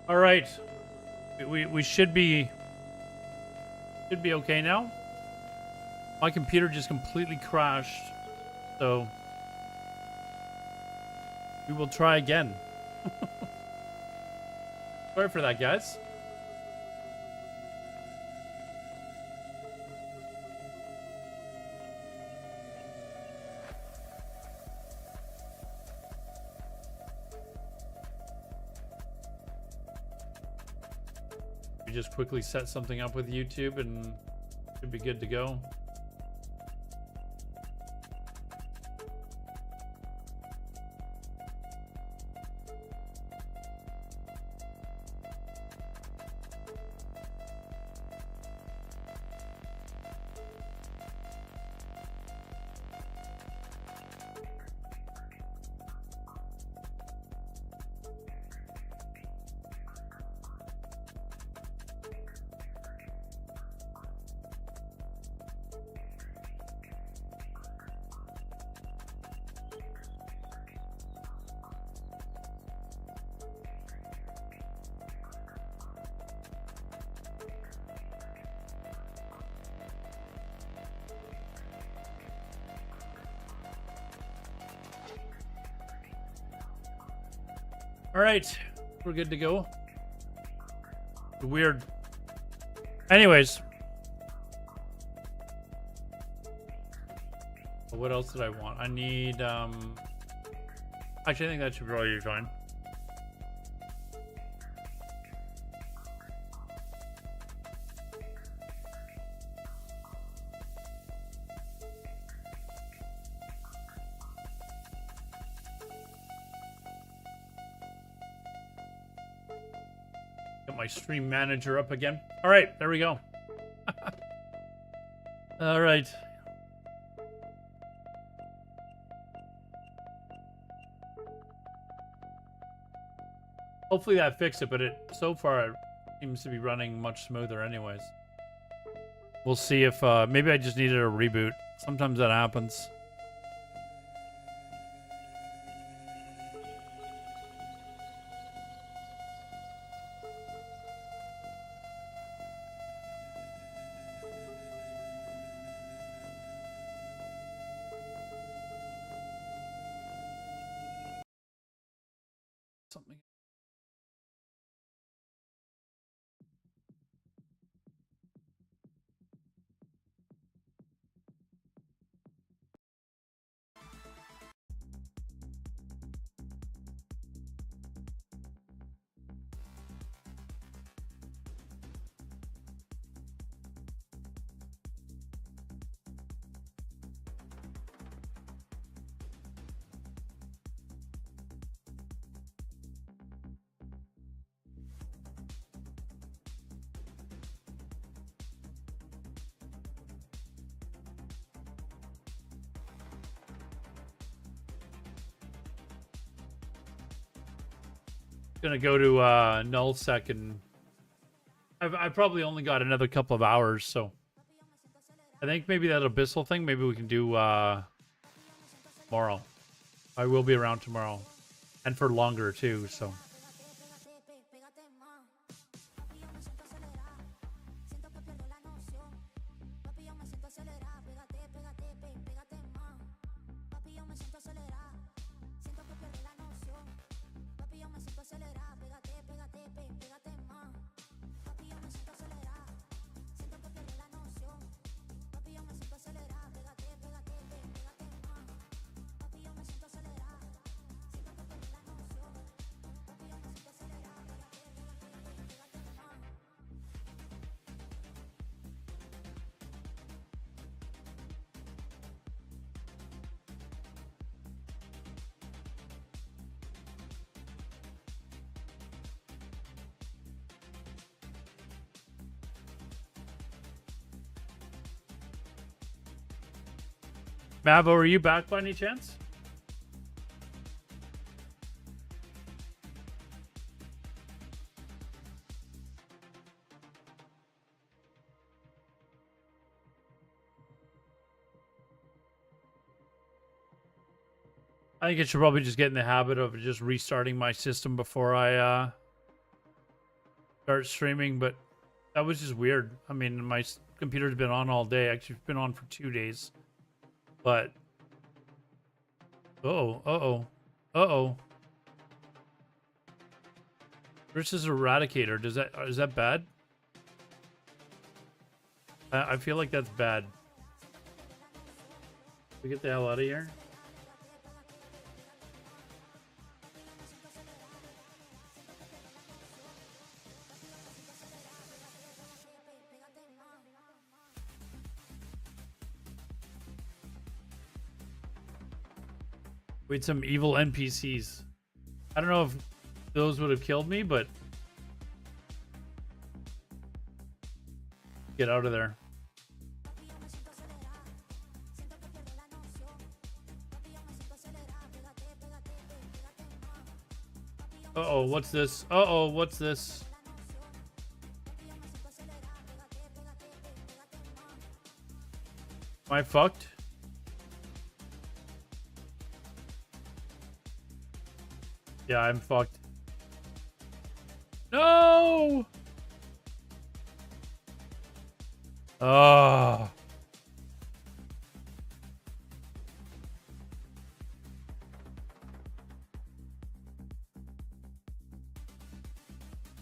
All right, we should be okay now. My computer just completely crashed, so we will try again. Sorry for that, guys. We just quickly set something up with YouTube and should be good to go. All right, we're good to go. Weird. Anyways. What else did I want? I need, actually, I think that should probably be fine. My stream manager up again. All right, there we go. All right. Hopefully that fixed it, but so far it seems to be running much smoother anyways. We'll see if maybe I just needed a reboot. Sometimes that happens. Something. Gonna go to nullsec, and I've probably only got another couple of hours, so I think maybe that abyssal thing maybe we can do tomorrow. I will be around tomorrow, and for longer too, so. Mavo, are you back by any chance? I think I should probably just get in the habit of just restarting my system before I start streaming, but that was just weird. I mean, my computer's been on all day. Actually, it's been on for 2 days. But uh-oh. Versus Eradicator. Is that bad? I feel like that's bad. We get the hell out of here. We had some evil NPCs. I don't know if those would have killed me, but get out of there. Uh-oh, what's this? Uh-oh, what's this? Am I fucked? Yeah, I'm fucked. No! Oh.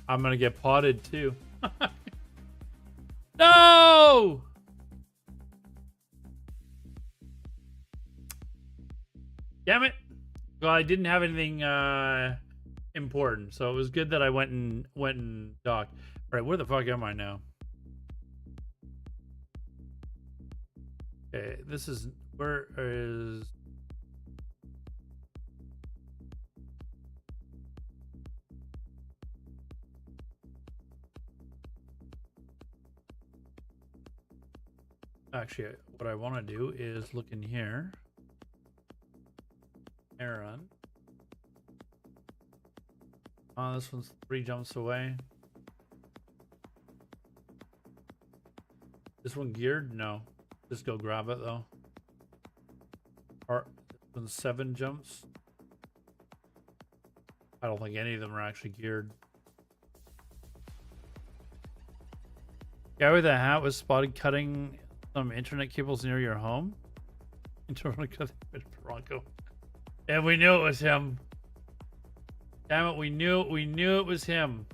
I'm gonna get potted too. No! Damn it. Well, I didn't have anything important, so it was good that I went and docked. All right, where the fuck am I now? Okay, this is where is. Actually, what I want to do is look in here. Aaron. Oh, this one's 3 jumps away. This one geared? No. Just go grab it though. Or this one's 7 jumps. I don't think any of them are actually geared. Guy with a hat was spotted cutting some internet cables near your home. Internet cutting in Toronto. And we knew it was him. Damn it, we knew it was him.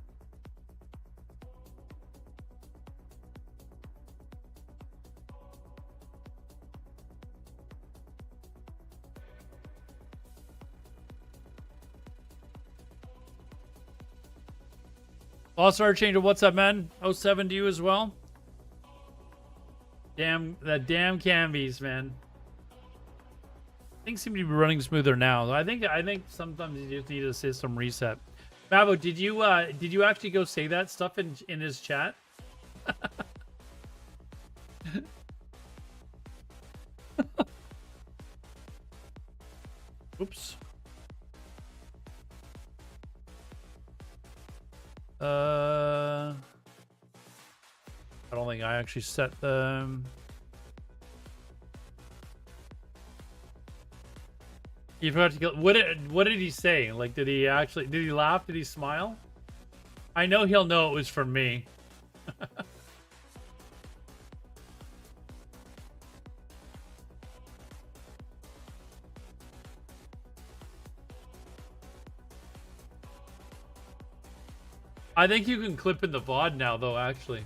Lost Archangel, what's up, man? 07 to you as well. Damn, that damn Canvies, man. Things seem to be running smoother now. I think sometimes you just need a system reset. Mavo, did you actually go say that stuff in his chat? Oops. I don't think I actually set them. You forgot to kill. What did he say? Like, did he laugh? Did he smile? I know he'll know it was from me. I think you can clip in the VOD now, though, actually.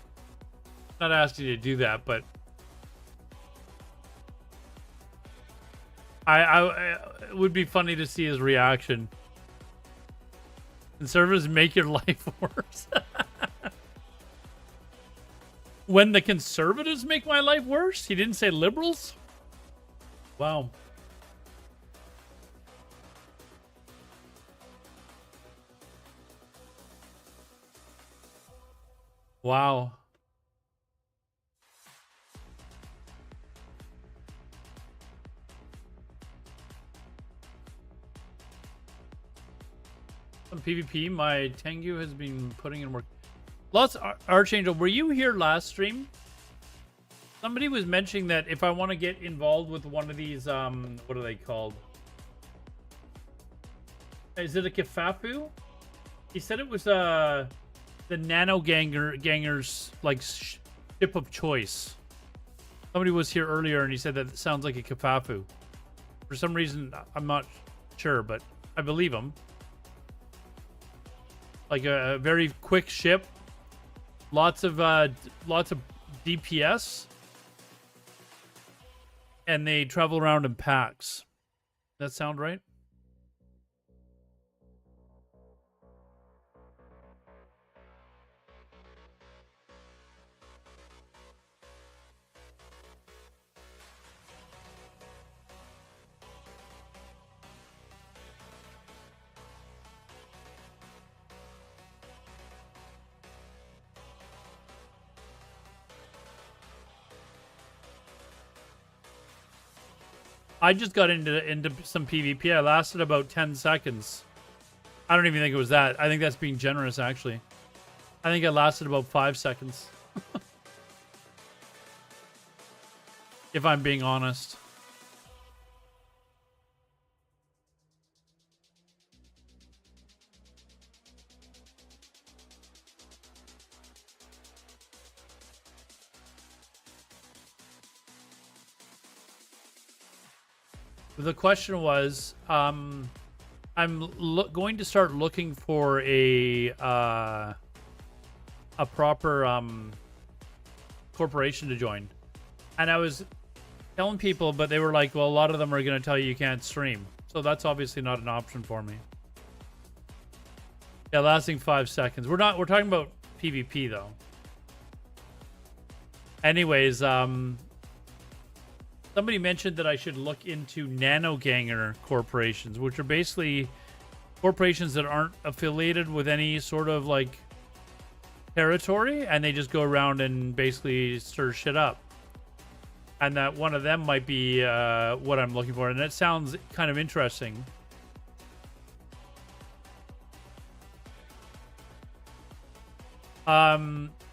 Not asking you to do that, but it would be funny to see his reaction. Conservatives make your life worse. When the conservatives make my life worse? He didn't say liberals? Wow. Wow. Some PvP, my Tengu has been putting in work. Lost Archangel, were you here last stream? Somebody was mentioning that if I want to get involved with one of these, what are they called? Is it a Kifafu? He said it was the nano gangers like ship of choice. Somebody was here earlier and he said that it sounds like a kafafu. For some reason, I'm not sure, but I believe him. Like a very quick ship, lots of DPS, and they travel around in packs. That sound right? I just got into some PvP. I lasted about 10 seconds. I don't even think it was that. I think that's being generous, actually. I think I lasted about 5 seconds. If I'm being honest. The question was, I'm going to start looking for a proper corporation to join, and I was telling people, but they were like, "Well, a lot of them are going to tell you can't stream," so that's obviously not an option for me. Yeah, lasting 5 seconds. We're talking about PvP though. Anyways, somebody mentioned that I should look into nano ganger corporations, which are basically corporations that aren't affiliated with any sort of like territory, and they just go around and basically stir shit up. And that one of them might be what I'm looking for, and that sounds kind of interesting.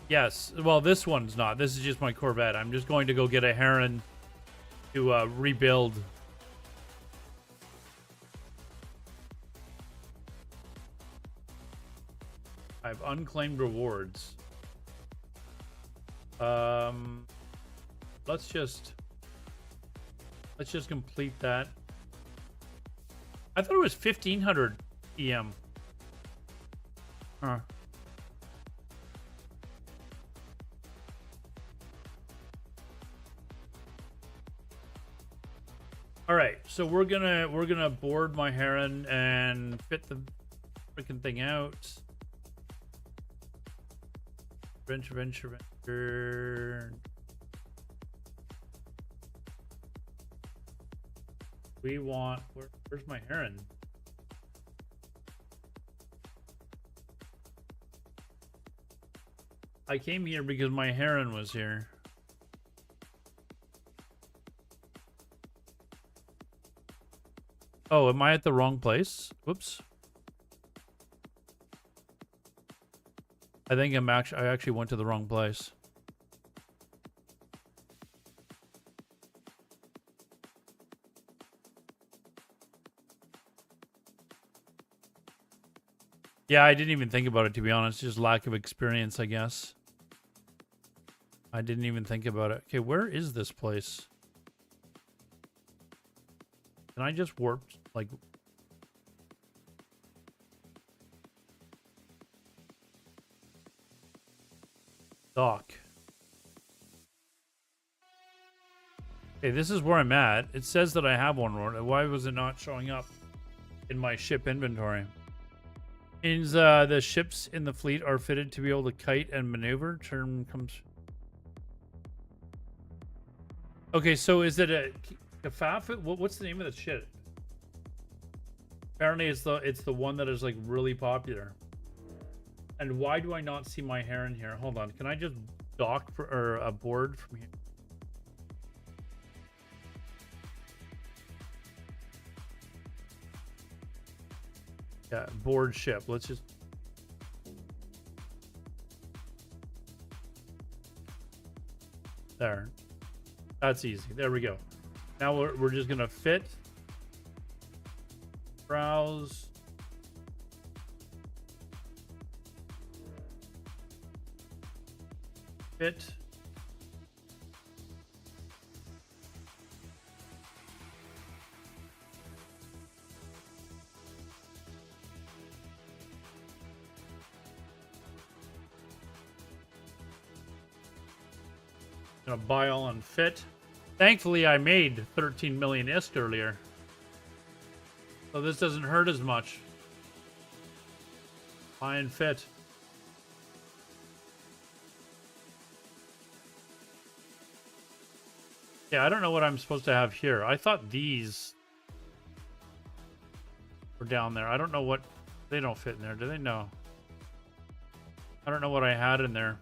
Yes. Well, this one's not. This is just my Corvette. I'm just going to go get a Heron to rebuild. I have unclaimed rewards. Let's just complete that. I thought it was 1500 EM. Huh. All right, so we're gonna board my Heron and fit the freaking thing out. Venture. We want where's my Heron? I came here because my Heron was here. Oh, am I at the wrong place? Whoops. I think I actually went to the wrong place. Yeah, I didn't even think about it, to be honest. Just lack of experience, I guess. I didn't even think about it. Okay, where is this place? Can I just warp, like... Dock. Okay, this is where I'm at. It says that I have one. Why was it not showing up in my ship inventory? Means the ships in the fleet are fitted to be able to kite and maneuver. Term comes... Okay, so is it a Kafaf? What's the name of the shit? Apparently it's the one that is like really popular. And why do I not see my Heron here? Hold on, can I just dock or board from here? Yeah, board ship. Let's just... There. That's easy. There we go. Now we're just gonna fit. Browse. fit. Gonna buy all on fit. Thankfully, I made 13 million ISK earlier, so this doesn't hurt as much. Buy and fit. Yeah, I don't know what I'm supposed to have here. I thought these were down there. I don't know what... They don't fit in there, do they? No. I don't know what I had in there.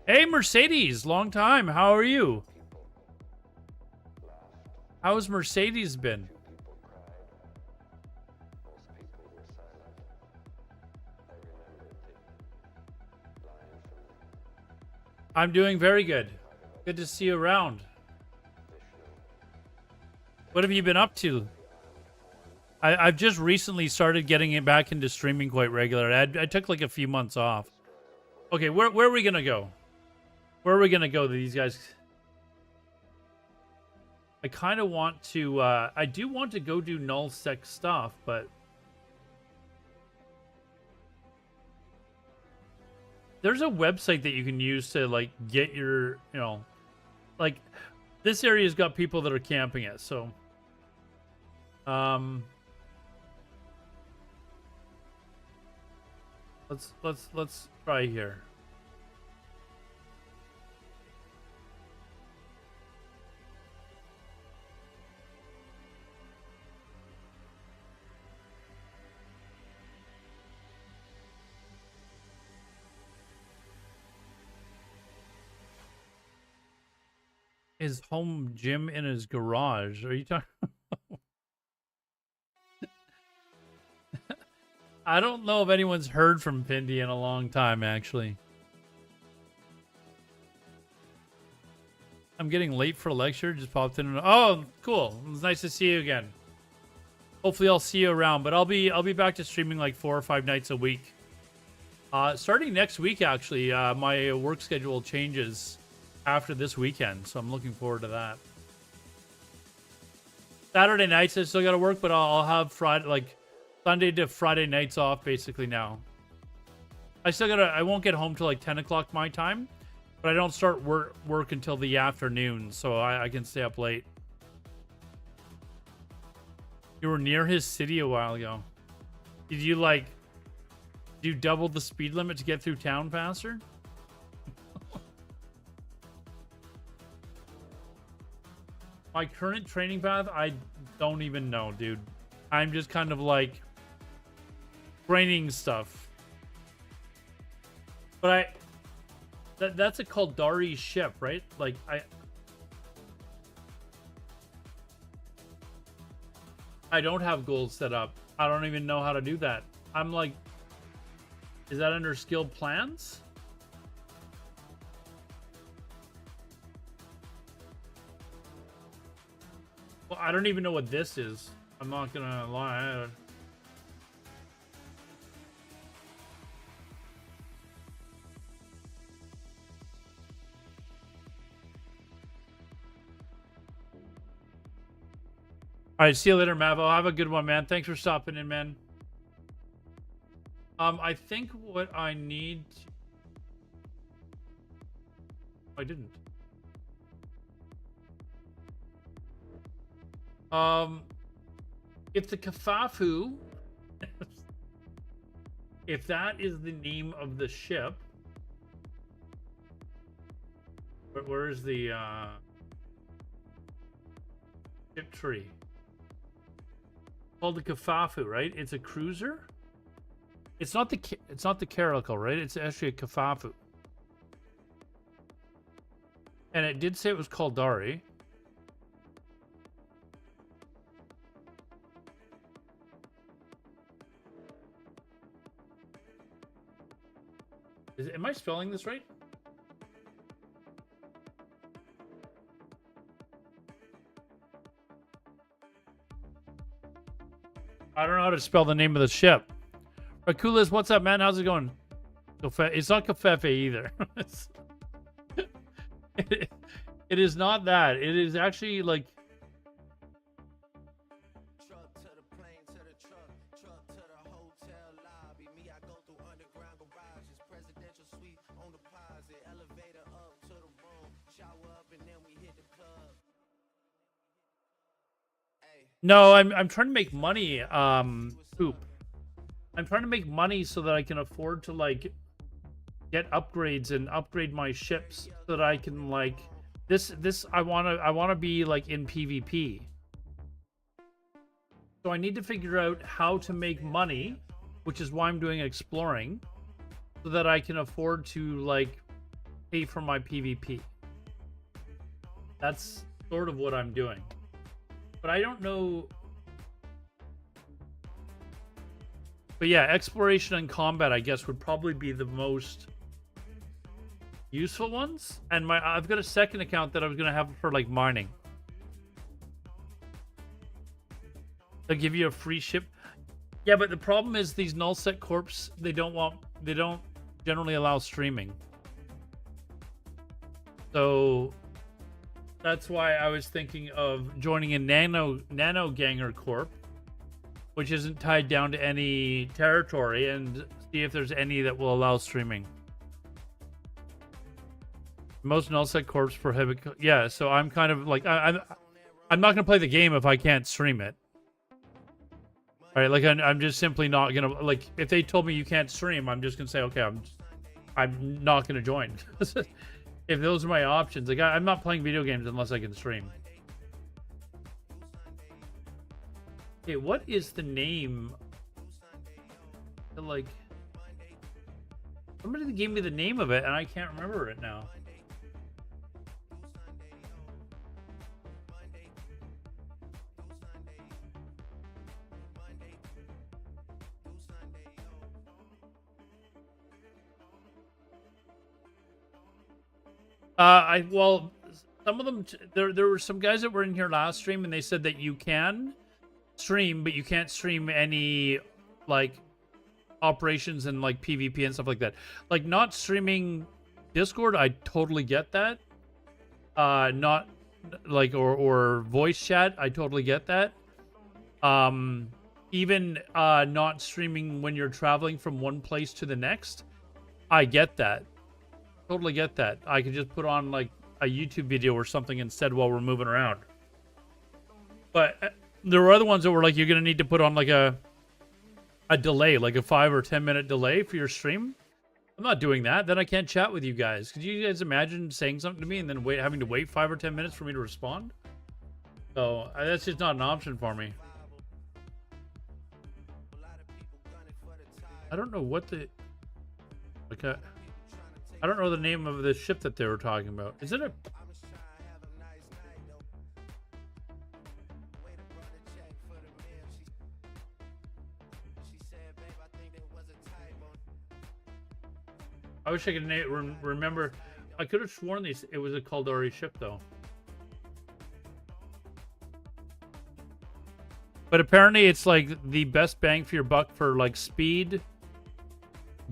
Hey, Mercedes, long time. How are you? How's Mercedes been? I'm doing very good. Good to see you around. What have you been up to? I've just recently started getting it back into streaming quite regular. I took like a few months off. Okay, where are we gonna go? Where are we gonna go? These guys. I kind of want to. I do want to go do null sec stuff, but there's a website that you can use to like get your, you know, like this area's got people that are camping it, so let's try here. His home gym in his garage. Are you talking? I don't know if anyone's heard from Pindy in a long time, actually. I'm getting late for a lecture. Just popped in. Oh, cool. It was nice to see you again. Hopefully I'll see you around, but I'll be back to streaming like 4 or 5 nights a week. Starting next week, actually, my work schedule changes after this weekend, so I'm looking forward to that. Saturday nights I still gotta work, but I'll have Friday, like Sunday to Friday nights off basically now. I won't get home till like 10 o'clock my time, but I don't start work until the afternoon, so I can stay up late. You were near his city a while ago. Did you like do double the speed limit to get through town faster? My current training path, I don't even know, dude. I'm just kind of like training stuff. But that's a Kaldari ship, right? Like I don't have goals set up. I don't even know how to do that. I'm like, is that under skilled plans? Well, I don't even know what this is. I'm not gonna lie. All right, see you later, Mavo. Have a good one, man. Thanks for stopping in, man. I think what I need... I didn't. If the Kafafu, if that is the name of the ship, where is the ship tree? Called the Kafafu, right? It's a cruiser. It's not the Caracal, right? It's actually a Kafafu. And it did say it was called Dari. Am I spelling this right? I don't know how to spell the name of the ship. Rakulis, what's up, man? How's it going? It's not Covfefe either. It is not that. It is actually like... No, I'm trying to make money, poop. I'm trying to make money so that I can afford to, like, get upgrades and upgrade my ships so that I can, like, I wanna be, like, in PvP. So I need to figure out how to make money, which is why I'm doing exploring, so that I can afford to, like, pay for my PvP. That's sort of what I'm doing. But I don't know. But yeah, exploration and combat, I guess, would probably be the most useful ones. And I've got a second account that I was gonna have for like mining. They'll give you a free ship. Yeah, but the problem is these nullsec corps, they don't generally allow streaming. So that's why I was thinking of joining a Nano Ganger Corp, which isn't tied down to any territory, and see if there's any that will allow streaming. Most nullsec corps prohibit. Yeah, so I'm kind of like I'm not gonna play the game if I can't stream it. All right, like I'm just simply not gonna, like, if they told me you can't stream, I'm just gonna say okay, I'm not gonna join. If those are my options, like I'm not playing video games unless I can stream. Okay, what is the name? Like, somebody gave me the name of it and I can't remember it now. Well, some of them, there were some guys that were in here last stream and they said that you can stream, but you can't stream any, like, operations and, like, PvP and stuff like that. Like, not streaming Discord, I totally get that. Not, like, or voice chat, I totally get that. Even, not streaming when you're traveling from one place to the next, I get that. Totally get that. I could just put on like a YouTube video or something instead while we're moving around. But there were other ones that were like, you're gonna need to put on like a delay, like a 5 or 10 minute delay for your stream. I'm not doing that. Then I can't chat with you guys. Could you guys imagine saying something to me and then having to wait 5 or 10 minutes for me to respond? So that's just not an option for me. I don't know what the... Okay. I don't know the name of the ship that they were talking about. Is it a... I wish I could remember. I could have sworn it was a Caldari ship, though. But apparently it's like the best bang for your buck for like speed,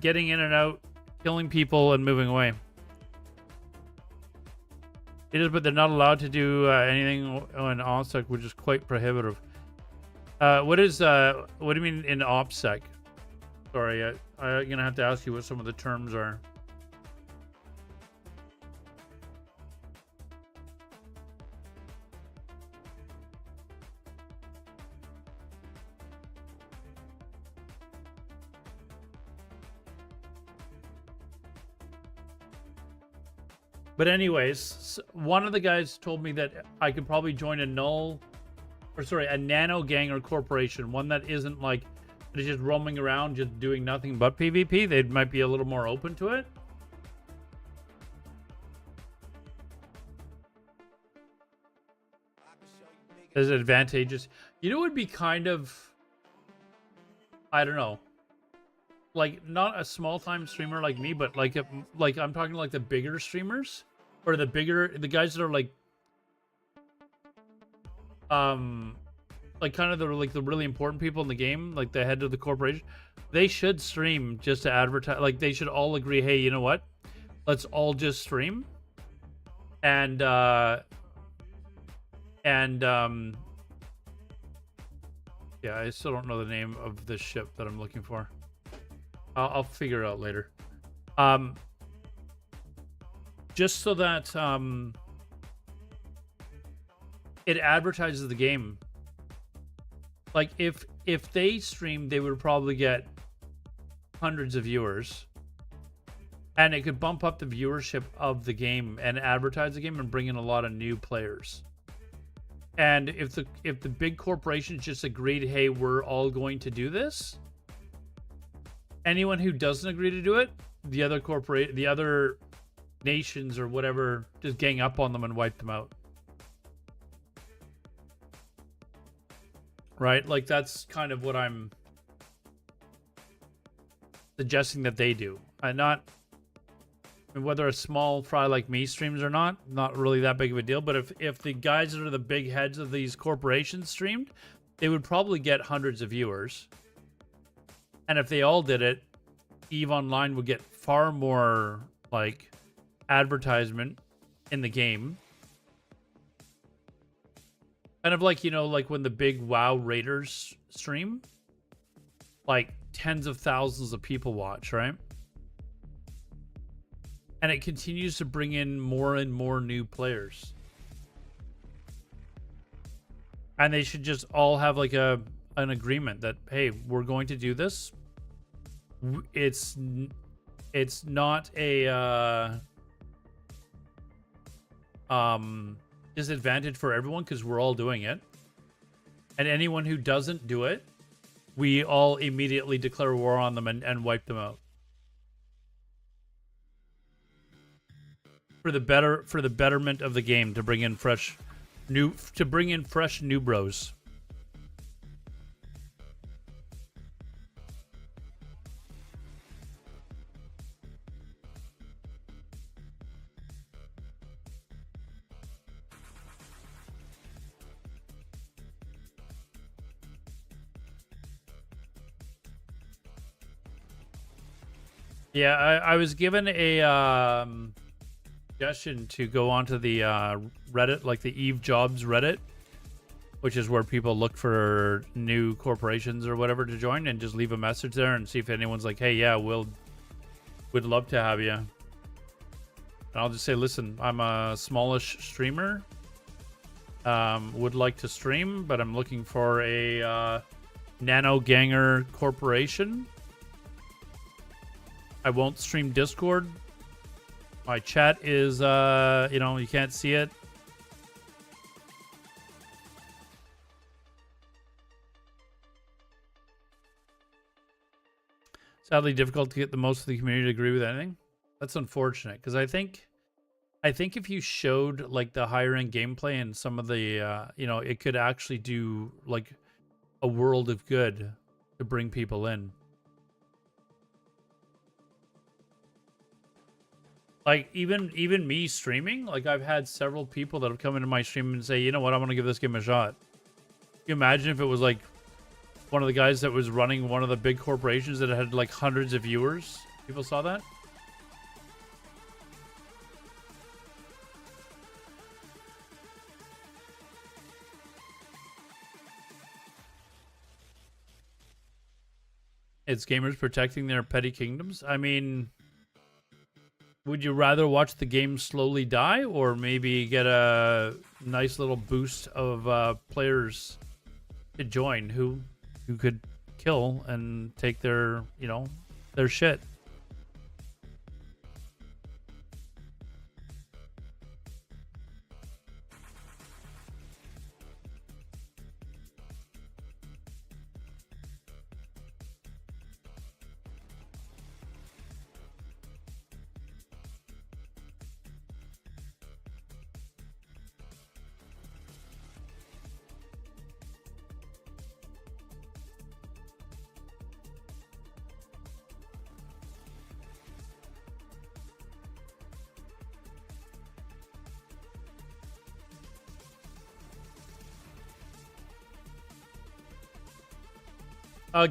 getting in and out, killing people, and moving away. It is, but they're not allowed to do anything in OPSEC, which is quite prohibitive. What do you mean in OPSEC? Sorry, I'm gonna have to ask you what some of the terms are. But anyways, one of the guys told me that I could probably join a nano gang or corporation, one that isn't like, that is just roaming around, just doing nothing but PvP. They might be a little more open to it. There's advantages. You know, it would be kind of, I don't know. like not a small time streamer like me, but like like I'm talking like the bigger streamers or the guys that are like kind of the really important people in the game, like the head of the corporation. They should stream just to advertise. Like they should all agree, hey, you know what? Let's all just stream. And yeah, I still don't know the name of the ship that I'm looking for. I'll figure it out later. Just so that it advertises the game. Like if they streamed, they would probably get hundreds of viewers, and it could bump up the viewership of the game and advertise the game and bring in a lot of new players. And if the big corporations just agreed, hey, we're all going to do this, anyone who doesn't agree to do it, the other nations or whatever just gang up on them and wipe them out. Right? Like that's kind of what I'm suggesting that they do. Whether a small fry like me streams or not really that big of a deal. But if the guys that are the big heads of these corporations streamed, they would probably get hundreds of viewers. And if they all did it, EVE Online would get far more like advertisement in the game. Kind of like, you know, like when the big WoW raiders stream, like tens of thousands of people watch, right? And it continues to bring in more and more new players. And they should just all have like an agreement that, hey, we're going to do this. It's not a disadvantage for everyone because we're all doing it. And anyone who doesn't do it, we all immediately declare war on them and wipe them out. For the betterment of the game, to bring in fresh new bros. Yeah, I was given a suggestion to go onto the Reddit, like the EVE Jobs Reddit, which is where people look for new corporations or whatever to join, and just leave a message there and see if anyone's like, hey, yeah, we'd love to have you. And I'll just say, listen, I'm a smallish streamer. Would like to stream, but I'm looking for a nano ganger corporation. I won't stream Discord. My chat is, you know, you can't see it. Sadly, difficult to get the most of the community to agree with anything. That's unfortunate, because I think if you showed like the higher end gameplay and some of the, you know, it could actually do like a world of good to bring people in. Like even me streaming, like I've had several people that have come into my stream and say, you know what, I want to give this game a shot. Can you imagine if it was like one of the guys that was running one of the big corporations that had like hundreds of viewers? People saw that? It's gamers protecting their petty kingdoms. I mean, would you rather watch the game slowly die, or maybe get a nice little boost of players to join who could kill and take their, you know, their shit?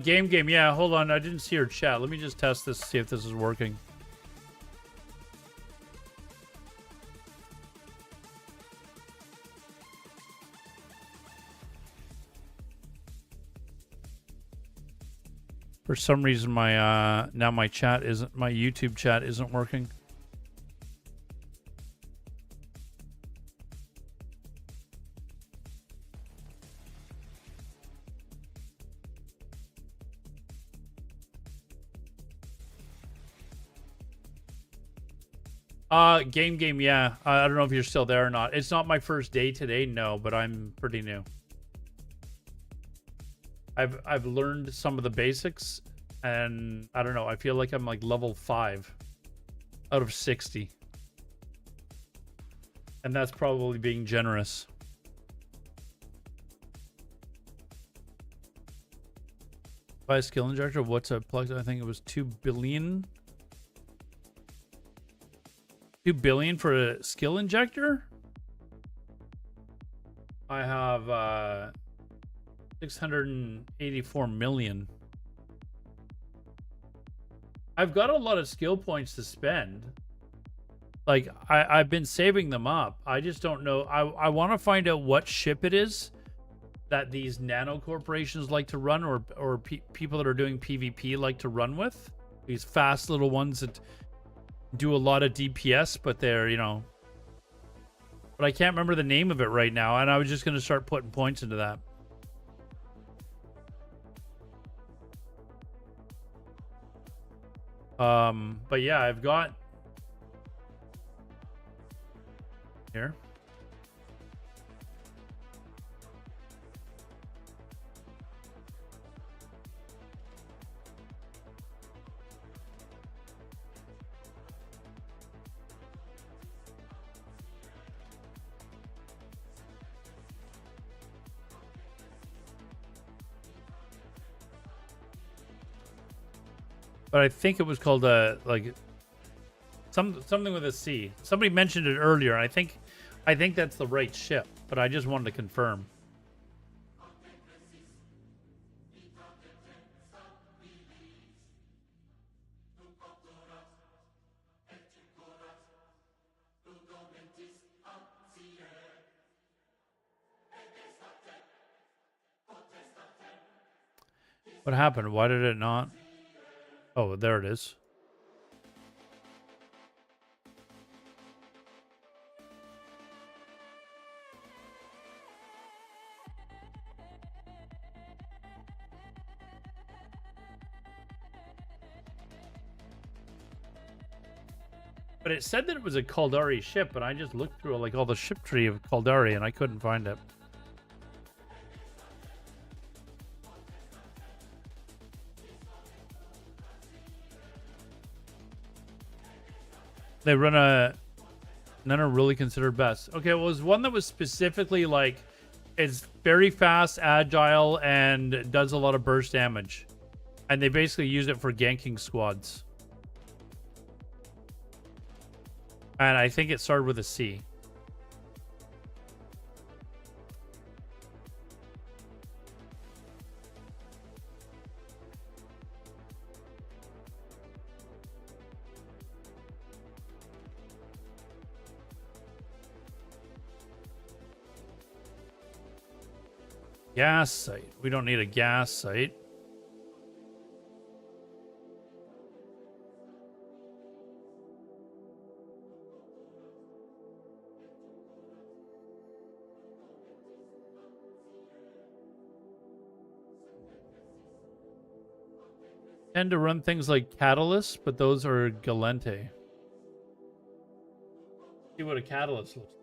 Game. Yeah, hold on. I didn't see her chat. Let me just test this, see if this is working. For some reason, my now my chat isn't, my YouTube chat isn't working. Game. Yeah, I don't know if you're still there or not. It's not my first day today, no, but I'm pretty new. I've learned some of the basics, and I don't know. I feel like I'm like level 5 out of 60, and that's probably being generous. Buy a skill injector. What's a plug? I think it was 2 billion. 2 billion for a skill injector. I have 684 million. I've got a lot of skill points to spend. Like, I've been saving them up. I just don't know. I want to find out what ship it is that these nano corporations like to run, or people that are doing PvP like to run with. These fast little ones that do a lot of DPS, but they're, you know... But I can't remember the name of it right now, and I was just going to start putting points into that. But yeah, I've got here. But I think it was called like something with a C. Somebody mentioned it earlier. I think that's the right ship, but I just wanted to confirm. What happened? Why did it not? Oh, there it is. But it said that it was a Caldari ship, but I just looked through like all the ship tree of Caldari and I couldn't find it. They run a... None are really considered best. Okay, well, it was one that was specifically like... It's very fast, agile, and does a lot of burst damage. And they basically use it for ganking squads. And I think it started with a C. Gas site. We don't need a gas site. Tend to run things like Catalyst, but those are Galente. See what a Catalyst looks like.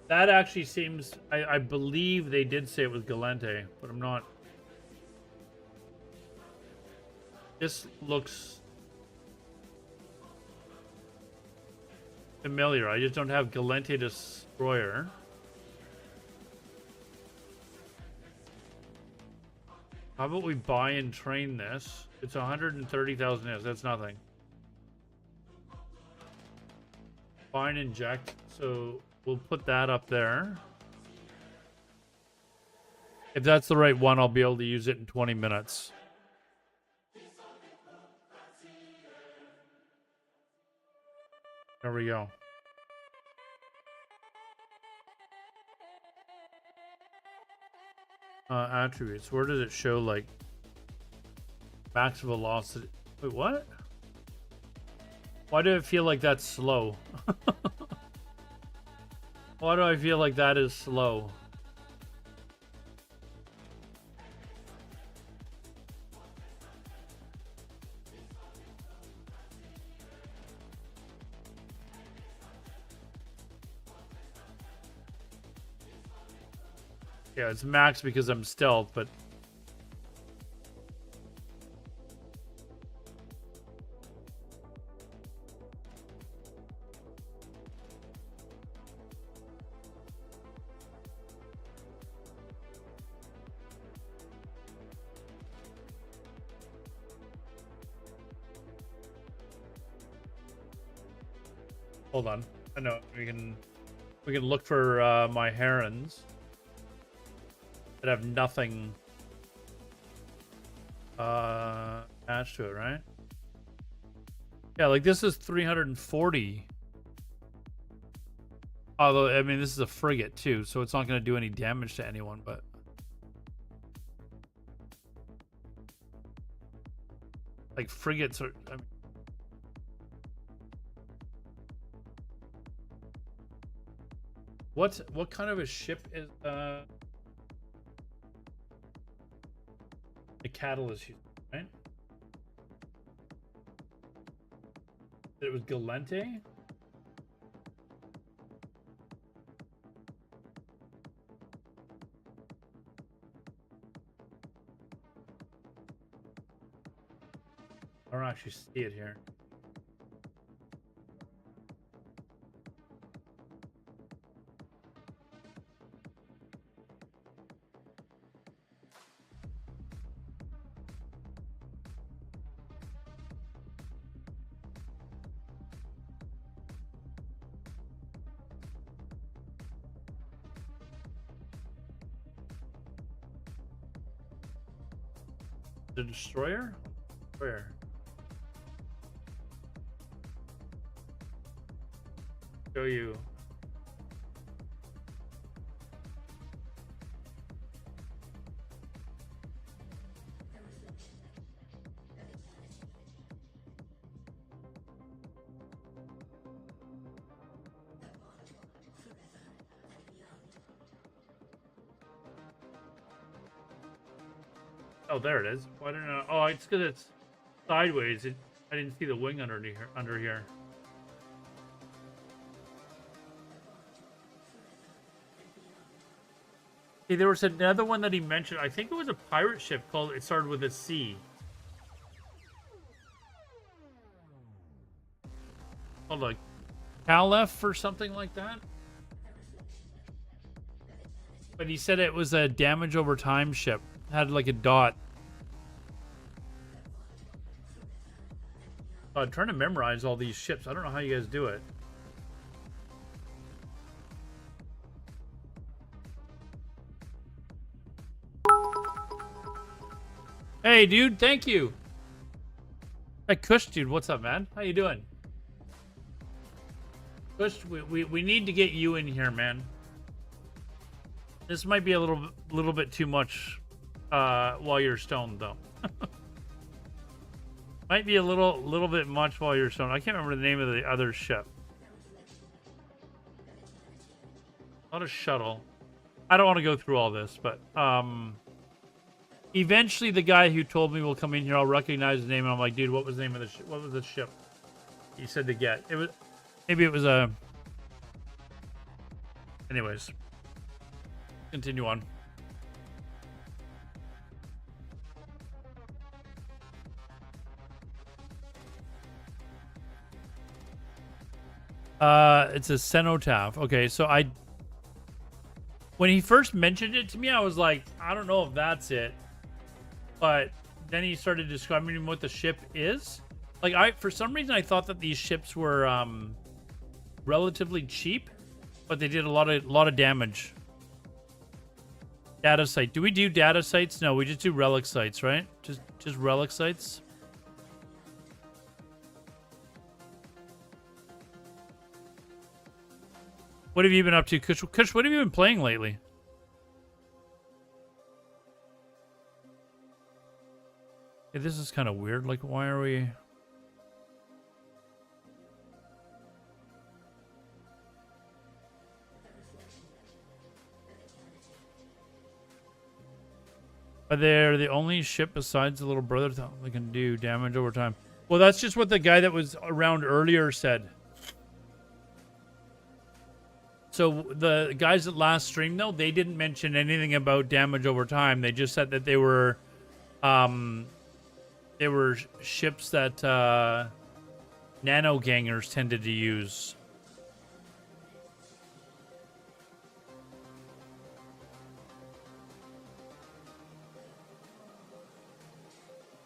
That actually seems... I believe they did say it was Galente, but I'm not... This looks familiar. I just don't have Galente Destroyer. How about we buy and train this? It's 130,000 is. That's nothing. Buy and inject. So we'll put that up there. If that's the right one, I'll be able to use it in 20 minutes. There we go. Attributes. Where does it show, like, max velocity? Wait, what? Why do I feel like that's slow? Why do I feel like that is slow? Yeah, it's max because I'm stealth, but... Hold on. I know we can look for my herons that have nothing attached to it, right? Yeah, like this is 340. Although, I mean, this is a frigate too, so it's not going to do any damage to anyone, but... Like, frigates are... I mean, what kind of a ship is the catalyst used, right? It was Galente? I don't actually see it here. The destroyer? Where? Show you. Oh, there it is. Why didn't I? Oh, it's because it's sideways. I didn't see the wing under here. Okay, there was another one that he mentioned. I think it was a pirate ship called. It started with a C. Called like Calef or something like that. But he said it was a damage over time ship. Had like a dot. I'm trying to memorize all these ships. I don't know how you guys do it. Hey, dude, thank you. Hey, Kush, dude, what's up, man? How you doing? Kush, we need to get you in here, man. This might be a little bit too much while you're stoned, though. Might be a little bit much while you're stoned. I can't remember the name of the other ship. Not a shuttle. I don't want to go through all this, but eventually the guy who told me will come in here. I'll recognize his name, and I'm like, dude, what was the name of the ship? What was the ship? He said to get. It was maybe it was a. Anyways, continue on. It's a cenotaph. Okay, so when he first mentioned it to me, I was like, I don't know if that's it. but then he started describing what the ship is. Like, for some reason I thought that these ships were relatively cheap, but they did a lot of damage. Data site. Do we do data sites? No, we just do relic sites, right? Just relic sites. What have you been up to, Kush? Kush, what have you been playing lately? Hey, this is kind of weird. Like, why are we... Are they the only ship besides the little brother that can do damage over time? Well, that's just what the guy that was around earlier said. So the guys that last streamed, though, they didn't mention anything about damage over time. They just said that they were ships that nano gangers tended to use.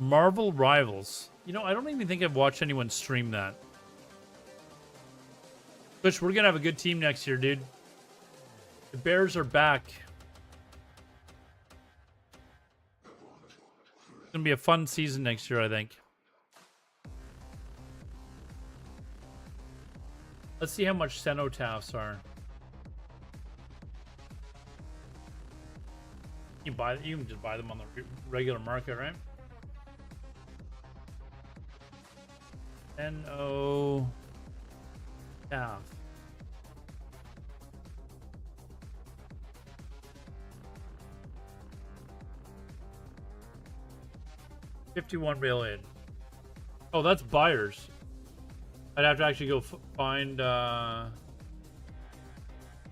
Marvel Rivals. You know, I don't even think I've watched anyone stream that. Bush, we're gonna have a good team next year, dude. The Bears are back. It's gonna be a fun season next year, I think. Let's see how much cenotaphs are. You can just buy them on the regular market, right? N-O... Calf. $51 million. Oh, that's buyers. I'd have to actually go find. Is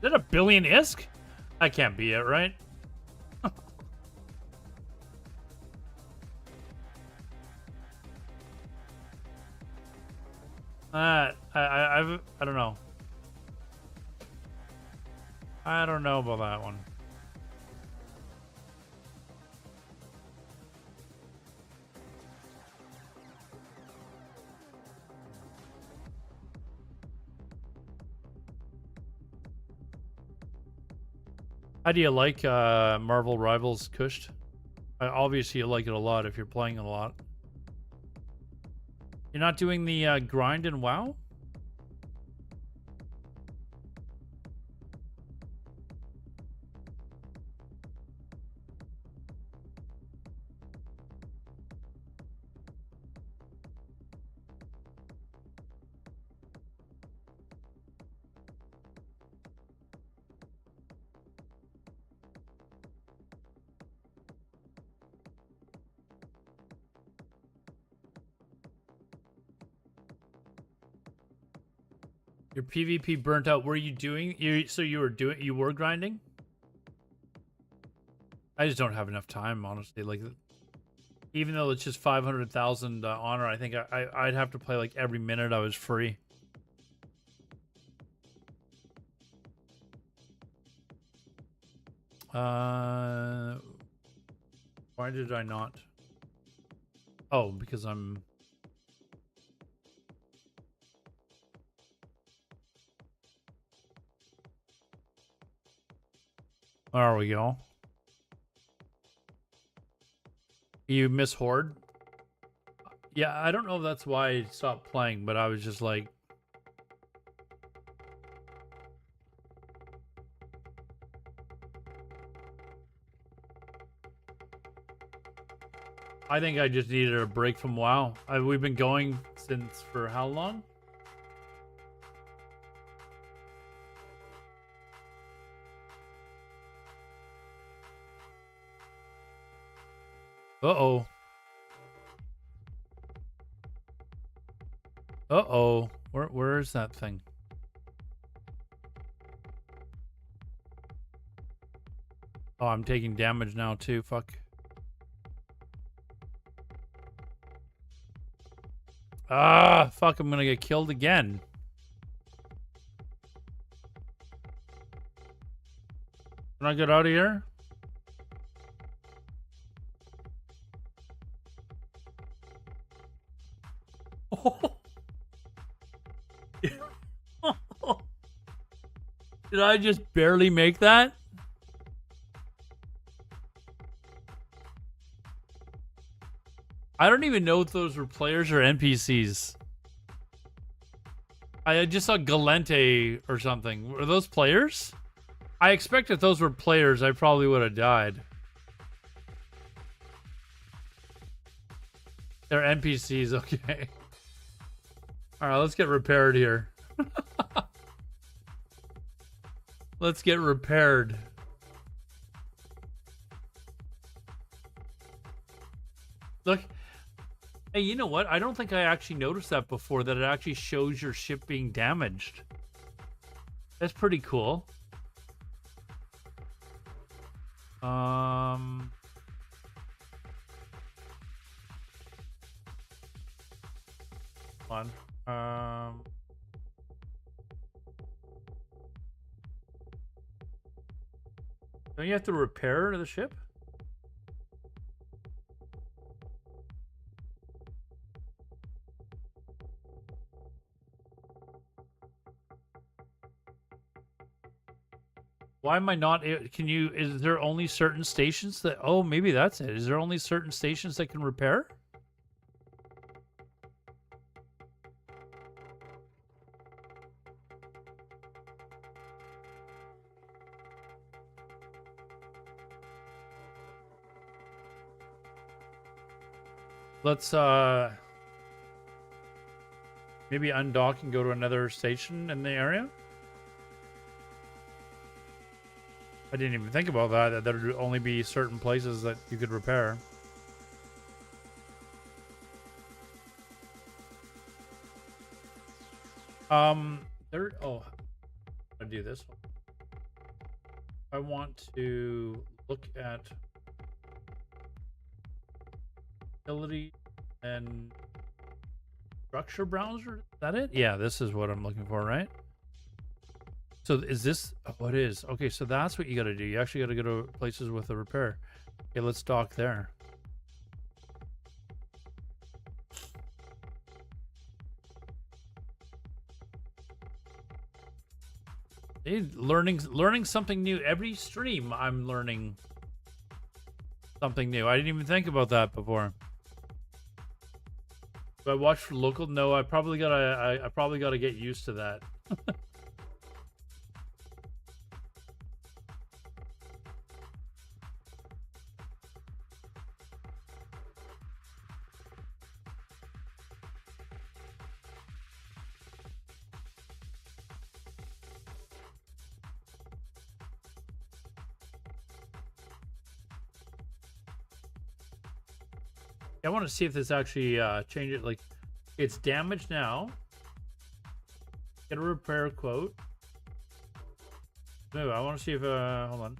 that $1 billion ISK? That can't be it, right? I don't know. I don't know about that one. How do you like Marvel Rivals, Kush? Obviously, you like it a lot if you're playing a lot. You're not doing the grind in WoW? Your PvP burnt out. Were you doing? You were grinding? I just don't have enough time, honestly. Like, even though it's just 500,000 honor, I think I'd have to play like every minute I was free. Why did I not? Oh, because I'm. There we go. You miss Horde? Yeah, I don't know if that's why I stopped playing, but I was just like... I think I just needed a break from WoW. We've been going since for how long? Uh-oh. Uh-oh. Where is that thing? Oh, I'm taking damage now too. Fuck. Ah, fuck, I'm gonna get killed again. Can I get out of here? Did I just barely make that? I don't even know if those were players or NPCs. I just saw Galente or something. Were those players? I expect if those were players, I probably would have died. They're NPCs, okay. Alright, let's get repaired here. Let's get repaired. Look. Hey, you know what? I don't think I actually noticed that before, that it actually shows your ship being damaged. That's pretty cool. Hold on. Don't you have to repair the ship? Why am I not? Can you? Is there only certain stations that? Oh, maybe that's it. Is there only certain stations that can repair? Let's maybe undock and go to another station in the area. I didn't even think about that there would only be certain places that you could repair. Oh, I'll do this one. I want to look at utility and structure browser. Is that it? Yeah, this is what I'm looking for, right? So is this what it is? Okay, so that's what you got to do. You actually got to go to places with a repair. Okay, let's dock there. Hey, learning something new every stream. I'm learning something new. I didn't even think about that before. Do I watch for local? No, I probably gotta get used to that. I want to see if this actually changes. Like, it's damaged now. Get a repair quote. No, I want to see if hold on.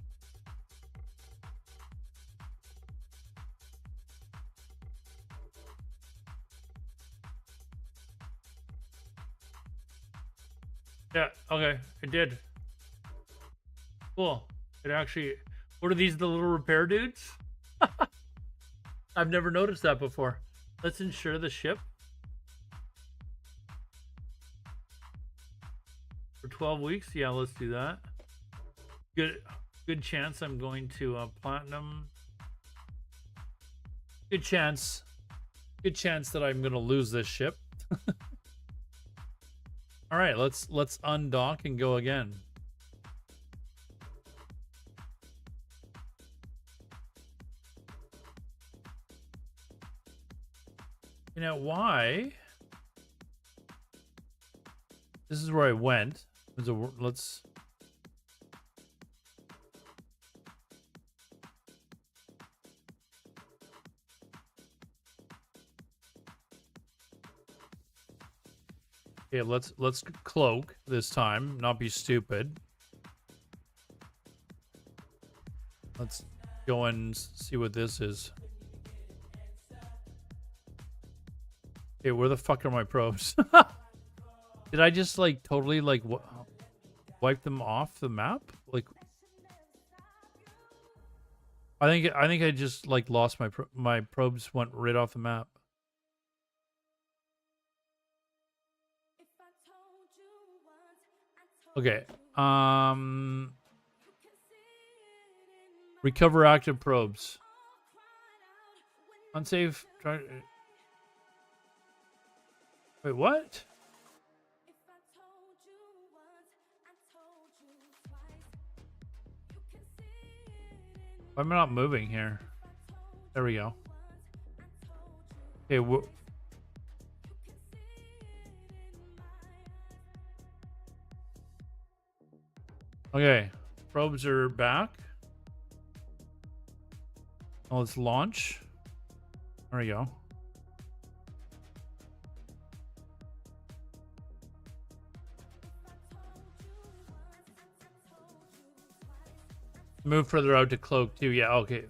Yeah, okay, it did. Cool. It actually. What are these, the little repair dudes? I've never noticed that before. Let's insure the ship. For 12 weeks? Yeah, let's do that. Good chance I'm going to platinum. Good chance that I'm going to lose this ship. All right, let's undock and go again. You know why? This is where I went. Let's. Okay, let's cloak this time, not be stupid. Let's go and see what this is. Okay, where the fuck are my probes? Did I just like totally like wipe them off the map? Like, I think I just like lost my probes went right off the map. Okay. Recover active probes. Unsafe. Try. Wait, what? Why am I not moving here? There we go. Okay. Okay. Probes are back. Oh, let's launch. There we go. Move further out to cloak too. Yeah, okay.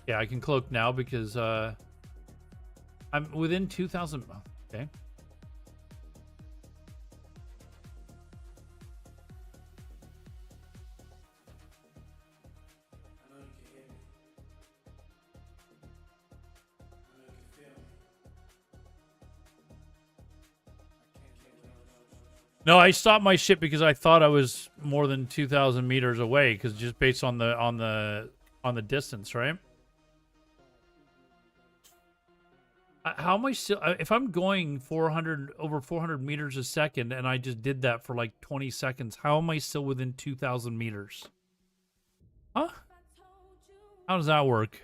Yeah, I can cloak now because I'm within 2,000. Okay. No, I stopped my ship because I thought I was more than 2,000 meters away, because just based on the distance, right? How am I still? If I'm going over 400 meters a second, and I just did that for like 20 seconds, how am I still within 2,000 meters? Huh? How does that work?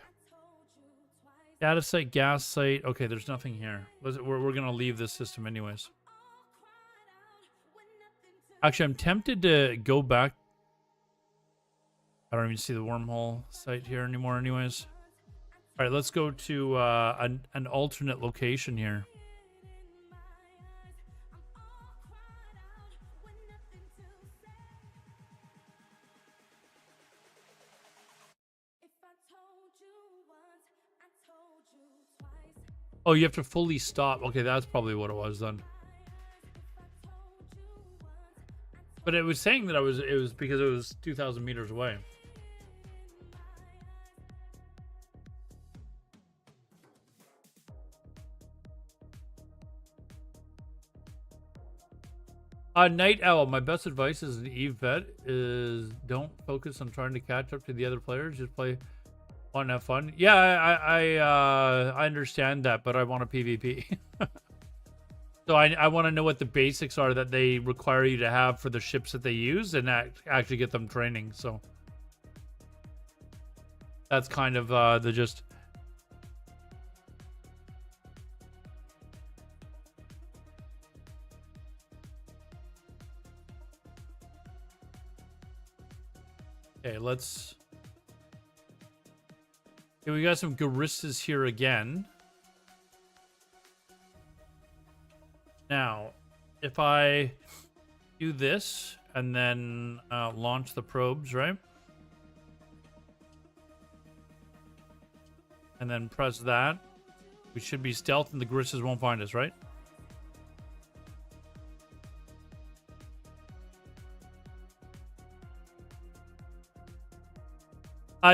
Data site, gas site. Okay, there's nothing here. We're gonna leave this system anyways. Actually, I'm tempted to go back. I don't even see the wormhole site here anymore anyways. All right, let's go to an alternate location here. Oh, you have to fully stop. Okay, that's probably what it was then. But it was saying that it was because it was 2,000 meters away. Night Owl, my best advice as an Eve vet is don't focus on trying to catch up to the other players. Just play fun, have fun. Yeah, I understand that, but I want a PvP. So I want to know what the basics are that they require you to have for the ships that they use, and actually get them training. So that's kind of the gist. Okay, let's. Okay, we got some Garissas here again. Now, if I do this and then launch the probes, right? And then press that, we should be stealth and the Garissas won't find us, right?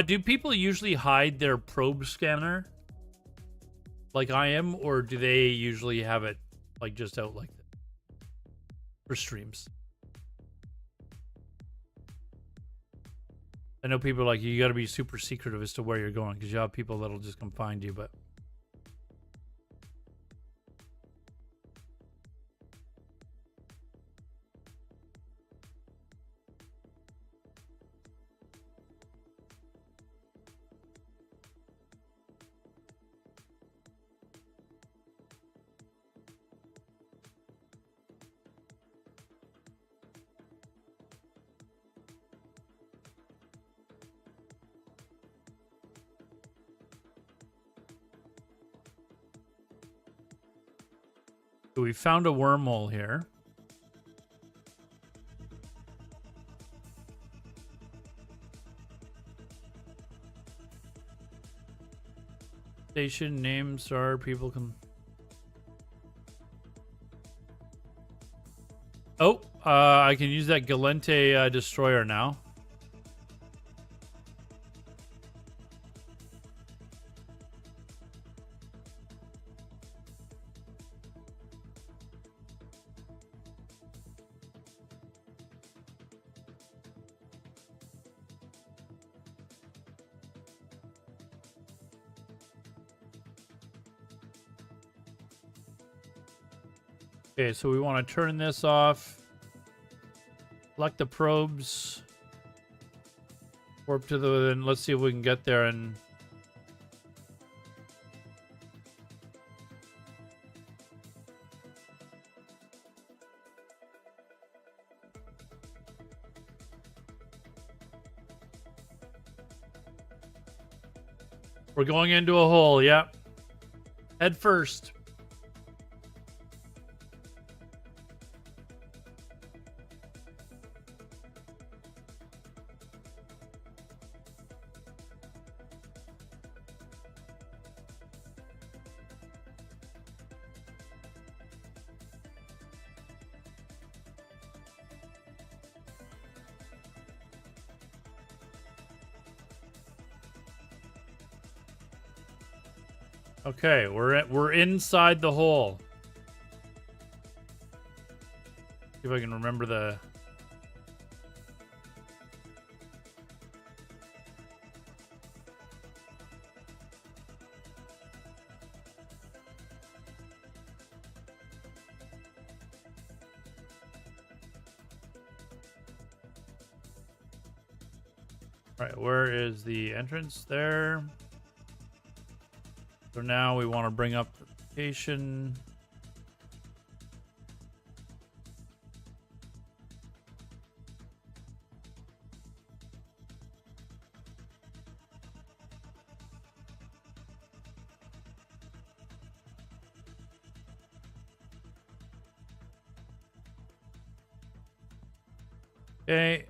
Do people usually hide their probe scanner like I am, or do they usually have it like just out like that for streams? I know people are like, you got to be super secretive as to where you're going, because you have people that'll just come find you, but so we found a wormhole here. Station names are people can. Oh, I can use that Galente destroyer now. Okay, so we want to turn this off. Select the probes. Warp to the... And let's see if we can get there and... We're going into a hole, yeah. Head first. Okay, we're inside the hole. See if I can remember the... All right, where is the entrance? There. So now we want to bring up the location. Okay.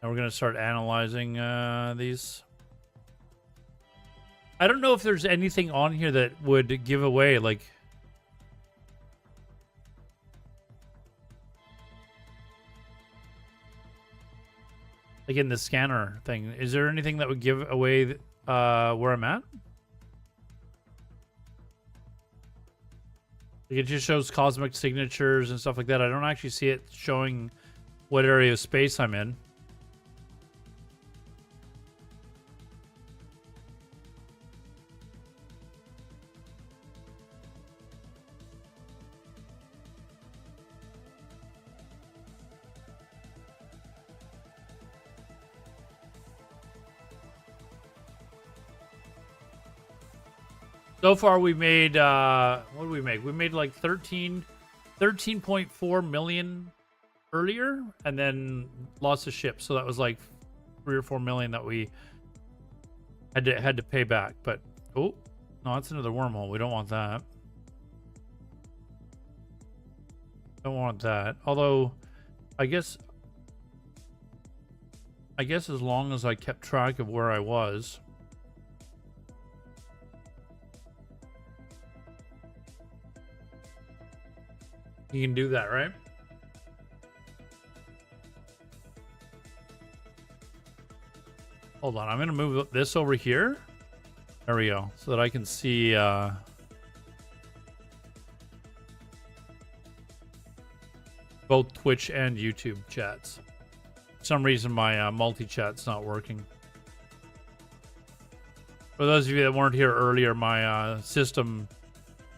And we're going to start analyzing these. I don't know if there's anything on here that would give away, like... Like in the scanner thing. Is there anything that would give away where I'm at? Like it just shows cosmic signatures and stuff like that. I don't actually see it showing what area of space I'm in. So far, we made, what did we make? We made like 13.4 million earlier, and then lost a ship. So that was like 3 or 4 million that we had to pay back. But, oh, no, that's another wormhole. We don't want that. Don't want that. Although, I guess as long as I kept track of where I was... You can do that, right? Hold on, I'm gonna move this over here. There we go, so that I can see both Twitch and YouTube chats. For some reason my multi-chat's not working. For those of you that weren't here earlier, my system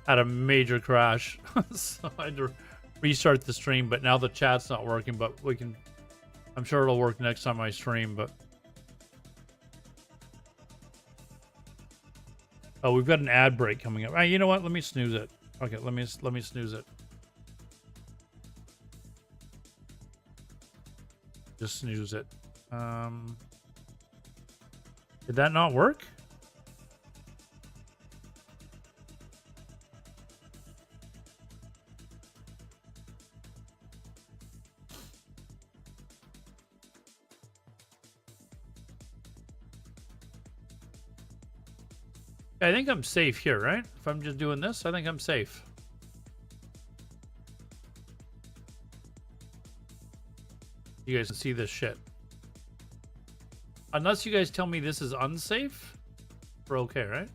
had a major crash. So I had to restart the stream, but now the chat's not working, but we can... I'm sure it'll work next time I stream, but... Oh, we've got an ad break coming up. You know what? Let me snooze it. Okay, let me snooze it. Just snooze it. Did that not work? I think I'm safe here, right? If I'm just doing this, I think I'm safe. You guys can see this shit. Unless you guys tell me this is unsafe, we're okay, right?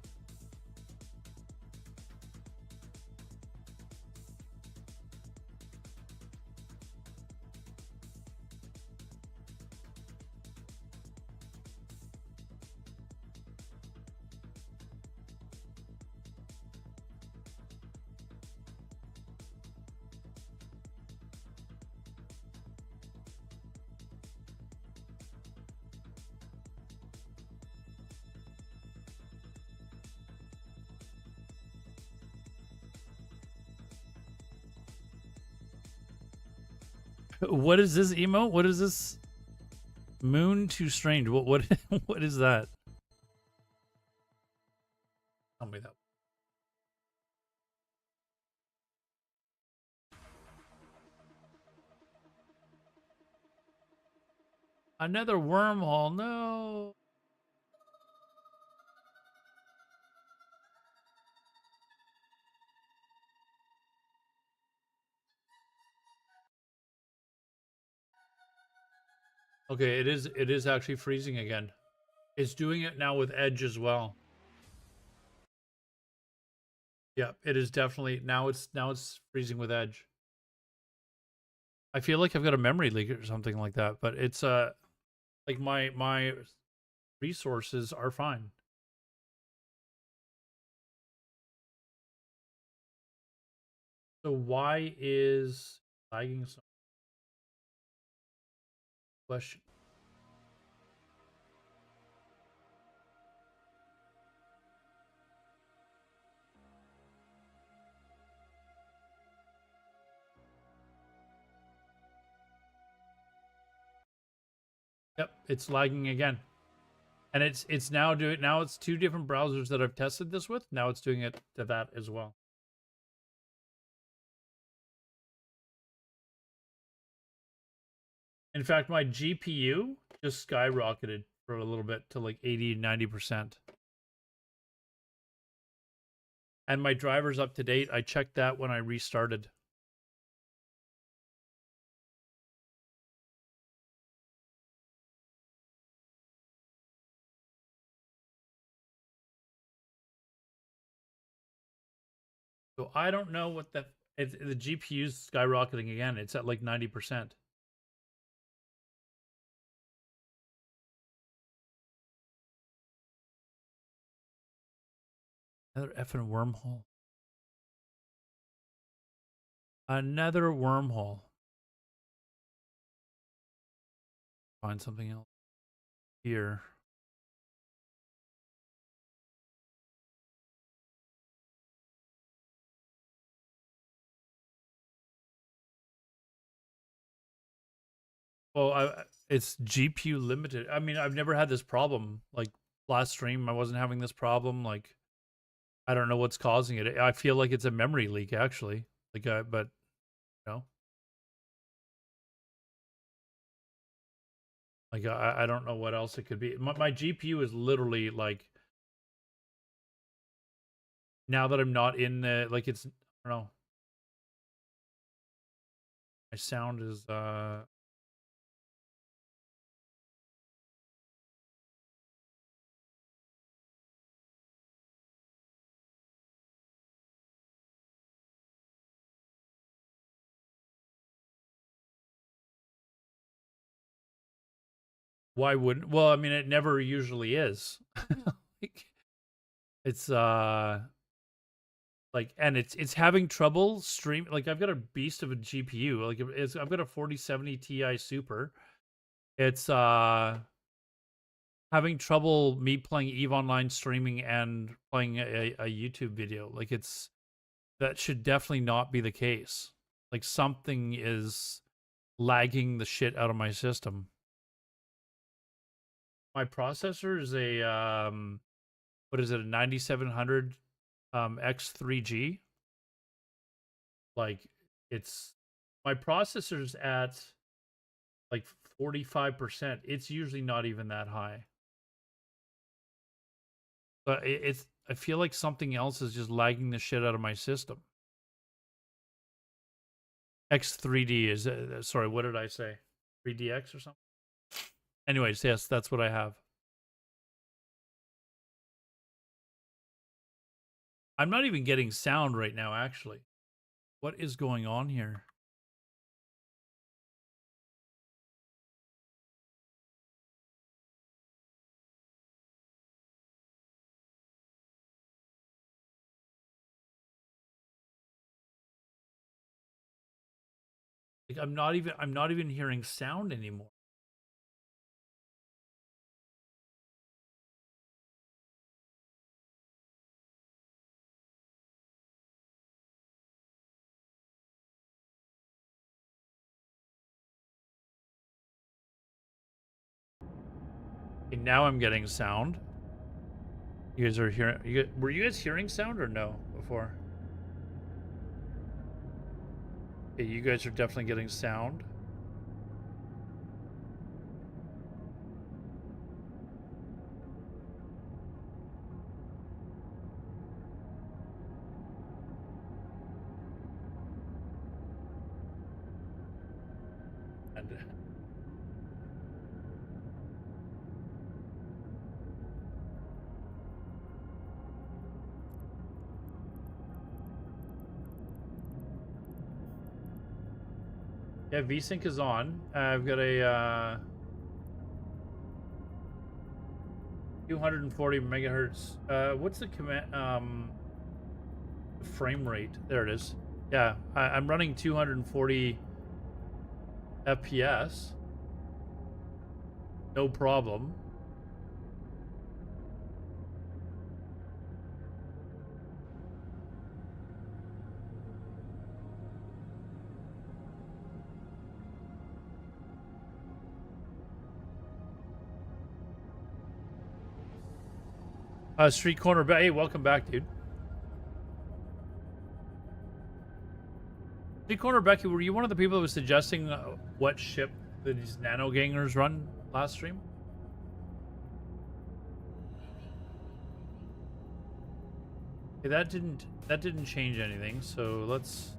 What is this emote? What is this? Moon too strange. What what is that? Tell me that. Another wormhole. No. Okay, it is actually freezing again. It's doing it now with Edge as well. Yeah, it is definitely now it's freezing with Edge. I feel like I've got a memory leak or something like that, but it's like my resources are fine. So why is lagging so question? Yep, it's lagging again. And it's now doing it's two different browsers that I've tested this with. Now it's doing it to that as well. In fact, my GPU just skyrocketed for a little bit to like 80, 90%. And my driver's up to date. I checked that when I restarted. So I don't know what the GPU's skyrocketing again. It's at like 90%. Another effing wormhole. Another wormhole. Find something else here. Well, it's GPU limited. I mean, I've never had this problem. Like last stream, I wasn't having this problem. Like, I don't know what's causing it. I feel like it's a memory leak, actually. Like, but you know, like I don't know what else it could be. My GPU is literally like now that I'm not in the like it's I don't know. My sound is why wouldn't well, I mean it never usually is. Like, it's like and it's having trouble stream like I've got a beast of a GPU. Like I've got a 4070 Ti Super. It's having trouble me playing EVE Online streaming and playing a YouTube video. Like it's that should definitely not be the case. Like something is lagging the shit out of my system. My processor is a what is it, a 9700 X3G. Like it's my processor's at like 45%. It's usually not even that high. But it's I feel like something else is just lagging the shit out of my system. X3D is sorry, what did I say? 3DX or something? Anyways, yes, that's what I have. I'm not even getting sound right now, actually. What is going on here? Like I'm not even hearing sound anymore. Okay, now I'm getting sound. You guys are hearing. Were you guys hearing sound or no before? Okay, you guys are definitely getting sound. And yeah, VSync is on. I've got a 240 megahertz. What's the command? Frame rate. There it is. Yeah, I'm running 240 FPS. No problem. Street Corner. Hey, welcome back, dude. Street Corner Becky, were you one of the people that was suggesting what ship these nano gangers run last stream? Okay, that didn't change anything. So let's.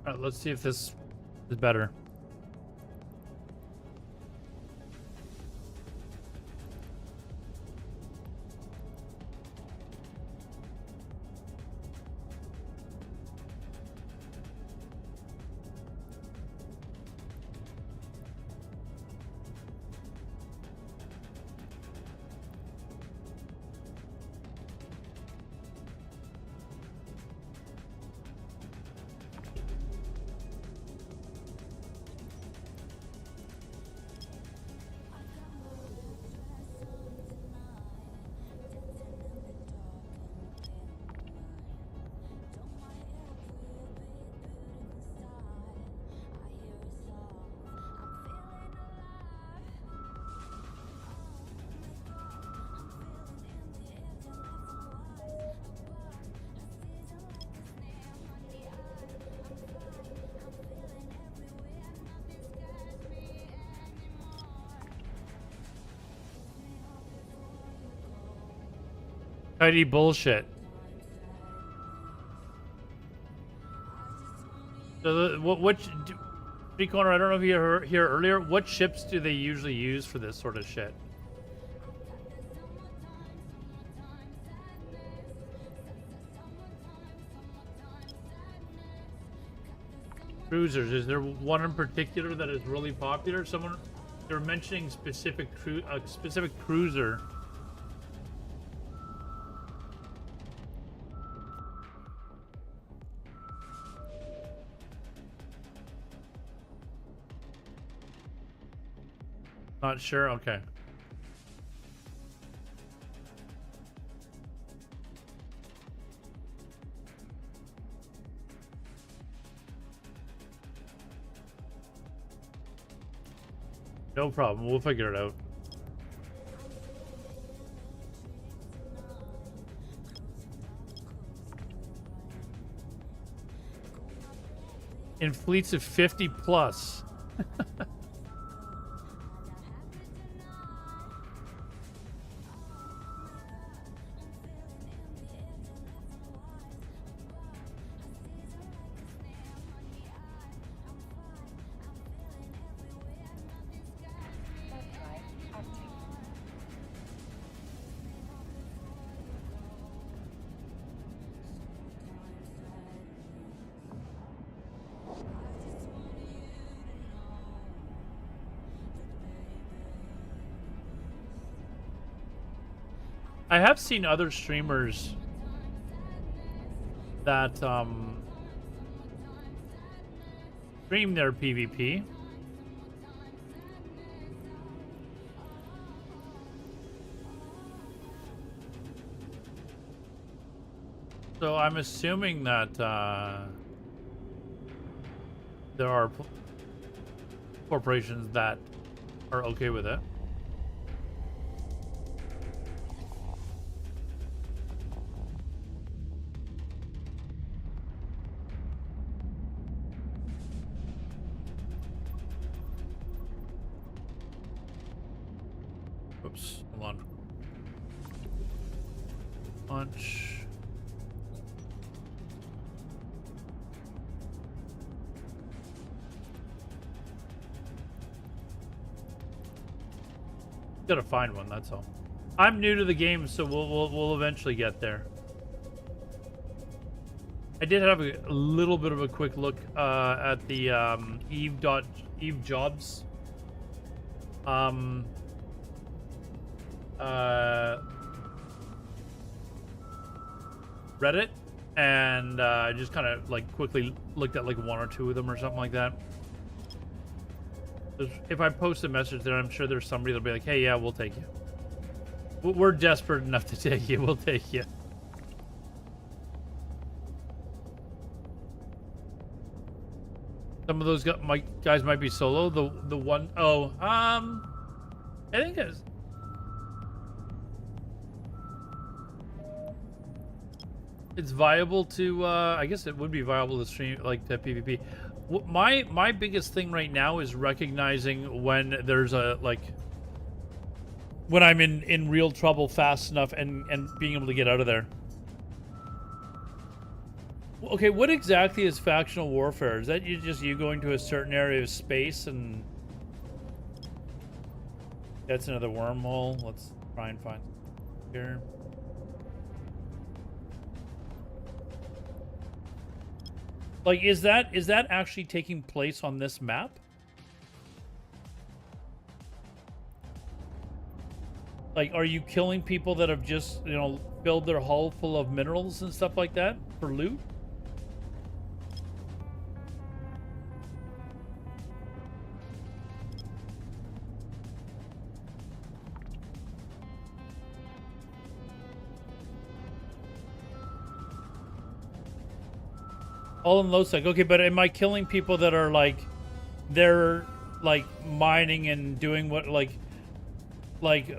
All right, let's see if this is better. Tidy bullshit. So Street Corner, I don't know if you were here earlier. What ships do they usually use for this sort of shit? Cruisers. Is there one in particular that is really popular? They're mentioning a specific cruiser. Not sure? Okay. No problem. We'll figure it out. In fleets of 50 plus. I have seen other streamers that stream their PvP. So I'm assuming that there are corporations that are okay with it. Oops, hold on. Launch. Gotta find one, that's all. I'm new to the game, so we'll eventually get there. I did have a little bit of a quick look at the Eve Jobs Reddit, and I just kind of like quickly looked at like one or two of them or something like that. If I post a message there, I'm sure there's somebody that'll be like, hey, yeah, we'll take you. We're desperate enough to take you. We'll take you. Some of those guys might be solo. The one, I think it's viable to. I guess it would be viable to stream like to PvP. My biggest thing right now is recognizing when there's a when I'm in real trouble fast enough and being able to get out of there. Okay, what exactly is factional warfare? Is that you going to a certain area of space and that's another wormhole? Let's try and find here. Like, is that actually taking place on this map? Like, are you killing people that have just, you know, filled their hull full of minerals and stuff like that for loot? All in low sec. Okay, but am I killing people that are like, they're like mining and doing what like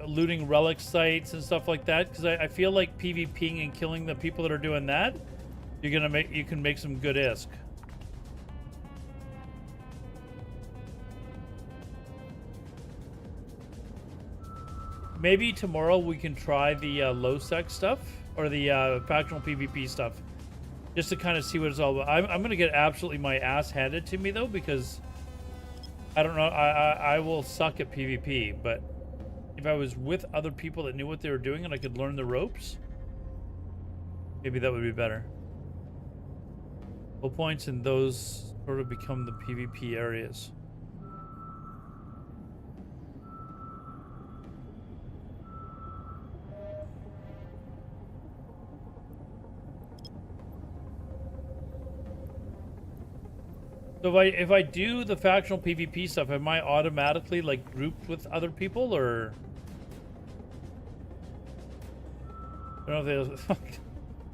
looting relic sites and stuff like that? Because I feel like PvPing and killing the people that are doing that, you can make some good ISK. Maybe tomorrow we can try the low sec stuff or the factional PvP stuff. Just to kind of see what it's all about. I'm going to get absolutely my ass handed to me, though, because I don't know. I will suck at PvP, but if I was with other people that knew what they were doing and I could learn the ropes, maybe that would be better. Low points in those sort of become the PvP areas. So if I do the factional PvP stuff, am I automatically like grouped with other people, or I don't know if there's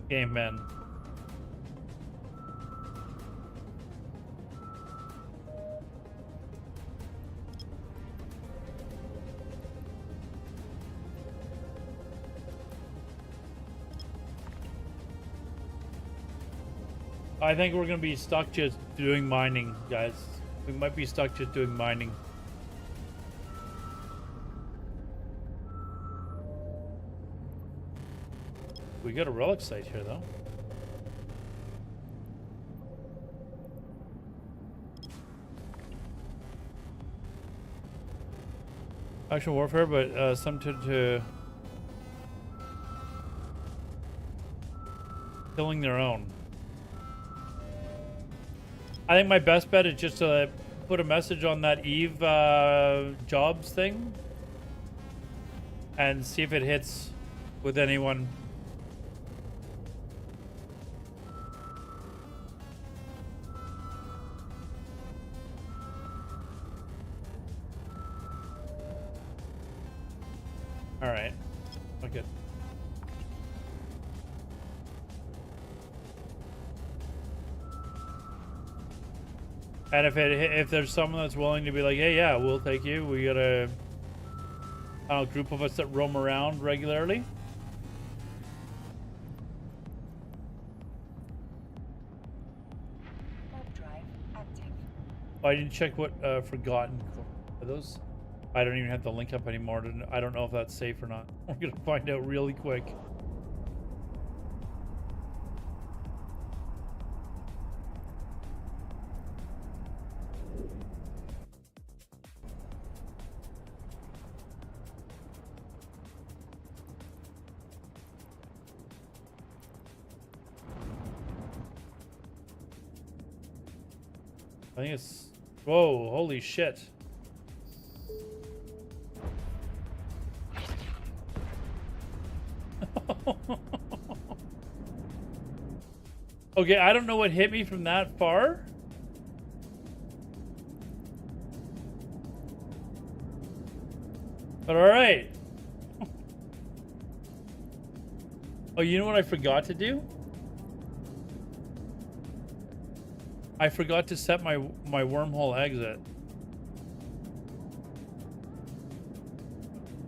game man. I think we're gonna be stuck just doing mining, guys. We might be stuck just doing mining. We got a relic site here, though. Actual warfare, but some to killing their own. I think my best bet is just to put a message on that Eve jobs thing and see if it hits with anyone. All right. Okay. And if there's someone that's willing to be like, hey, yeah, we'll take you. We got a group of us that roam around regularly. Ultrawide active. Oh, I didn't check what forgotten are those. I don't even have the link up anymore. I don't know if that's safe or not. We're gonna find out really quick. I think it's... Whoa, holy shit. Okay, I don't know what hit me from that far. But alright. Oh, you know what I forgot to do? I forgot to set my wormhole exit.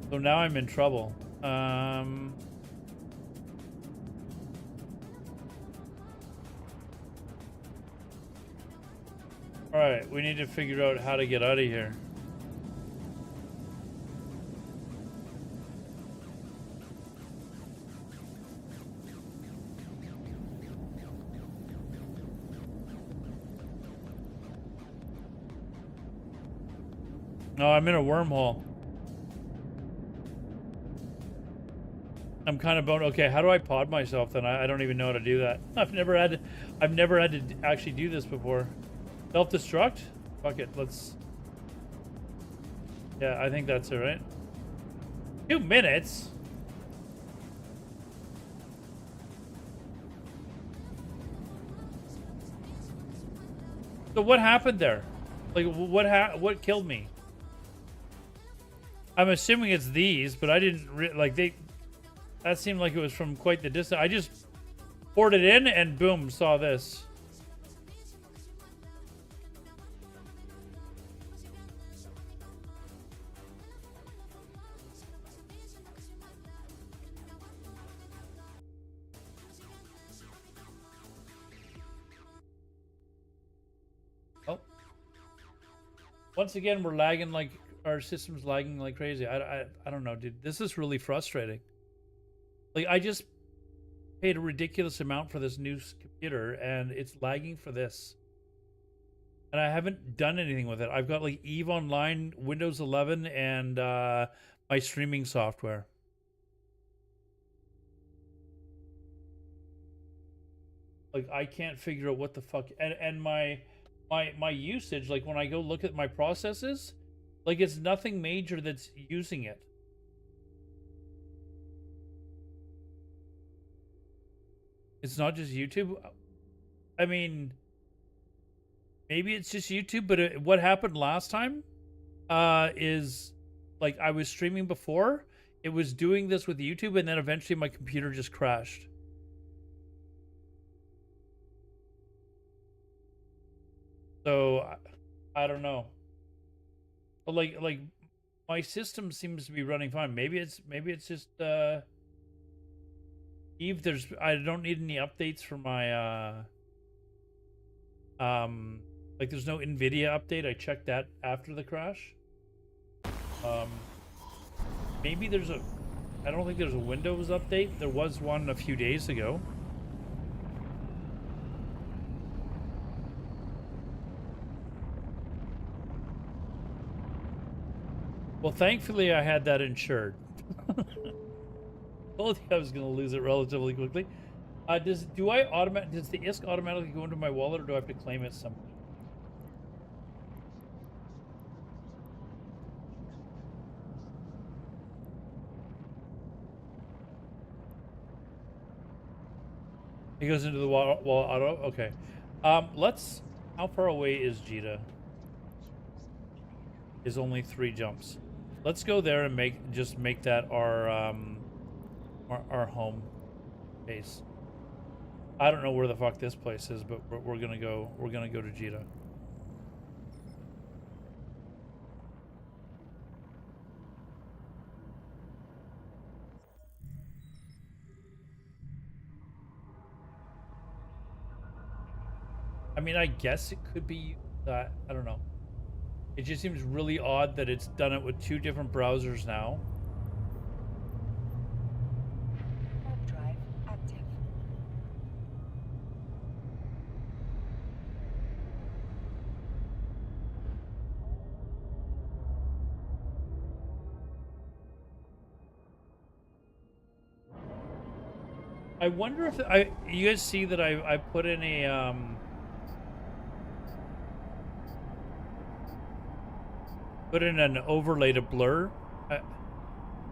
So now I'm in trouble. Alright, we need to figure out how to get out of here. No, I'm in a wormhole. I'm kind of boned. Okay, how do I pod myself then? I don't even know how to do that. I've never had to actually do this before. Self-destruct? Fuck it, let's... Yeah, I think that's it, right? 2 minutes? So what happened there? Like, what killed me? I'm assuming it's these, but I didn't like that seemed like it was from quite the distance. I just poured it in and boom, saw this. Oh. Once again, we're lagging like our system's lagging like crazy. I don't know, dude. This is really frustrating. Like, I just paid a ridiculous amount for this new computer, and it's lagging for this. And I haven't done anything with it. I've got, like, EVE Online, Windows 11, and my streaming software. Like, I can't figure out what the fuck... And my usage, like, when I go look at my processes... Like, it's nothing major that's using it. It's not just YouTube. I mean, maybe it's just YouTube, but what happened last time is like I was streaming before. It was doing this with YouTube, and then eventually my computer just crashed. So I don't know. But like my system seems to be running fine. Maybe it's just Eve. I don't need any updates for my like there's no NVIDIA update. I checked that after the crash. Maybe I don't think there's a Windows update. There was one a few days ago. Well, thankfully I had that insured. Told you I was going to lose it relatively quickly. Does the ISK automatically go into my wallet, or do I have to claim it somewhere? It goes into the wallet auto. Okay. How far away is Jita? Is only 3 jumps. Let's go there and make that our home base. I don't know where the fuck this place is, but we're gonna go to Jita. I mean, I guess it could be that. I don't know. It just seems really odd that it's done it with 2 different browsers now. Drive active. I wonder if you guys see that I put in a put in an overlay to blur.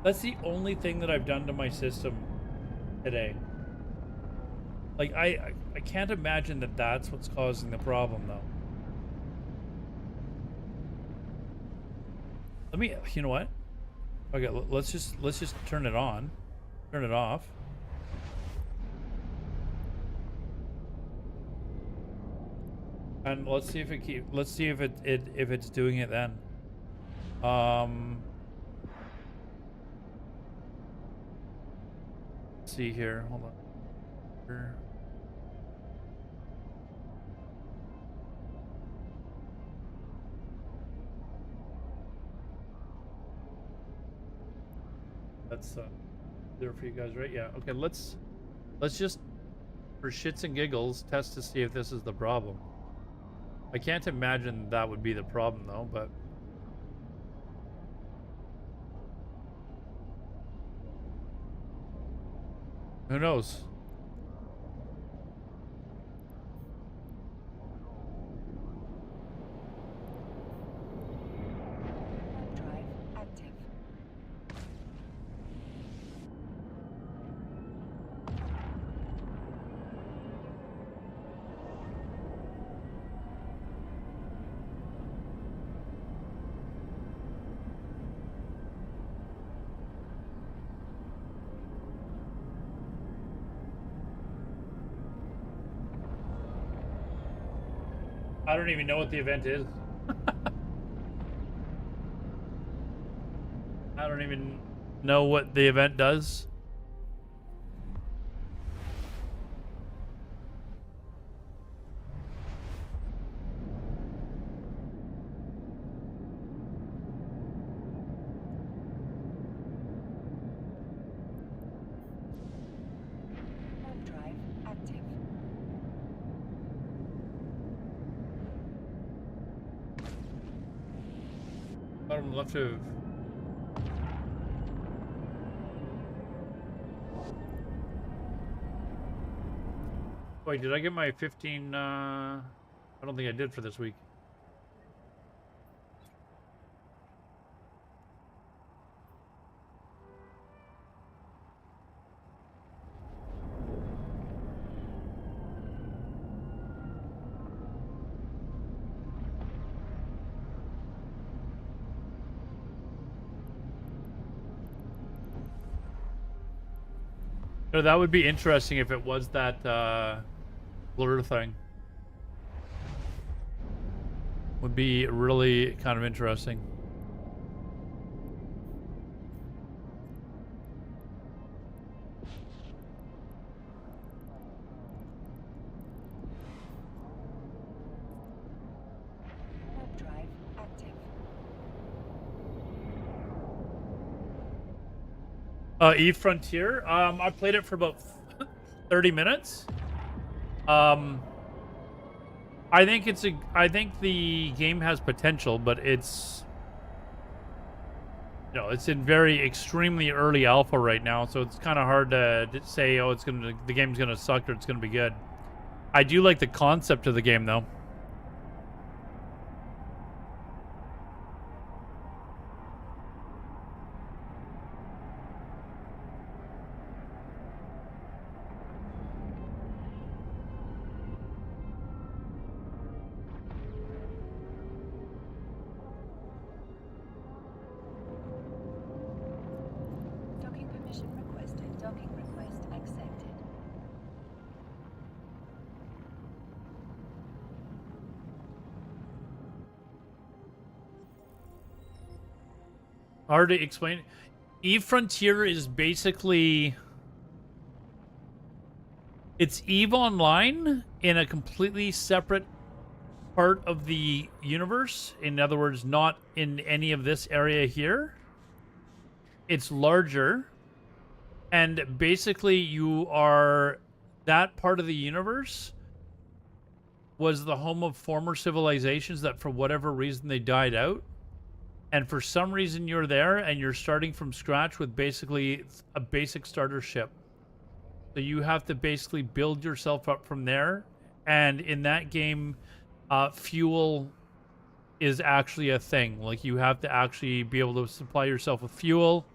That's the only thing that I've done to my system today. Like I can't imagine that that's what's causing the problem though. Let me, you know what? Okay, let's just turn it on, turn it off. And let's see if if it's doing it then. Let's see here. Hold on. Here. That's there for you guys, right? Yeah. Okay, let's just, for shits and giggles, test to see if this is the problem. I can't imagine that would be the problem though, but who knows? Drive active. I don't even know what the event is. I don't even know what the event does. Drive active. Bottom left of. Wait, did I get my 15? I don't think I did for this week. No, that would be interesting if it was that blur thing. Would be really kind of interesting. Warp drive active. Eve Frontier. I played it for about 30 minutes. I think the game has potential, but it's it's in very extremely early alpha right now, so it's kind of hard to say, oh, the game's gonna suck or it's gonna be good. I do like the concept of the game though. Docking permission requested. Docking request accepted. Hard to explain. Eve Frontier is basically it's Eve Online in a completely separate part of the universe. In other words, not in any of this area here. It's larger, and basically you are that part of the universe was the home of former civilizations that for whatever reason they died out. And for some reason you're there and you're starting from scratch with basically a basic starter ship. So you have to basically build yourself up from there. And in that game, fuel is actually a thing. Like you have to actually be able to supply yourself with fuel.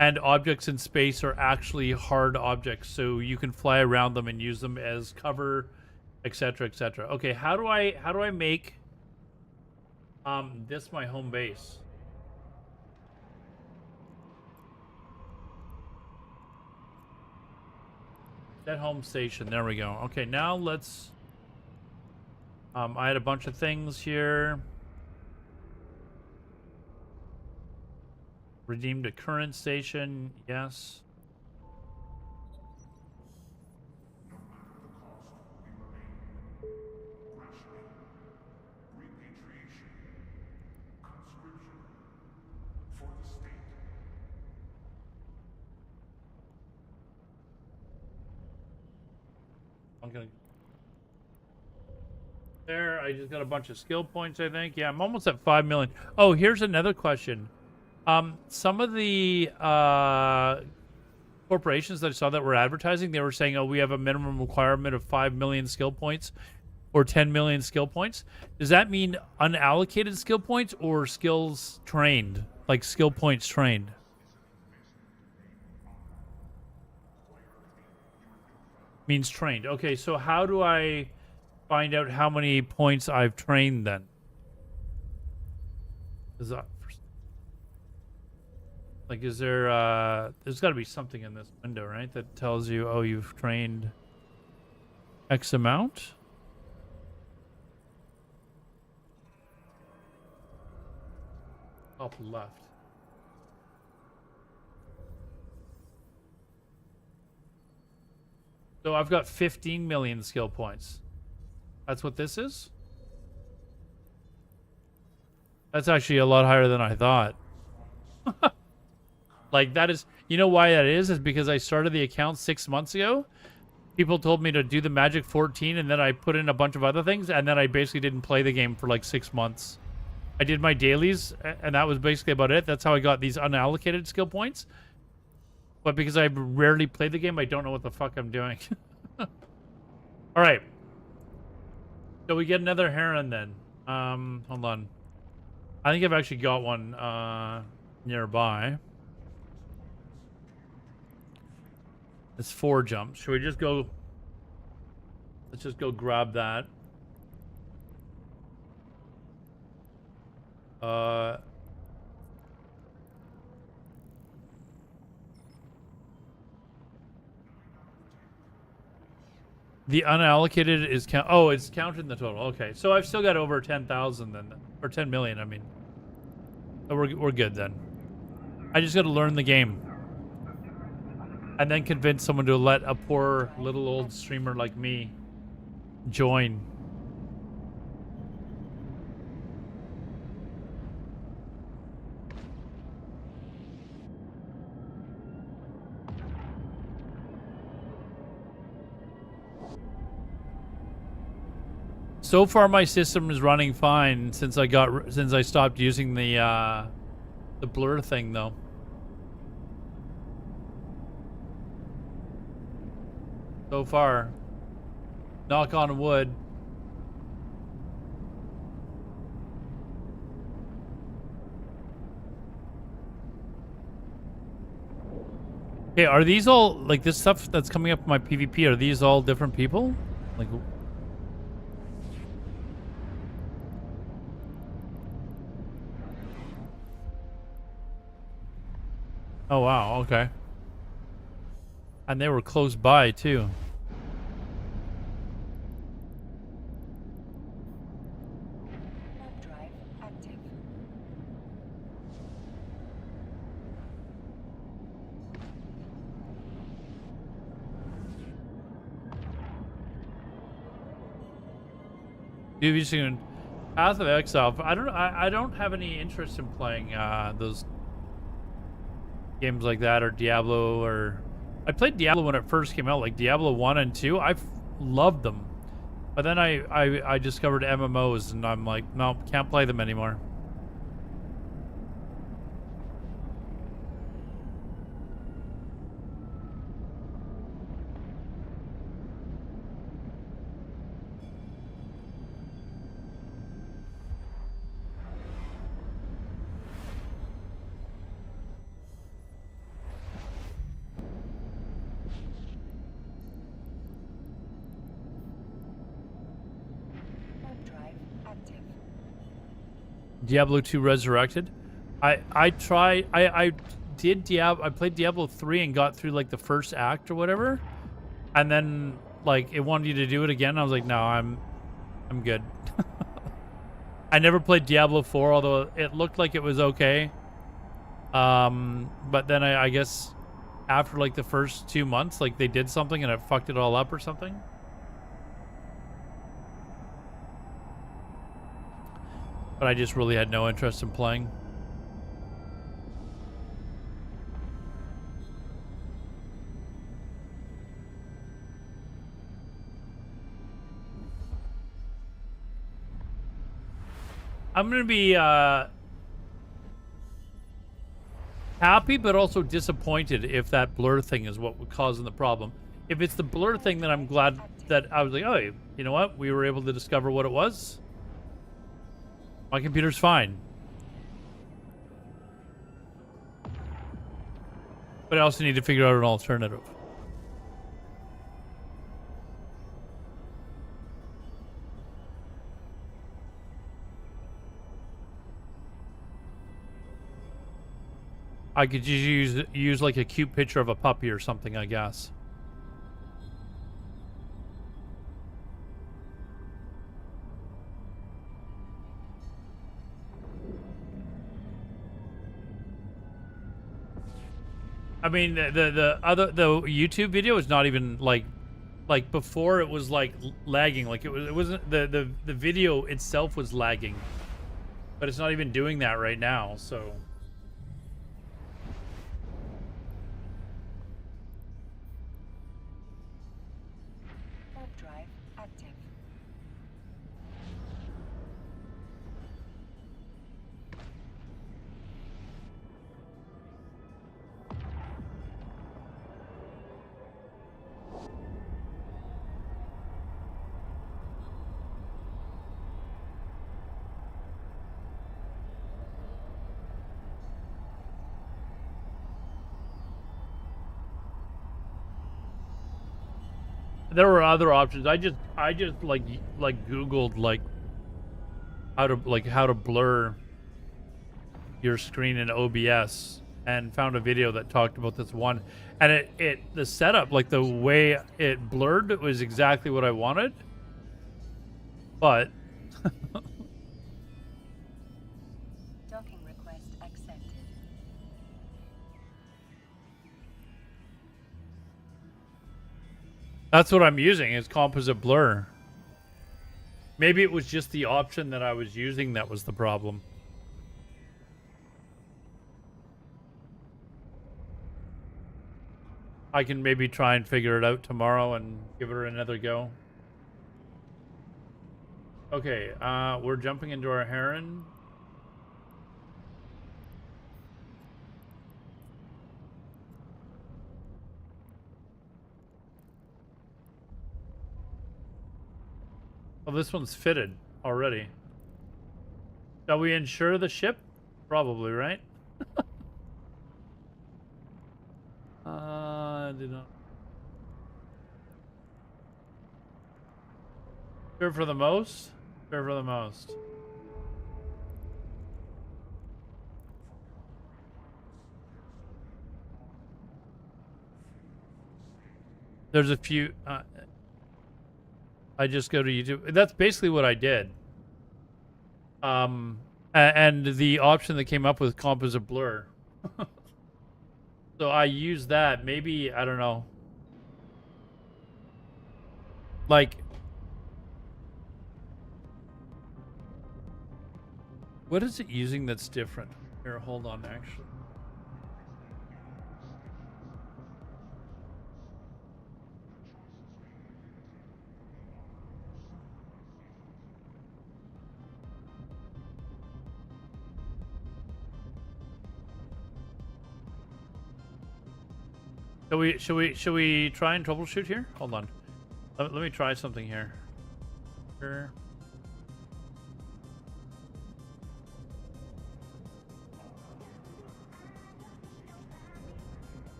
And objects in space are actually hard objects. So you can fly around them and use them as cover, etc., etc. Okay, how do I make this my home base? That home station. There we go. Okay, now let's I had a bunch of things here. Redeemed a current station. Yes. I'm gonna there. I just got a bunch of skill points, I think. Yeah, I'm almost at 5 million. Oh, here's another question. Some of the corporations that I saw that were advertising, they were saying, oh, we have a minimum requirement of 5 million skill points or 10 million skill points. Does that mean unallocated skill points or skills trained? Like skill points trained? Means trained. Okay, so how do I find out how many points I've trained then? Is that like, is there there's got to be something in this window, right, that tells you, oh, you've trained X amount? Top left. So I've got 15 million skill points. That's what this is? That's actually a lot higher than I thought. Like, that is... You know why that is? Is because I started the account 6 months ago. People told me to do the Magic 14, and then I put in a bunch of other things, and then I basically didn't play the game for like 6 months. I did my dailies, and that was basically about it. That's how I got these unallocated skill points. But because I rarely play the game, I don't know what the fuck I'm doing. All right. So we get another heron then. Hold on. I think I've actually got one nearby. It's 4 jumps. Should we just go? Let's just go grab that. The unallocated is count. Oh, it's counted in the total. Okay, so I've still got over 10,000 then, or 10 million. I mean, so we're good then. I just got to learn the game, and then convince someone to let a poor little old streamer like me join. So far, my system is running fine since I stopped using the blur thing, though. So far, knock on wood. Okay, are these all like this stuff that's coming up in my PvP? Are these all different people? Like. Oh, wow, okay. And they were close by, too. Drive active. Dude, you seen Path of Exile? I don't have any interest in playing those games like that, or Diablo, or I played Diablo when it first came out, like Diablo 1 and 2. I loved them, but then I discovered MMOs, and I'm like, no, can't play them anymore. Diablo 2 Resurrected. I played Diablo 3 and got through like the first act or whatever, and then like it wanted you to do it again. I was like, no, I'm good. I never played Diablo 4, although it looked like it was okay. But then I guess after like the first 2 months, like they did something and it fucked it all up or something. But I just really had no interest in playing. I'm gonna be happy, but also disappointed if that blur thing is what was causing the problem. If it's the blur thing, then I'm glad that I was like, oh, you know what? We were able to discover what it was. My computer's fine. But I also need to figure out an alternative. I could just use like a cute picture of a puppy or something, I guess. I mean, the YouTube video is not even like before it was like lagging. Like it wasn't the video itself was lagging, but it's not even doing that right now. So. Drive active. There were other options. I just like Googled like how to blur your screen in OBS, and found a video that talked about this one, and the setup, like the way it blurred, was exactly what I wanted, but Docking request accepted. that's what I'm using is composite blur. Maybe it was just the option that I was using that was the problem. I can maybe try and figure it out tomorrow and give it another go. Okay, we're jumping into our Heron. Oh, this one's fitted already. Shall we insure the ship? Probably, right? I did not. Sure for the most? Sure for the most. There's a few... I just go to YouTube. That's basically what I did. And the option that came up with composite blur. So I use that. Maybe, I don't know. Like, what is it using that's different? Here, hold on, actually. Should we try and troubleshoot here? Hold on. Let me try something here. Sure.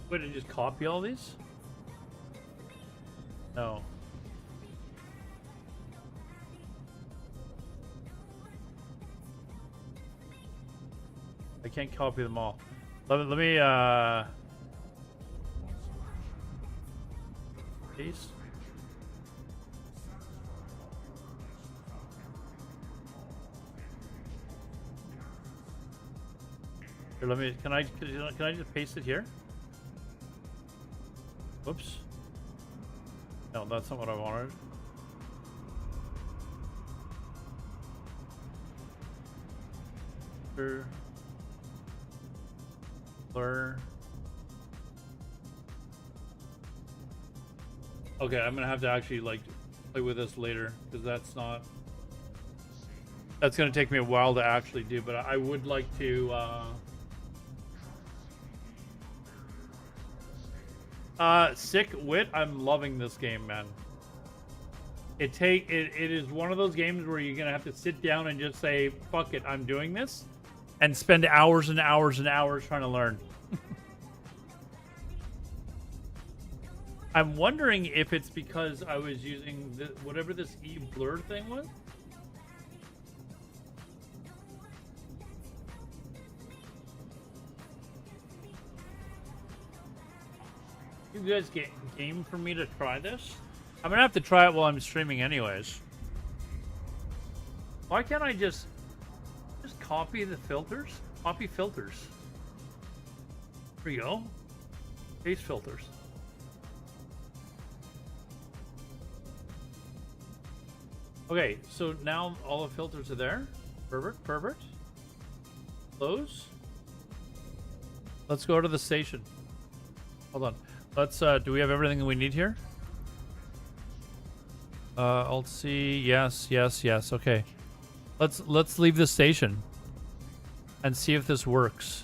Wait, did you just copy all these? No. I can't copy them all. Let me paste. Here, let me. Can I just paste it here? Whoops. No, that's not what I wanted. Sure. Blur. Okay, I'm gonna have to actually like play with this later because that's gonna take me a while to actually do, but I would like to Sick Wit. I'm loving this game, man. It is one of those games where you're gonna have to sit down and just say, fuck it, I'm doing this, and spend hours and hours and hours trying to learn. I'm wondering if it's because I was using whatever this blur thing was. You guys get game for me to try this? I'm gonna have to try it while I'm streaming anyways. Why can't I just copy the filters? Copy filters. There we go. Paste filters. Okay, so now all the filters are there. Pervert. Close. Let's go to the station. Hold on. Let's do we have everything that we need here? Alt C, yes. Okay. Let's leave the station and see if this works.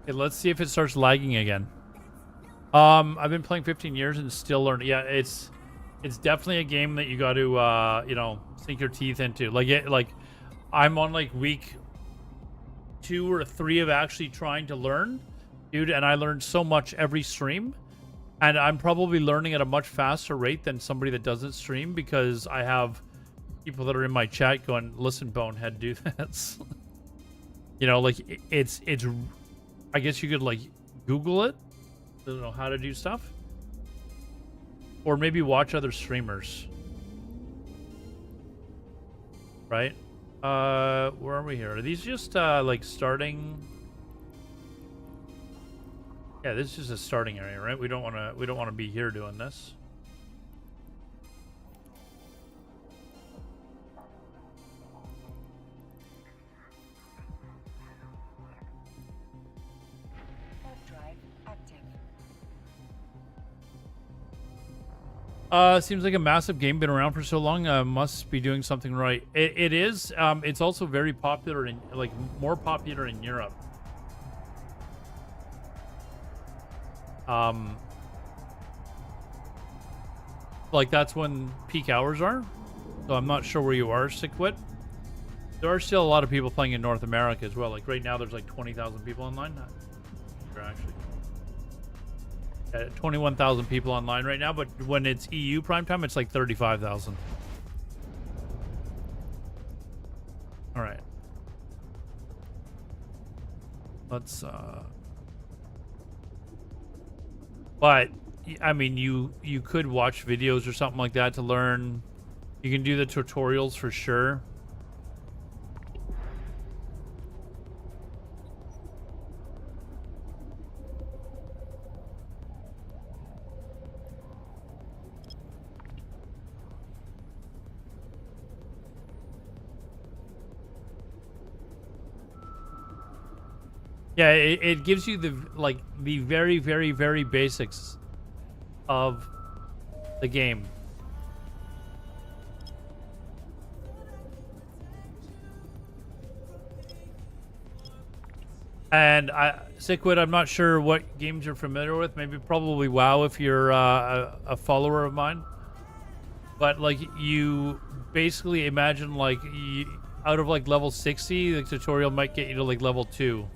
Okay, let's see if it starts lagging again. I've been playing 15 years and still learning. Yeah, it's definitely a game that you got to you know, sink your teeth into. Like I'm on like week 2 or 3 of actually trying to learn, dude, and I learned so much every stream, and I'm probably learning at a much faster rate than somebody that doesn't stream, because I have people that are in my chat going, listen, Bonehead, do this. You know, like, it's I guess you could like Google it, I don't know how to do stuff, or maybe watch other streamers, right? Where are we here? Are these just like starting? Yeah, this is just a starting area, right? We don't want to be here doing this. Drive active. Seems like a massive game, been around for so long, must be doing something right. It is. It's also very popular in, like, more popular in Europe. Like, that's when peak hours are. So I'm not sure where you are, Sickwit. There are still a lot of people playing in North America as well. Like, right now there's like 20,000 people online. Sure, actually. 21,000 people online right now, but when it's EU prime time, it's like 35,000. All right. Let's but I mean, you could watch videos or something like that to learn. You can do the tutorials for sure. Yeah, it gives you the the very, very, very basics of the game. And Sickwit, I'm not sure what games you're familiar with. Maybe probably WoW if you're a follower of mine. But like, you basically imagine like out of like level 60, the tutorial might get you to like level 2.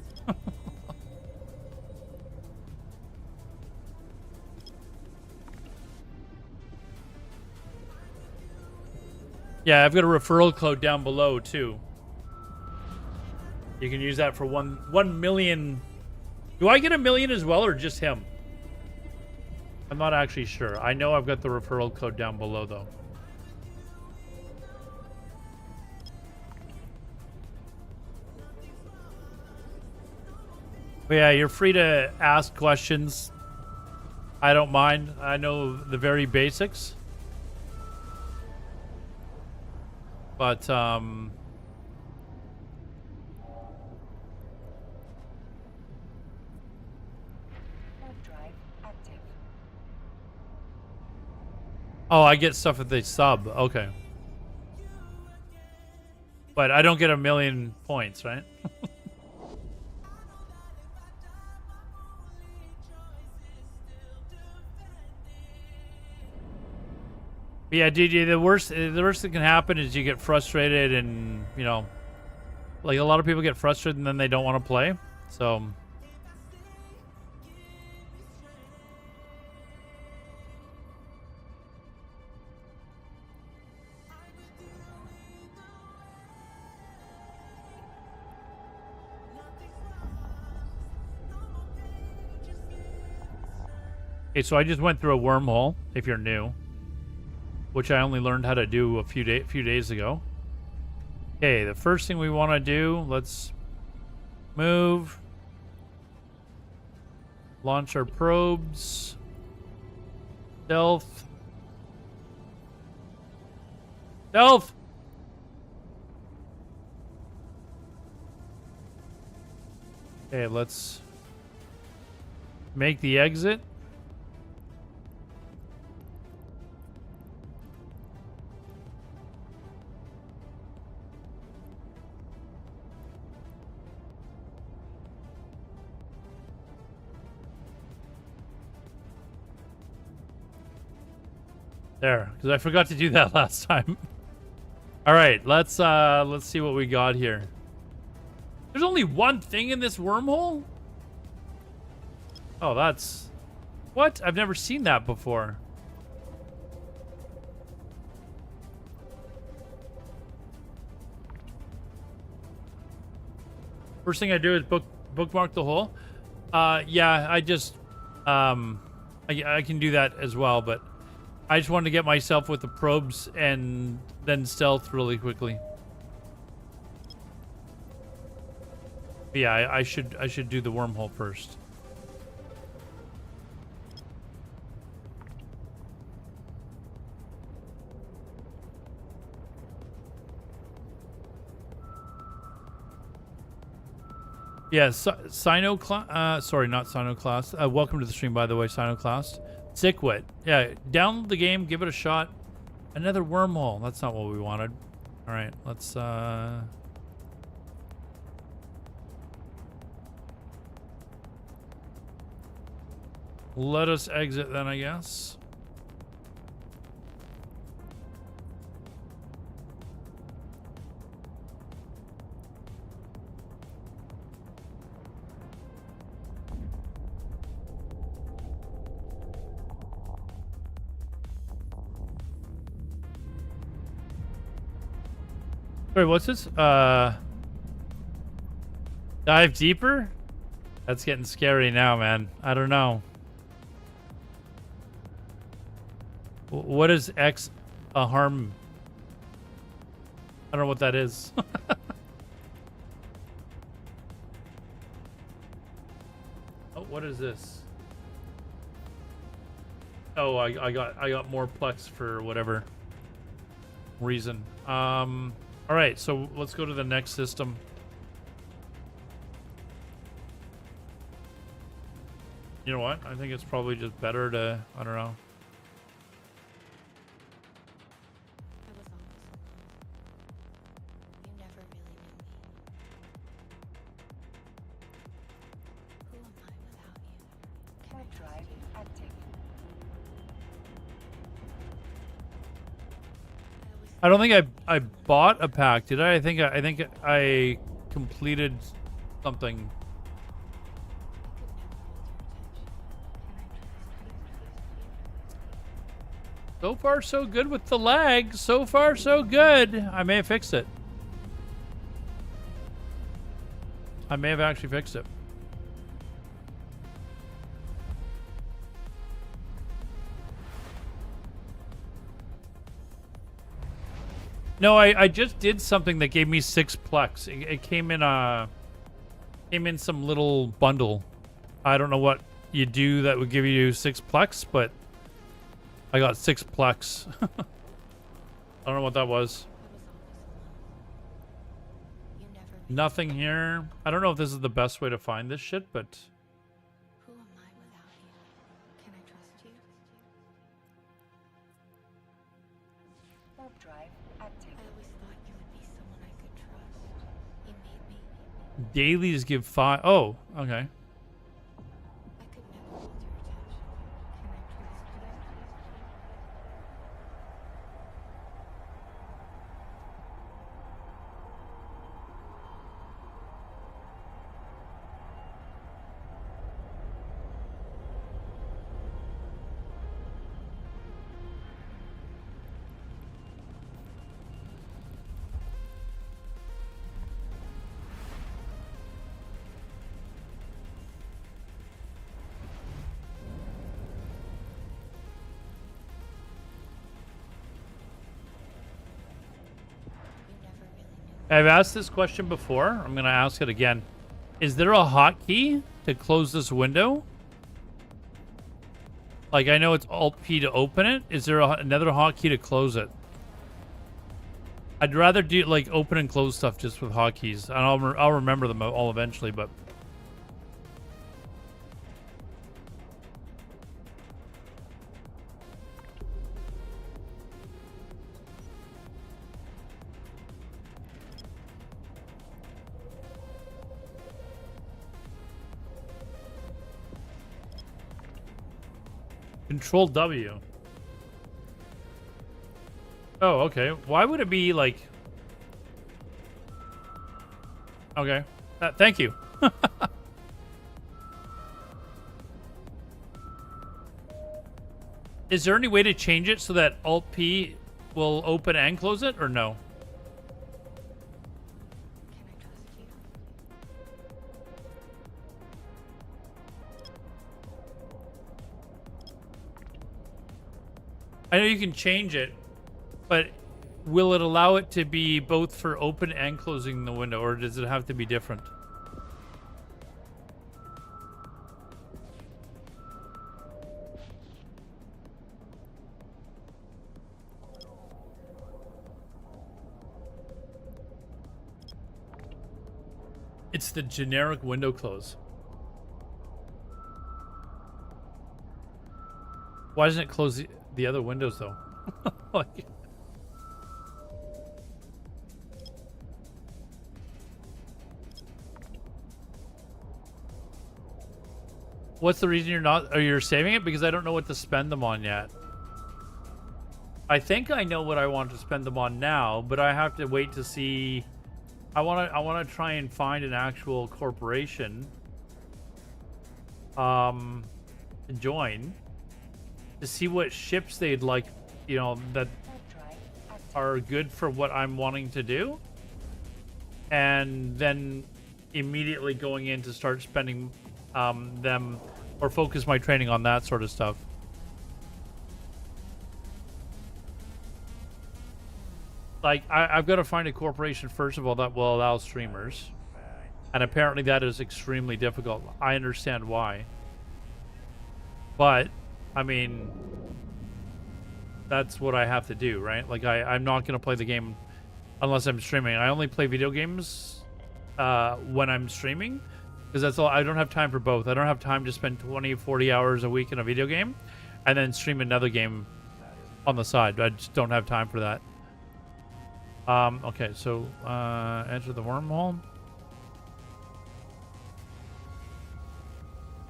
Yeah, I've got a referral code down below too. You can use that for 1 million. Do I get 1 million as well, or just him? I'm not actually sure. I know I've got the referral code down below though. But yeah, you're free to ask questions. I don't mind. I know the very basics. But Drive active. oh, I get stuff if they sub. Okay. But I don't get 1 million points, right? But yeah, dude, the worst that can happen is you get frustrated, and you know, like a lot of people get frustrated and then they don't want to play. So okay, so I just went through a wormhole. If you're new, which I only learned how to do a few days ago. Okay, the first thing we want to do, let's move, launch our probes, stealth. Okay, let's make the exit. There, because I forgot to do that last time. All right, let's see what we got here. There's only one thing in this wormhole? Oh, that's... What? I've never seen that before. First thing I do is bookmark the hole. Yeah, I just... I can do that as well, but I just wanted to get myself with the probes and then stealth really quickly. But yeah, I should do the wormhole first. Yeah, sorry, not Sinoclast. Welcome to the stream, by the way, Sinoclast. Sickwit. Yeah, download the game, give it a shot. Another wormhole. That's not what we wanted. All right, let's... Let us exit then, I guess. Wait, what's this? Dive deeper? That's getting scary now, man. I don't know. What is X harm? I don't know what that is. Oh, what is this? Oh, I got more plex for whatever reason. All right, so let's go to the next system. You know what? I think it's probably just better to, I don't know. I don't think I bought a pack, did I? I think I completed something. So far, so good with the lag. So far, so good. I may have fixed it. I may have actually fixed it. No, I just did something that gave me 6 plex. It came in some little bundle. I don't know what you do that would give you 6 plex, but I got 6 plex. I don't know what that was. Nothing here. I don't know if this is the best way to find this shit, but... Who am I without you? Can I trust you? Warp drive active. I always thought you would be someone I could trust. You made me. Dailies give 5... Oh, okay. I could never hold your attention. Can I trust you? I've asked this question before. I'm going to ask it again. Is there a hotkey to close this window? Like, I know it's Alt-P to open it. Is there another hotkey to close it? I'd rather do, like, open and close stuff just with hotkeys. And I'll remember them all eventually, but... Control W. Oh, okay. Why would it be like Okay. Thank you. Is there any way to change it so that Alt P will open and close it, or no? Can I trust you? I know you can change it, but will it allow it to be both for open and closing the window, or does it have to be different? It's the generic window close. Why doesn't it close the other windows though? Like, what's the reason you're not, or you're saving it? Because I don't know what to spend them on yet. I think I know what I want to spend them on now, but I have to wait to see. I want to try and find an actual corporation to join to see what ships they'd like, you know, that are good for what I'm wanting to do, and then immediately going in to start spending them, or focus my training on that sort of stuff. Like, I've got to find a corporation, first of all, that will allow streamers. And apparently that is extremely difficult. I understand why. But, I mean, that's what I have to do, right? Like, I'm not going to play the game unless I'm streaming. I only play video games when I'm streaming, because that's all. I don't have time for both. I don't have time to spend 20, 40 hours a week in a video game and then stream another game on the side. I just don't have time for that. Okay, so enter the wormhole.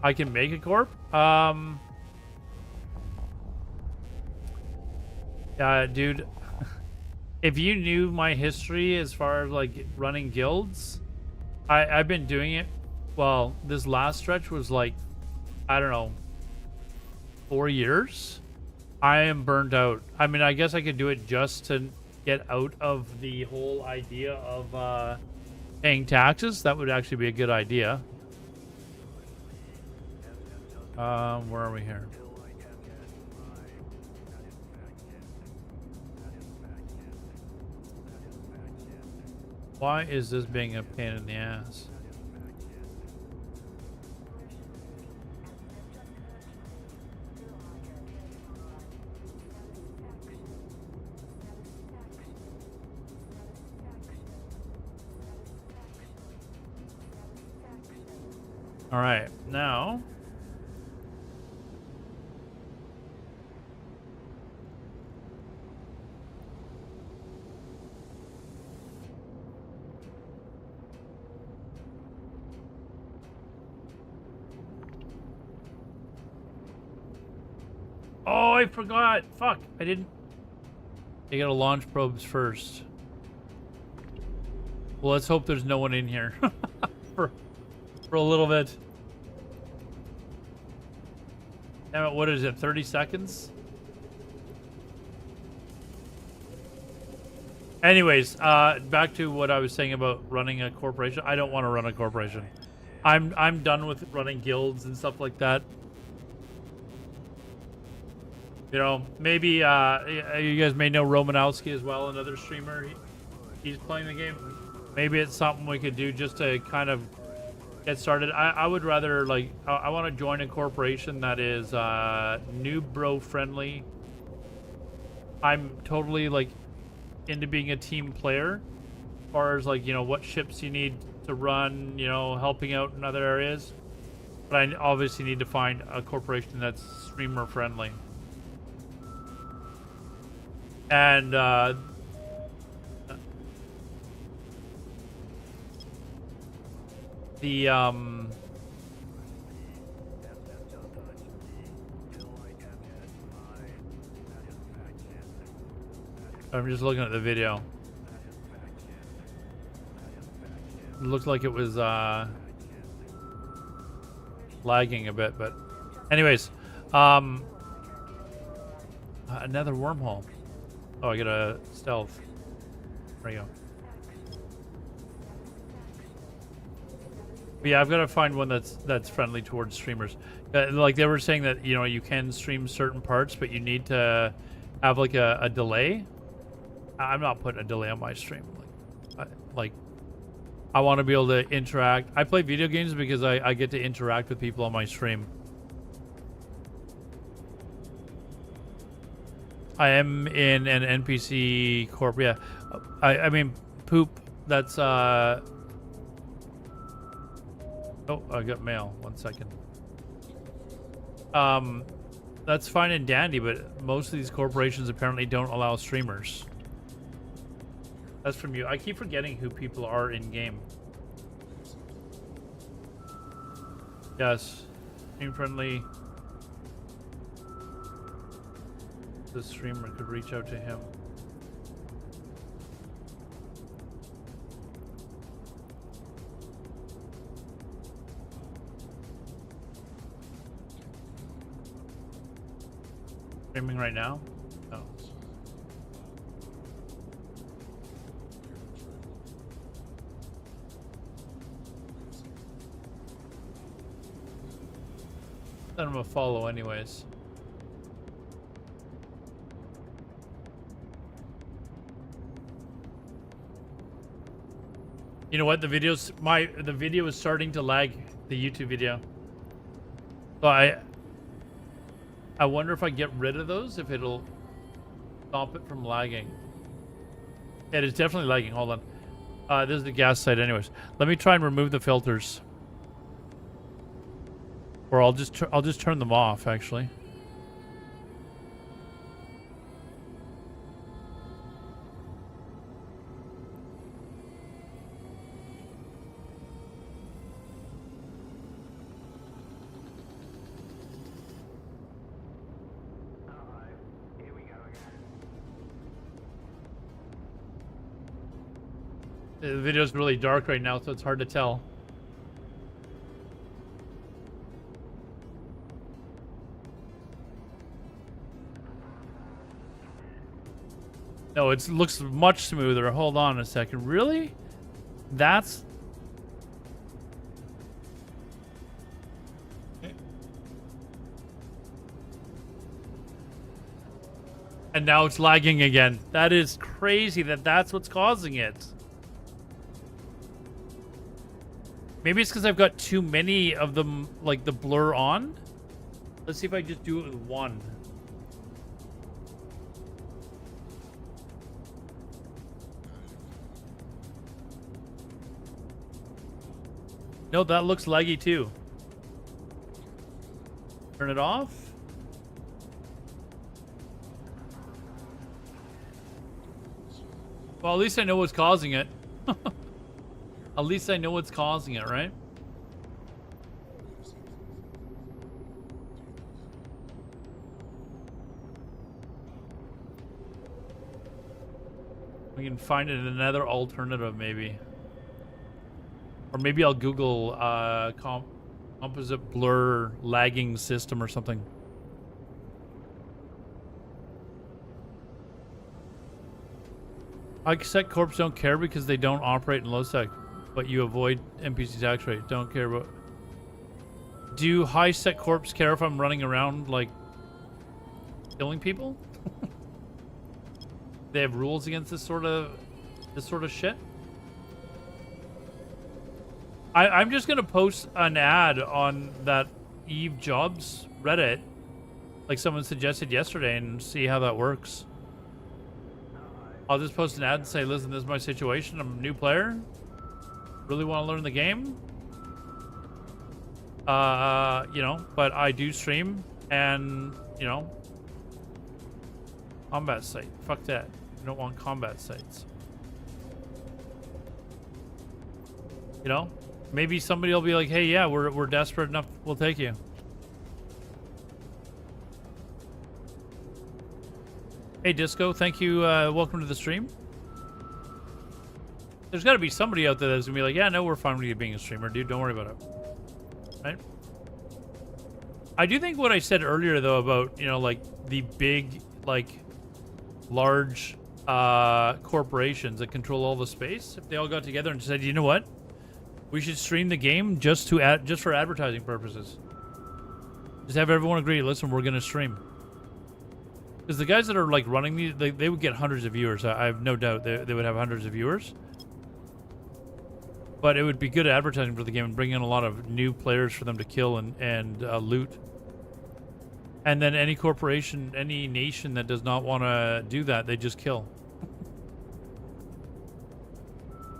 I can make a corp. Dude, if you knew my history as far as like running guilds, I've been doing it. Well, this last stretch was like, I don't know, 4 years. I am burned out. I mean, I guess I could do it just to get out of the whole idea of paying taxes. That would actually be a good idea. Where are we here? Why is this being a pain in the ass? All right, now oh, I forgot. Fuck, I didn't. You gotta launch probes first. Well, let's hope there's no one in here for a little bit. Damn it, what is it, 30 seconds? Anyways, back to what I was saying about running a corporation. I don't want to run a corporation. I'm done with running guilds and stuff like that. You know, maybe you guys may know Romanowski as well, another streamer. He's playing the game. Maybe it's something we could do just to kind of get started. I would rather, like, I want to join a corporation that is new bro friendly. I'm totally like into being a team player, as far as like, you know, what ships you need to run, you know, helping out in other areas. But I obviously need to find a corporation that's streamer friendly. And I'm just looking at the video. looked like it was lagging a bit, but anyways, another wormhole. Oh, I got a stealth. There you go. But yeah, I've got to find one that's friendly towards streamers. Like they were saying that, you know, you can stream certain parts, but you need to have like a delay. I'm not putting a delay on my stream. I want to be able to interact. I play video games because I get to interact with people on my stream. I am in an NPC corp. Yeah, I mean, poop. That's Oh, I got mail. 1 second. That's fine and dandy, but most of these corporations apparently don't allow streamers. That's from you. I keep forgetting who people are in game. Yes, stream friendly. The streamer could reach out to him. Streaming right now? No. Send him a follow anyways. You know what? The video is starting to lag, the YouTube video. So I wonder if I get rid of those, if it'll stop it from lagging. It is definitely lagging. Hold on. This is the gas site anyways. Let me try and remove the filters. Or I'll just turn them off actually. The video's really dark right now, so it's hard to tell. No, it looks much smoother. Hold on a second. Really? That's... And now it's lagging again. That is crazy that that's what's causing it. Maybe it's because I've got too many of them, like the blur on. Let's see if I just do it with one. No, that looks laggy too. Turn it off. Well, at least I know what's causing it. At least I know what's causing it, right? We can find it in another alternative, maybe. Or maybe I'll Google composite blur lagging system or something. High sec corps don't care because they don't operate in low sec, but you avoid NPC tax rate. Don't care about. Do high sec corps care if I'm running around like killing people? They have rules against this sort of shit. I'm just gonna post an ad on that Eve Jobs Reddit, like someone suggested yesterday, and see how that works. I'll just post an ad and say, listen, this is my situation. I'm a new player. Really want to learn the game. You know, but I do stream and, you know, combat site. Fuck that. I don't want combat sites. You know, maybe somebody will be like, hey, yeah, we're desperate enough. We'll take you. Hey, Disco, thank you. Welcome to the stream. There's got to be somebody out there that's gonna be like, yeah, no, we're fine with you being a streamer, dude. Don't worry about it. Right? I do think what I said earlier, though, about, you know, like, the big, like, large corporations that control all the space, if they all got together and said, you know what? We should stream the game just for advertising purposes. Just have everyone agree, listen, we're going to stream. Because the guys that are, like, running these, they would get hundreds of viewers. I have no doubt they would have hundreds of viewers. But it would be good advertising for the game and bring in a lot of new players for them to kill and loot. And then any corporation, any nation that does not want to do that, they just kill.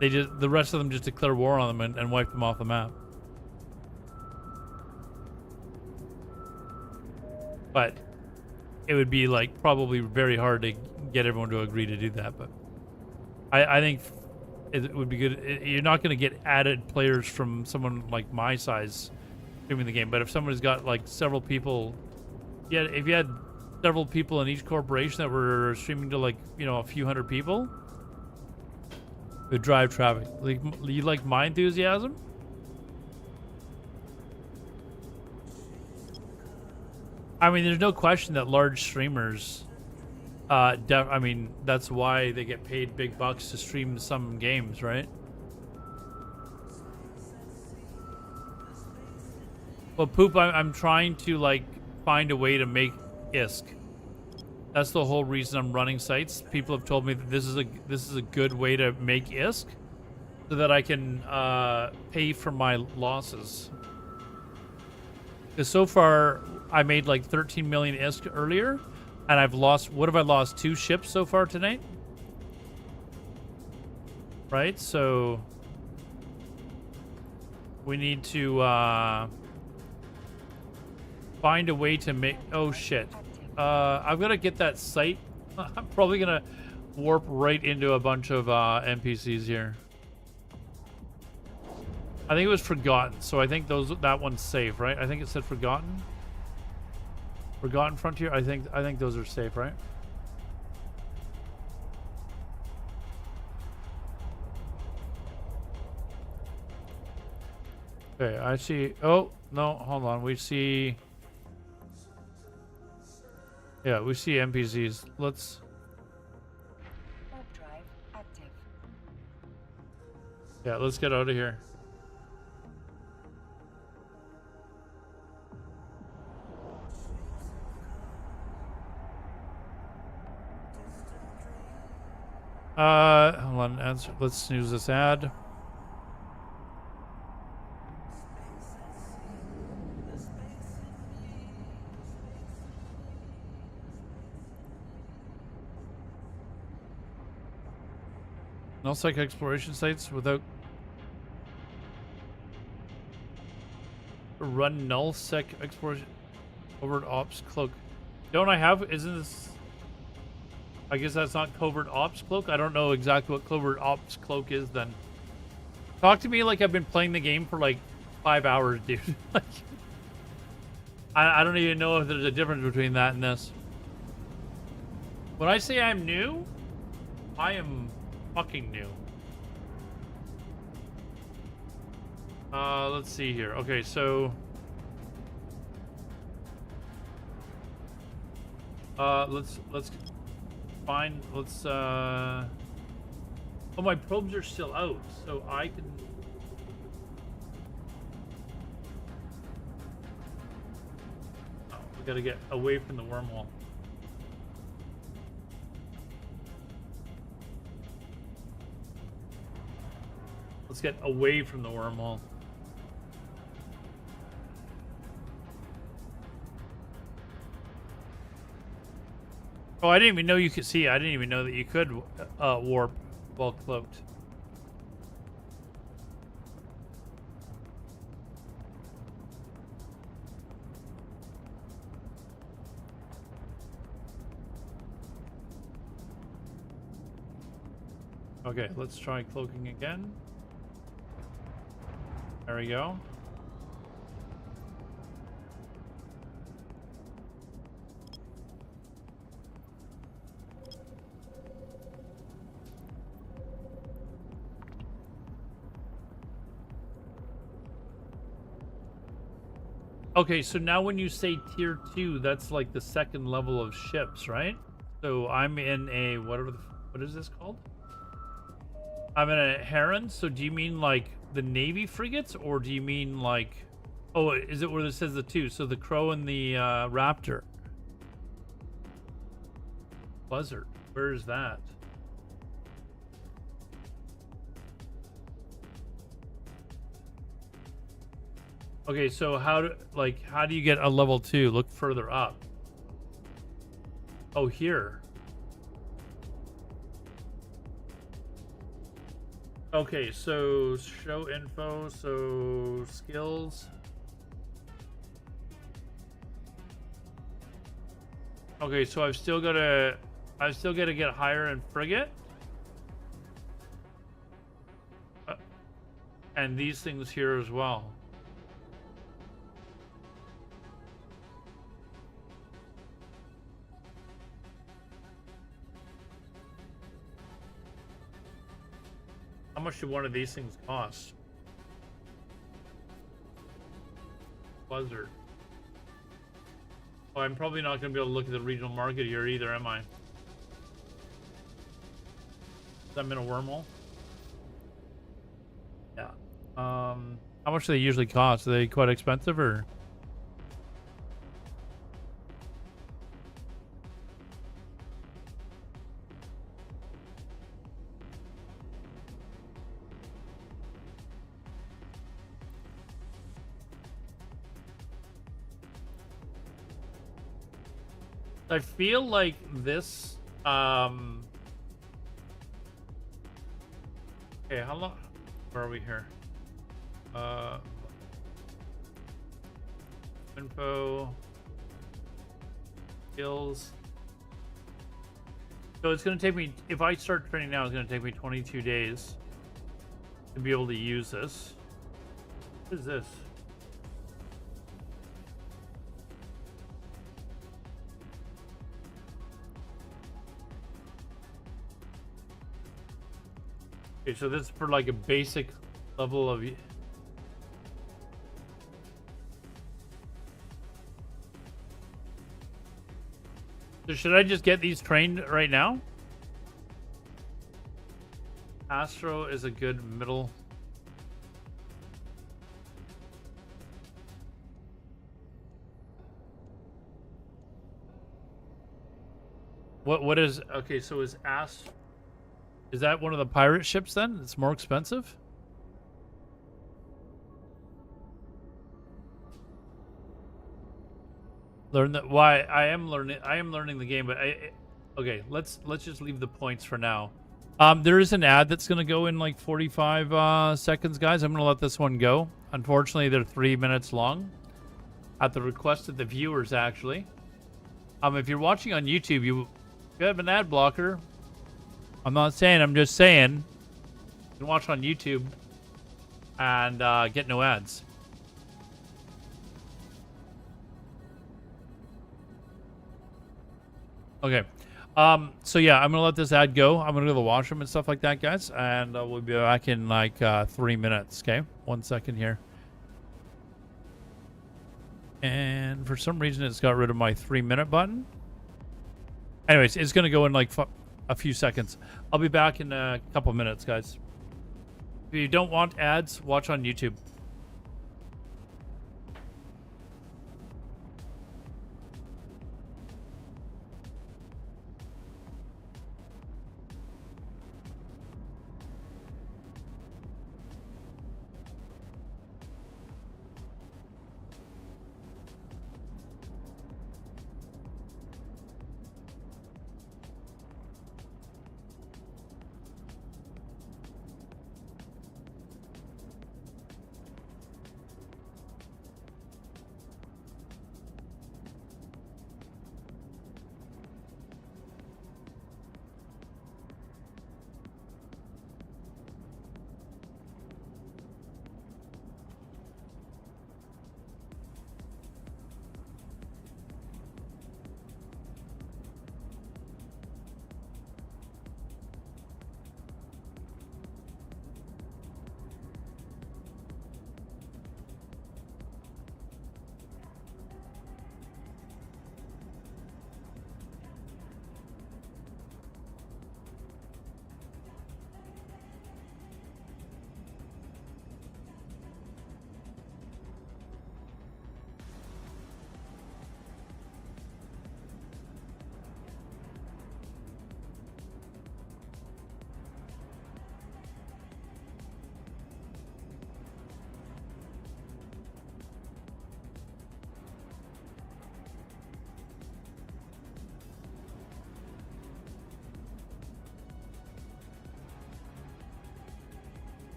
The rest of them just declare war on them and wipe them off the map. But it would be, like, probably very hard to get everyone to agree to do that. But I think it would be good. You're not going to get added players from someone like my size streaming the game. But if somebody's got, like, several people, yeah, if you had several people in each corporation that were streaming to, like, you know, a few hundred people, it would drive traffic. Like, you like my enthusiasm? I mean, there's no question that large streamers, I mean, that's why they get paid big bucks to stream some games, right? Well, Poop, I'm trying to, like, find a way to make ISK. That's the whole reason I'm running sites. People have told me that this is a good way to make ISK, so that I can pay for my losses. Because so far, I made like 13 million ISK earlier, and I've lost, what have I lost? 2 ships so far tonight? Right, so we need to find a way to make, oh shit. I've got to get that site. I'm probably going to warp right into a bunch of NPCs here. I think it was Forgotten, so I think that one's safe, right? I think it said Forgotten. Forgotten Frontier. I think those are safe, right? Okay, I see. Oh no, hold on. We see. Yeah, we see NPCs. Let's. Warp drive active. Yeah, let's get out of here. Hold on. Answer. Let's snooze this ad. Nullsec exploration sites without run nullsec exploration covert ops cloak. Don't I have? Isn't this? I guess that's not covert ops cloak. I don't know exactly what covert ops cloak is then. Talk to me like I've been playing the game for like 5 hours, dude. Like, I don't even know if there's a difference between that and this. When I say I'm new, I am fucking new. Let's see here. Okay, so let's find, oh, my probes are still out, so I can, oh, we gotta get away from the wormhole. Let's get away from the wormhole. Oh, I didn't even know you could see. I didn't even know that you could warp while cloaked. Okay, let's try cloaking again. There we go. Okay, so now when you say tier 2, that's like the second level of ships, right? So I'm in a what is this called? I'm in a Heron. So do you mean like the Navy frigates, or do you mean like, oh, is it where it says the 2? So the Crow and the Raptor. Buzzard. Where is that? Okay, so how do you get a level 2? Look further up. Oh, here. Okay, so show info, so skills. Okay, so I've still got to get higher in frigate. And these things here as well. How much do one of these things cost? Buzzard. Oh, I'm probably not going to be able to look at the regional market here either, am I? I'm in a wormhole. Yeah. How much do they usually cost? Are they quite expensive, or? I feel like this, okay, how long, where are we here? Info, skills. So it's going to take me, if I start training now, it's going to take me 22 days to be able to use this. What is this? Okay, so this is for like a basic level of. So should I just get these trained right now? Astro is a good middle. What is, okay, so is that one of the pirate ships then? It's more expensive? Learn that. Why I am learning the game, but okay, let's just leave the points for now. There is an ad that's gonna go in like 45 seconds, guys. I'm gonna let this one go. Unfortunately, they're 3 minutes long, at the request of the viewers, actually. If you're watching on YouTube, you have an ad blocker. I'm not saying, I'm just saying you can watch on YouTube and get no ads. Okay. So yeah, I'm gonna let this ad go. I'm gonna go to the washroom and stuff like that, guys, and we'll be back in like 3 minutes. Okay, 1 second here. And for some reason, it's got rid of my 3-minute button. Anyways, it's gonna go in like a few seconds. I'll be back in a couple minutes, guys. If you don't want ads, watch on YouTube.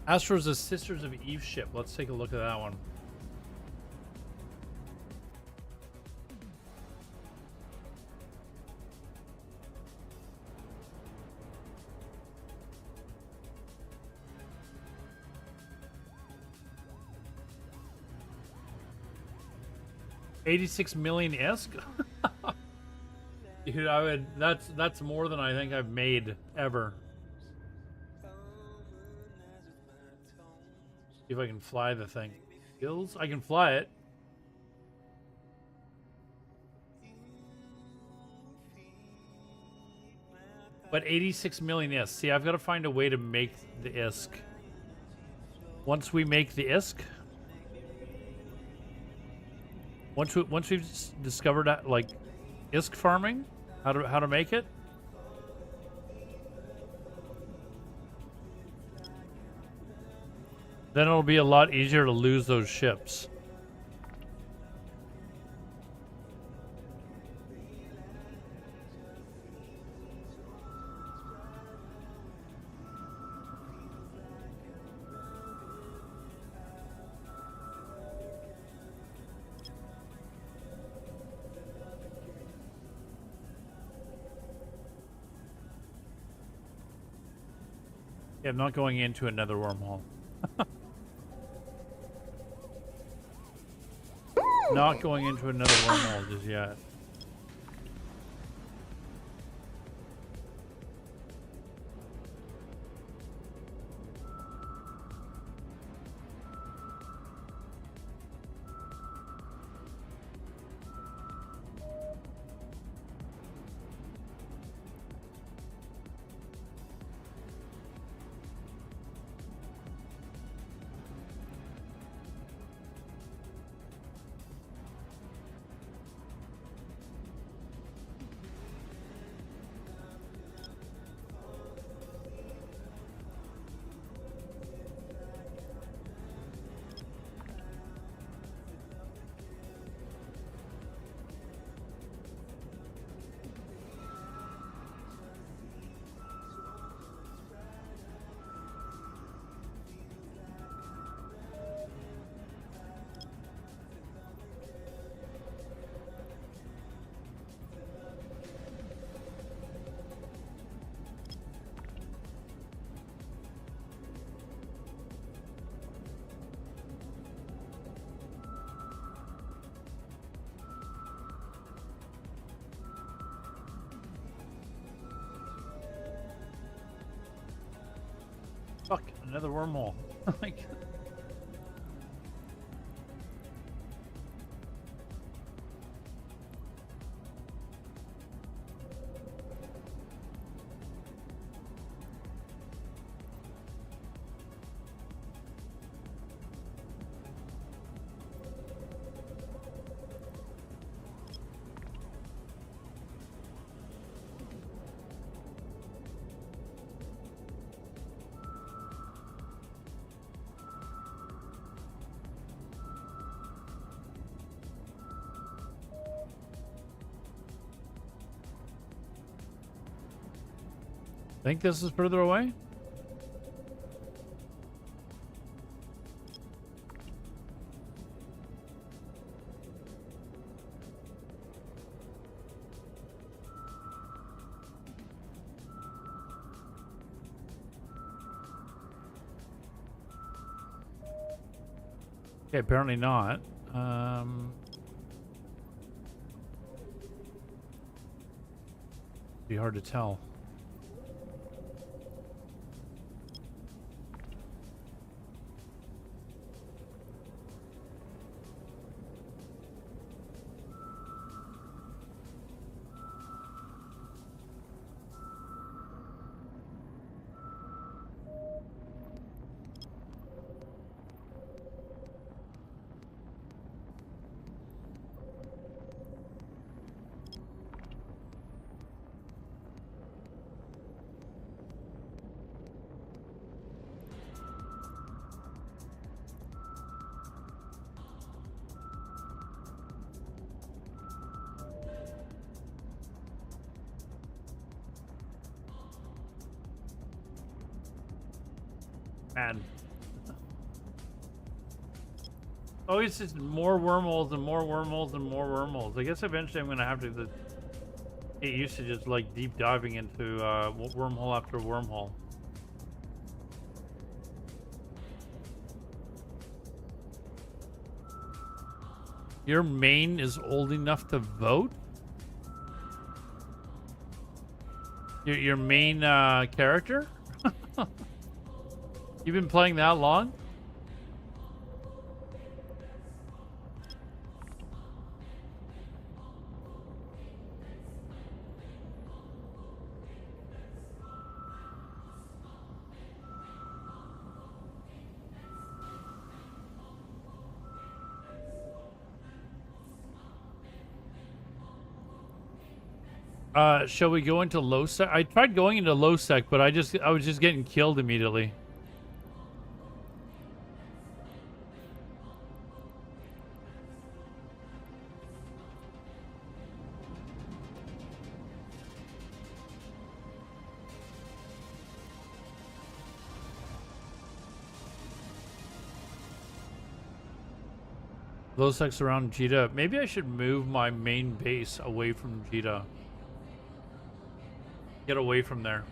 Astro's the Sisters of Eve ship. Let's take a look at that one. $86 million ISK? Dude, that's more than I think I've made ever. See if I can fly the thing. Skills? I can fly it. But 86 million ISK. See, I've got to find a way to make the ISK. Once we make the ISK, once we've discovered like ISK farming, how to make it, then it'll be a lot easier to lose those ships. Yeah, I'm not going into another wormhole. Not going into another wormhole just yet. Fuck, another wormhole. Like, think this is further away? Okay, apparently not. Be hard to tell. Man, Oh, it's just more wormholes and more wormholes and more wormholes. I guess eventually I'm gonna have to get used to just like deep diving into wormhole after wormhole. Your main is old enough to vote? Your main character? You've been playing that long? Shall we go into low sec? I tried going into low sec, but I was just getting killed immediately. Low sec's around Jita. Maybe I should move my main base away from Jita. Get away from there.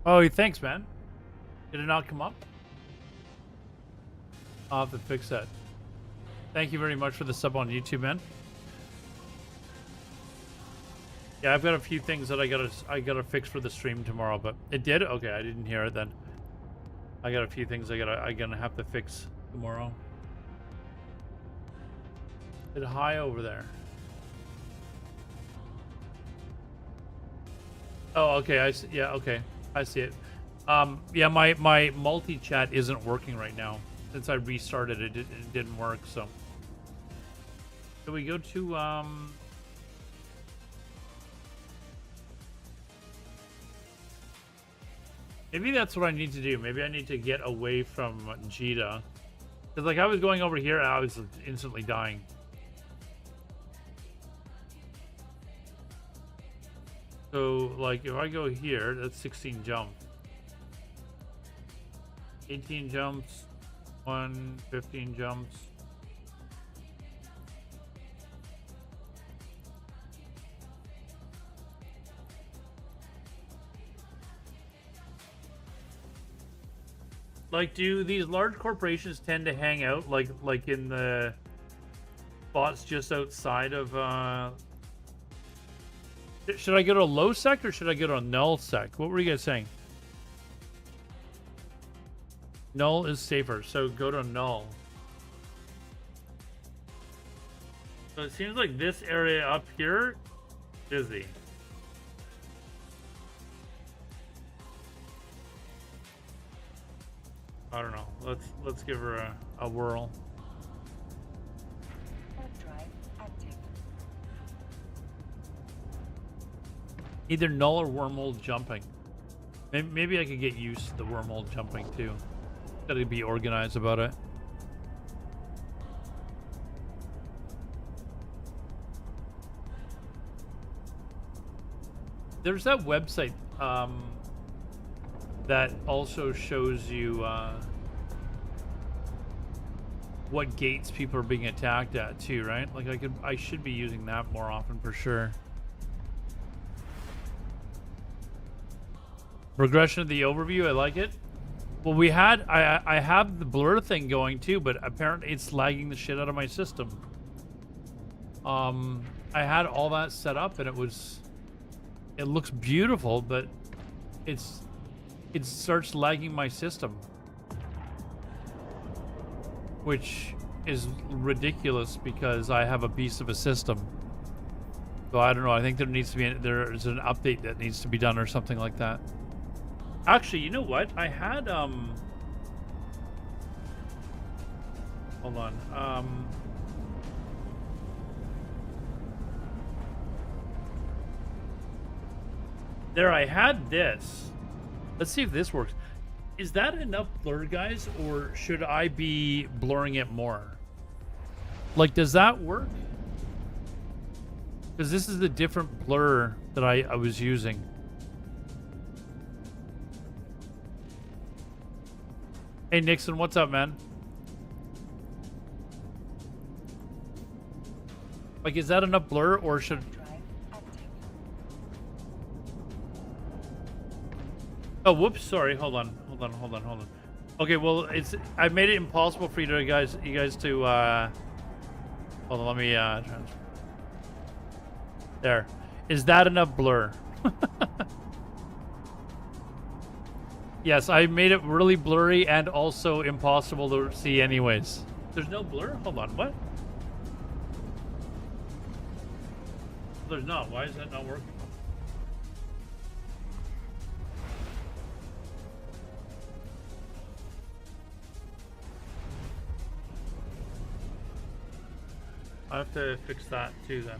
Oh, thanks, man. Did it not come up? I'll have to fix that. Thank you very much for the sub on YouTube, man. Yeah, I've got a few things that I gotta fix for the stream tomorrow, but it did? Okay, I didn't hear it then. I got a few things I'm gonna have to fix tomorrow. It's high over there. Oh, okay. I see. Yeah, okay. I see it. Yeah, my multi-chat isn't working right now. Since I restarted it, it didn't work, so. So we go to, maybe that's what I need to do. Maybe I need to get away from Jita. Because, like, I was going over here and I was instantly dying. So, like, if I go here, that's 16 jumps. 18 jumps. 15 jumps. Like, do these large corporations tend to hang out, like in the spots just outside of, should I go to low sec or should I go to null sec? What were you guys saying? Null is safer, so go to null. So it seems like this area up here, busy. I don't know. Let's give her a whirl. Either null or wormhole jumping. Maybe I could get used to the wormhole jumping too. Gotta be organized about it. There's that website that also shows you what gates people are being attacked at too, right? Like I should be using that more often for sure. Progression of the overview, I like it. Well, I have the blur thing going too, but apparently it's lagging the shit out of my system. I had all that set up and it looks beautiful, but it starts lagging my system, which is ridiculous because I have a beast of a system. So I don't know. I think there's an update that needs to be done or something like that. Actually, you know what? I had Hold on. There, I had this. Let's see if this works. Is that enough blur, guys, or should I be blurring it more? Like, does that work? Because this is the different blur that I was using. Hey, Nixon, what's up, man? Like, is that enough blur, or should... Oh, whoops, sorry. Hold on. Okay, well, I made it impossible for you guys to, hold on, let me, transfer. There. Is that enough blur? Yes, I made it really blurry and also impossible to see anyways. There's no blur? Hold on, what? There's not. Why is that not working? I have to fix that too then.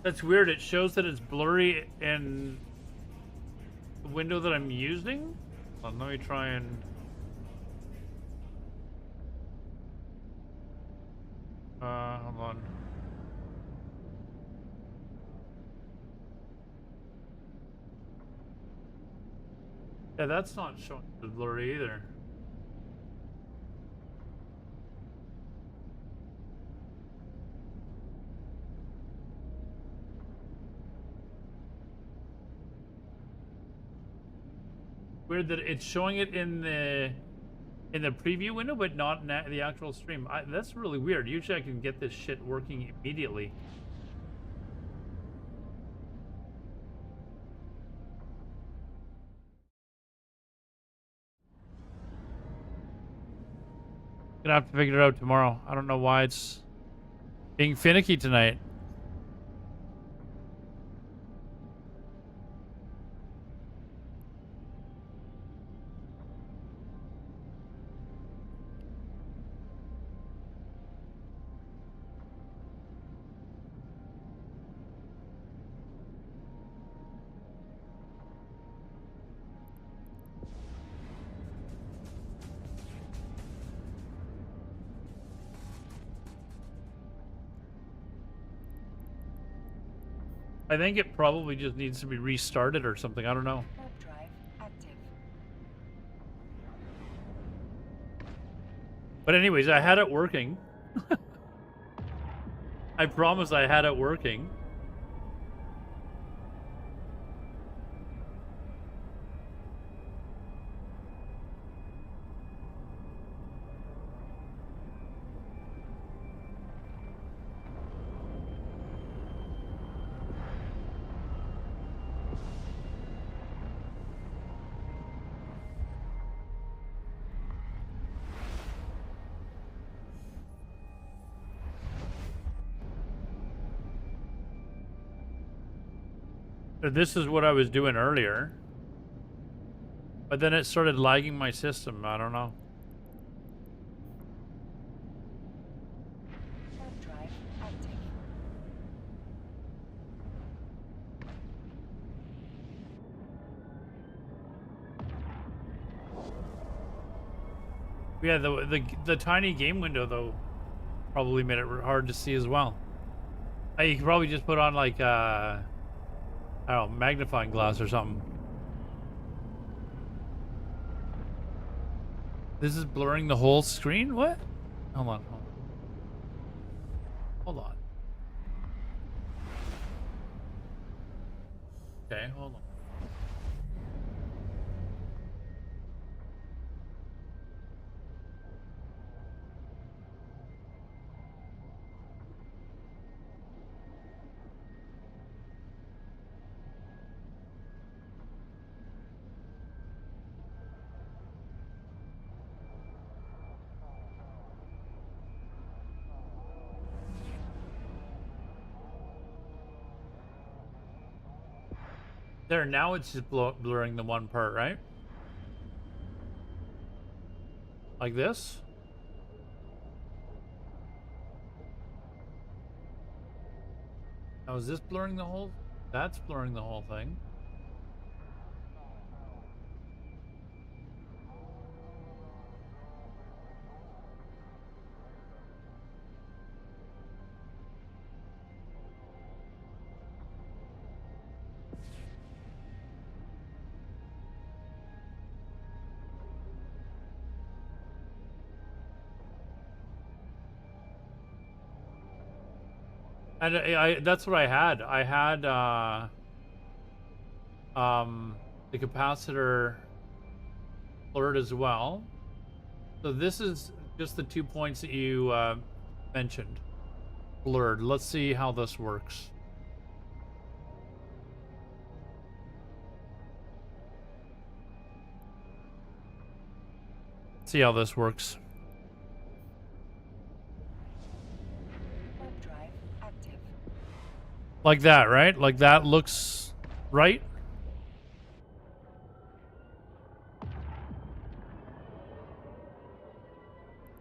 That's weird. It shows that it's blurry in the window that I'm using. Hold on, let me try and... hold on. Yeah, that's not showing as blurry either. Weird that it's showing it in the preview window, but not in the actual stream. That's really weird. Usually I can get this shit working immediately. Gonna have to figure it out tomorrow. I don't know why it's being finicky tonight. I think it probably just needs to be restarted or something. I don't know. Drive active. But anyways, I had it working. I promise I had it working. This is what I was doing earlier. But then it started lagging my system. I don't know. Drive active. Yeah, the tiny game window though probably made it hard to see as well. You could probably just put on like I don't know, magnifying glass or something. This is blurring the whole screen? What? Hold on. Hold on. Okay, hold on. There, now it's just blurring the one part, right? Like this? Now is this blurring the whole? That's blurring the whole thing. And that's what I had. I had the capacitor blurred as well. So this is just the 2 points that you mentioned. Blurred. Let's see how this works. See how this works. Like that, right? Like that looks right?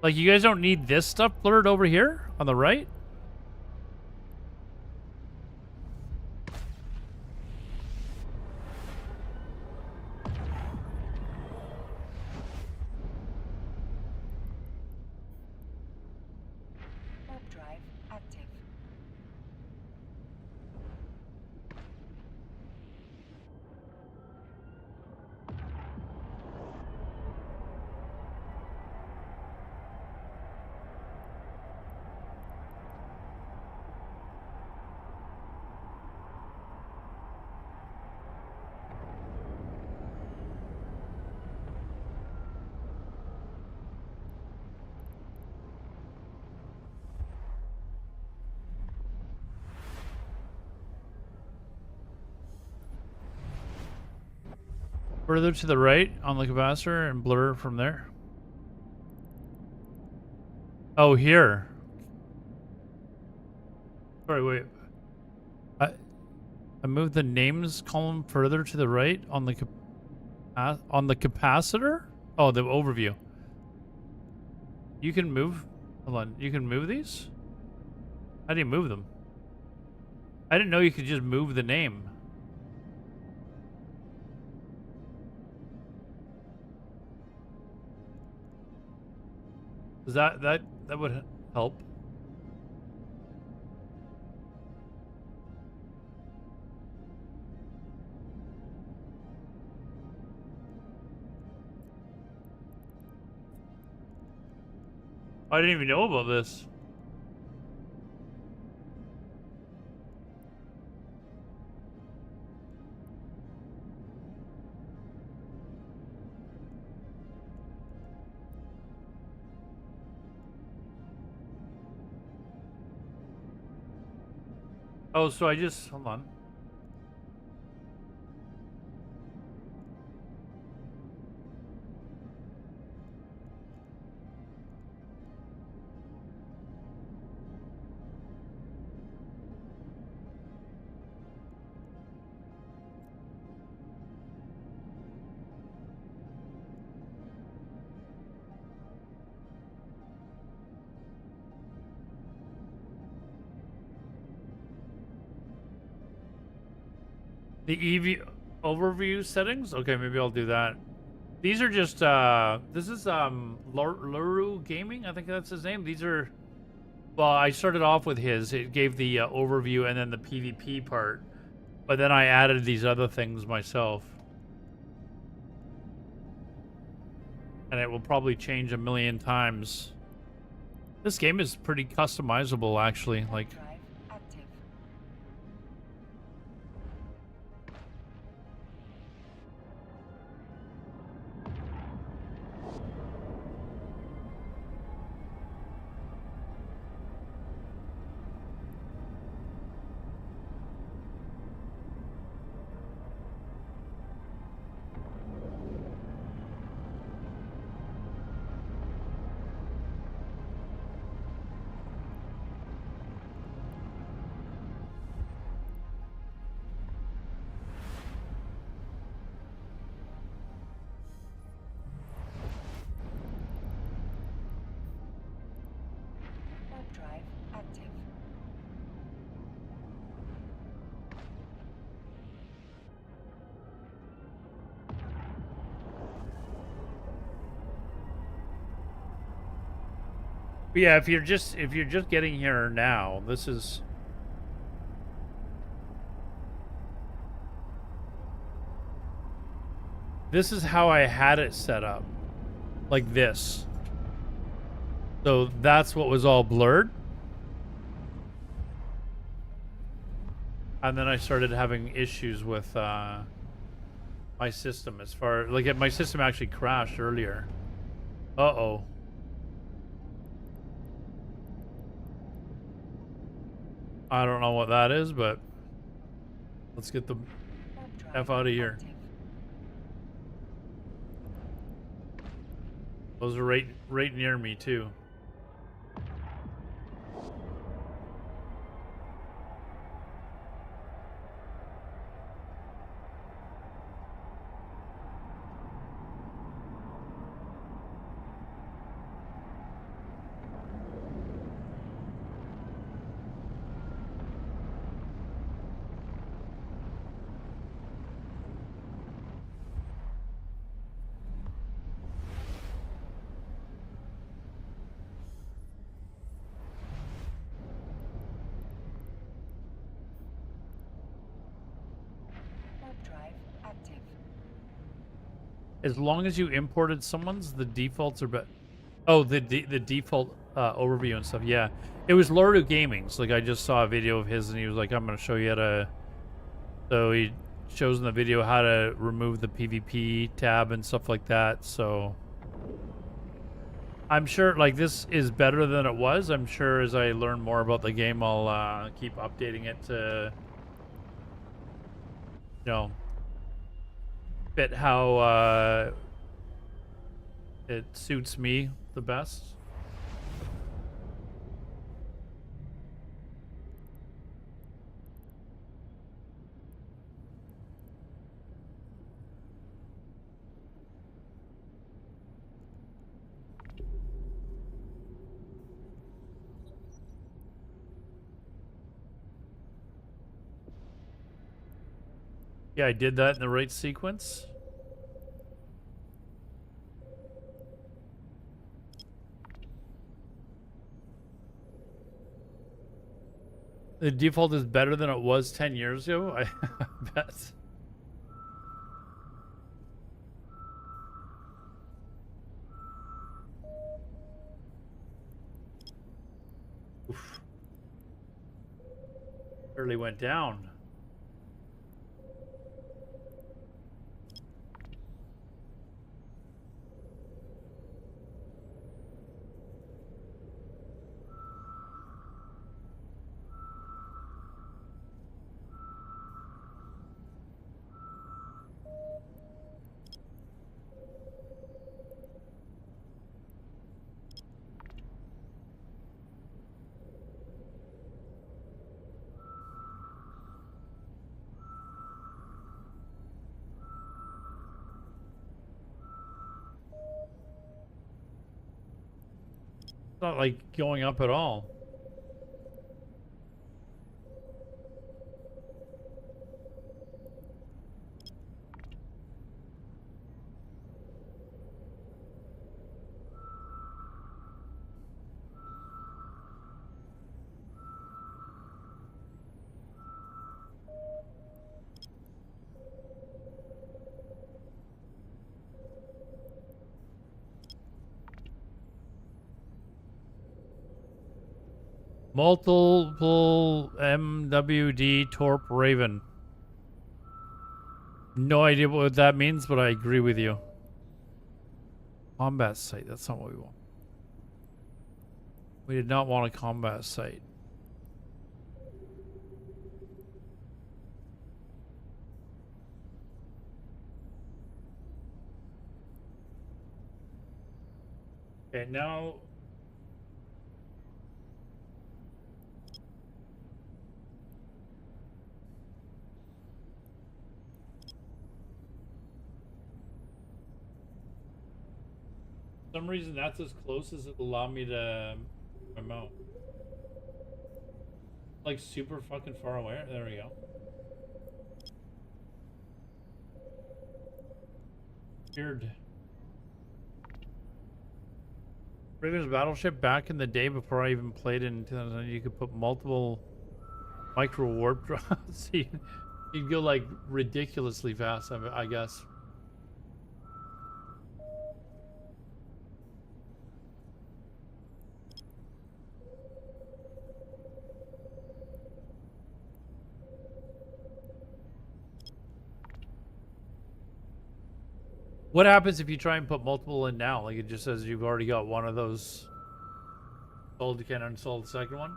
Like you guys don't need this stuff blurred over here on the right? Further to the right on the capacitor and blur from there. Oh, here. Sorry, wait. I moved the names column further to the right on the capacitor? Oh, the overview. You can move. Hold on. You can move these? How do you move them? I didn't know you could just move the name. Does that would help? I didn't even know about this. Oh, so I just, hold on. The EV overview settings? Okay, maybe I'll do that. These are just, this is, Luru Gaming, I think that's his name. These are, well, I started off with his. It gave the overview and then the PvP part. But then I added these other things myself. and it will probably change a million times. This game is pretty customizable, actually. Like, Drive active. Warp drive active. but yeah, if you're just getting here now, this is how I had it set up, like this. So that's what was all blurred. And then I started having issues with my system as far like my system actually crashed earlier. Uh-oh. I don't know what that is, but let's get the Warp drive F out of here. active. Those are right near me too. Warp drive active. As long as you imported someone's, the defaults are oh, the default overview and stuff. Yeah, it was Lordo Gaming's. Like I just saw a video of his, and he was like, "I'm gonna show you how to." So he shows in the video how to remove the PvP tab and stuff like that. So I'm sure like this is better than it was. I'm sure as I learn more about the game, I'll keep updating it to, you know, fit how it suits me the best. Yeah, I did that in the right sequence. The default is better than it was 10 years ago, I bet. Oof. Barely went down. It's not like going up at all. Multiple MWD Torp Raven. No idea what that means, but I agree with you. Combat site. That's not what we want. We did not want a combat site. Okay, now... For some reason, that's as close as it will allow me to remote. Like, super fucking far away. There we go. Weird. Raven's Battleship back in the day before I even played it in 2000, you could put multiple micro warp drives. So you'd go like ridiculously fast, I guess. What happens if you try and put multiple in now? Like it just says you've already got one of those installed, you can't uninstall the second one?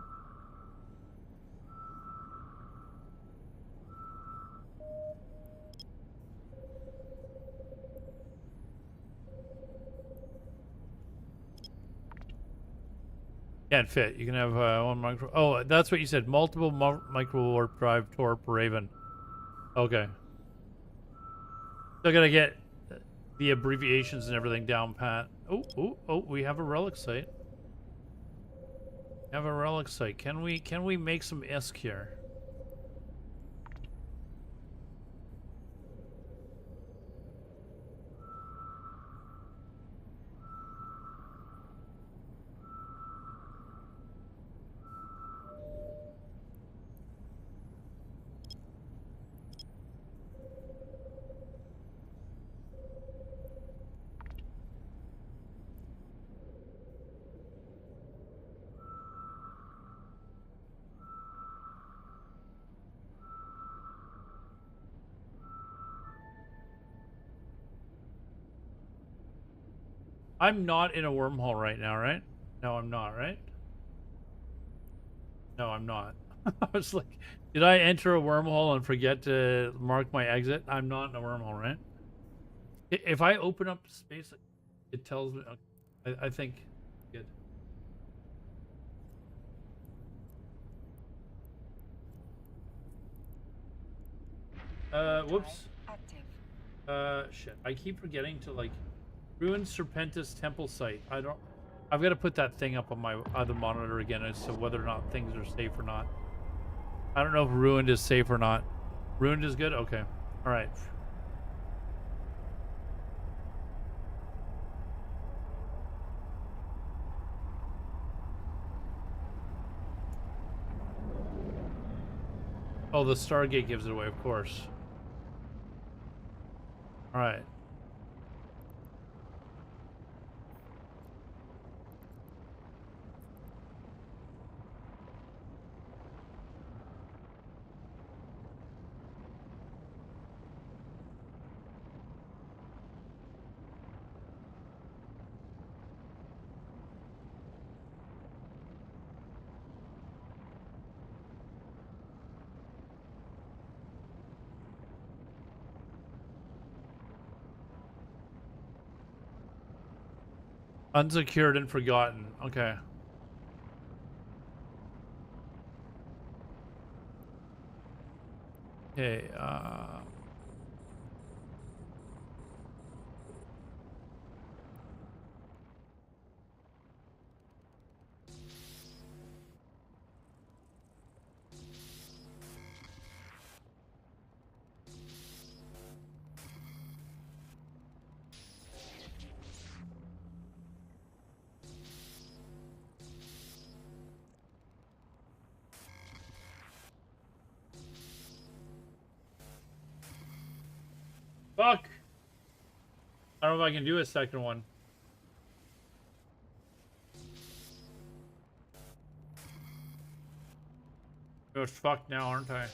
Can't fit. You can have one micro. Oh, that's what you said. Multiple micro warp drive Torp Raven. Okay. Still gotta get the abbreviations and everything down pat. Oh, we have a relic site. We have a relic site. Can we make some ISK here? I'm not in a wormhole right now, right? No, I'm not, right? No, I'm not. I was like, did I enter a wormhole and forget to mark my exit? I'm not in a wormhole, right? If I open up space, it tells me. I think good. Whoops. Shit. I keep forgetting to like ruined Serpentis temple site. I've got to put that thing up on my other monitor again as to whether or not things are safe or not. I don't know if ruined is safe or not. Ruined is good? Okay. All right. Oh, the Stargate gives it away, of course. All right. Unsecured and forgotten. Okay. Okay, fuck! I don't know if I can do a second one. It's fucked now, aren't I?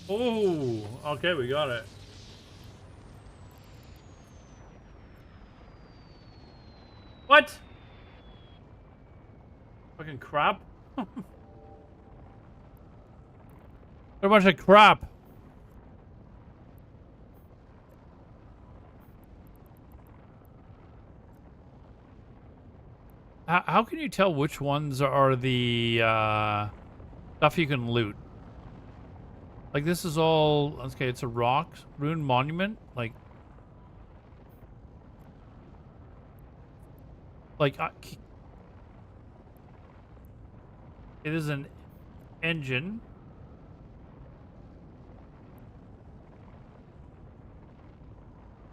Oh, okay, we got it. What? Fucking crap. What a bunch of crap. How can you tell which ones are the stuff you can loot? Like, this is all... Okay, it's a rock. Ruined monument? Like... it is an engine.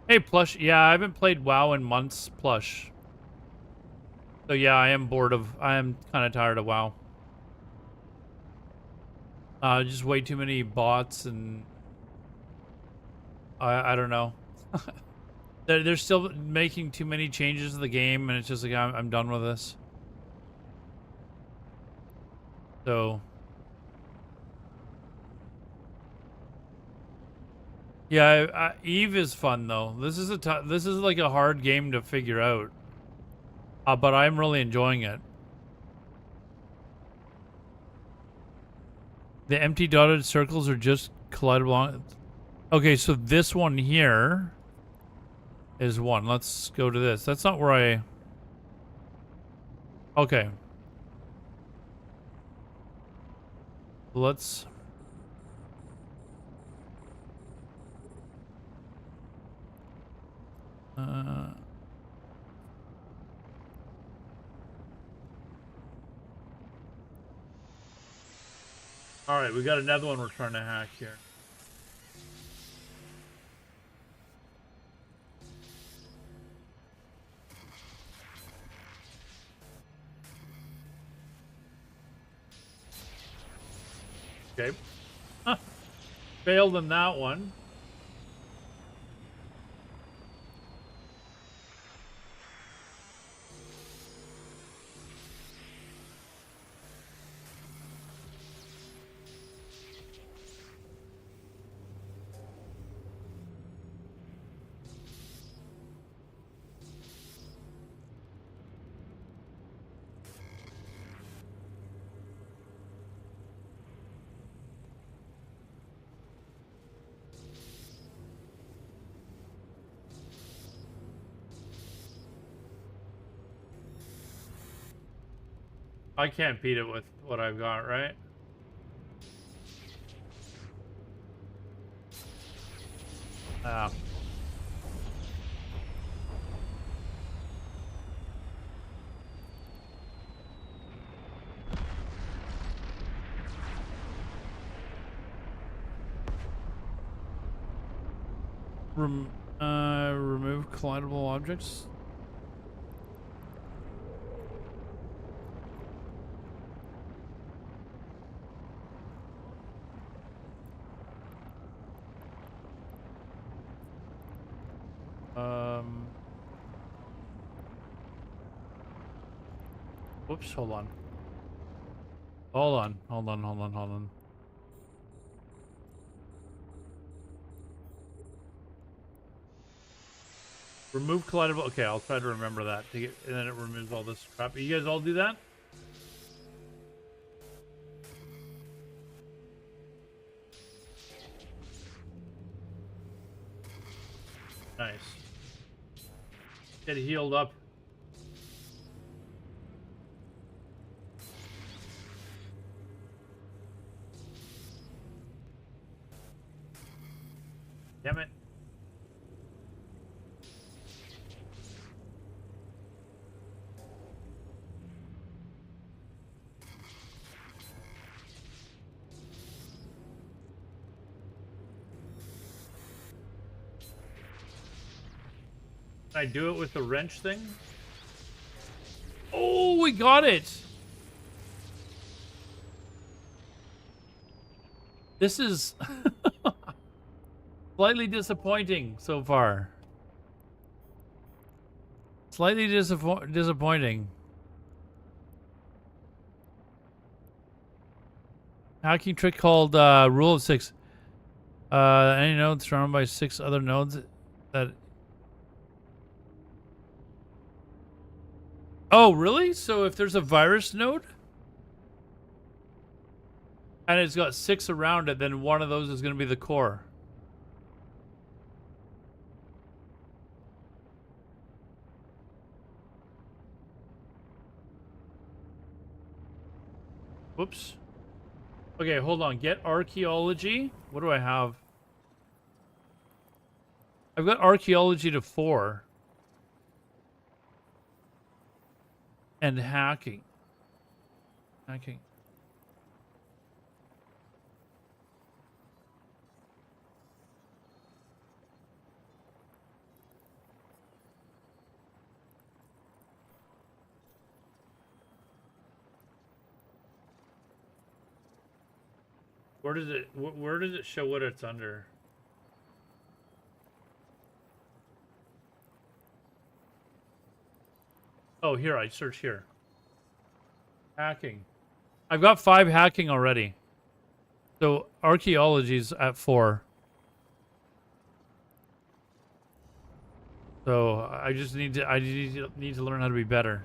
Hey, Plush. Yeah, I haven't played WoW in months, Plush. So yeah, I am kind of tired of WoW. Just way too many bots and... I don't know. They're still making too many changes to the game, and it's just like, I'm done with this. So... Yeah, Eve is fun though. This is like a hard game to figure out. But I'm really enjoying it. The empty dotted circles are just collidable. Okay, so this one here is one. Let's go to this. That's not where I... Okay. Let's... Alright, we got another one we're trying to hack here. Okay. Huh. Failed in that one. I can't beat it with what I've got, right? Ah. Remove collidable objects. Whoops, hold on. Hold on. Remove collidable. Okay, I'll try to remember that. And then it removes all this crap. You guys all do that? Nice. Get healed up. Damn it. Can I do it with the wrench thing? Oh, we got it! This is slightly disappointing so far. Slightly disappointing. Hacking trick called Rule of 6. Any node surrounded by 6 other nodes that... Oh, really? So if there's a virus node and it's got 6 around it, then one of those is going to be the core. Whoops. Okay, hold on. Get archaeology. What do I have? I've got archaeology to 4. And hacking. Hacking. Where does it show what it's under? Oh, here, I search here. Hacking. I've got 5 hacking already. So archaeology's at 4. So I just need to learn how to be better.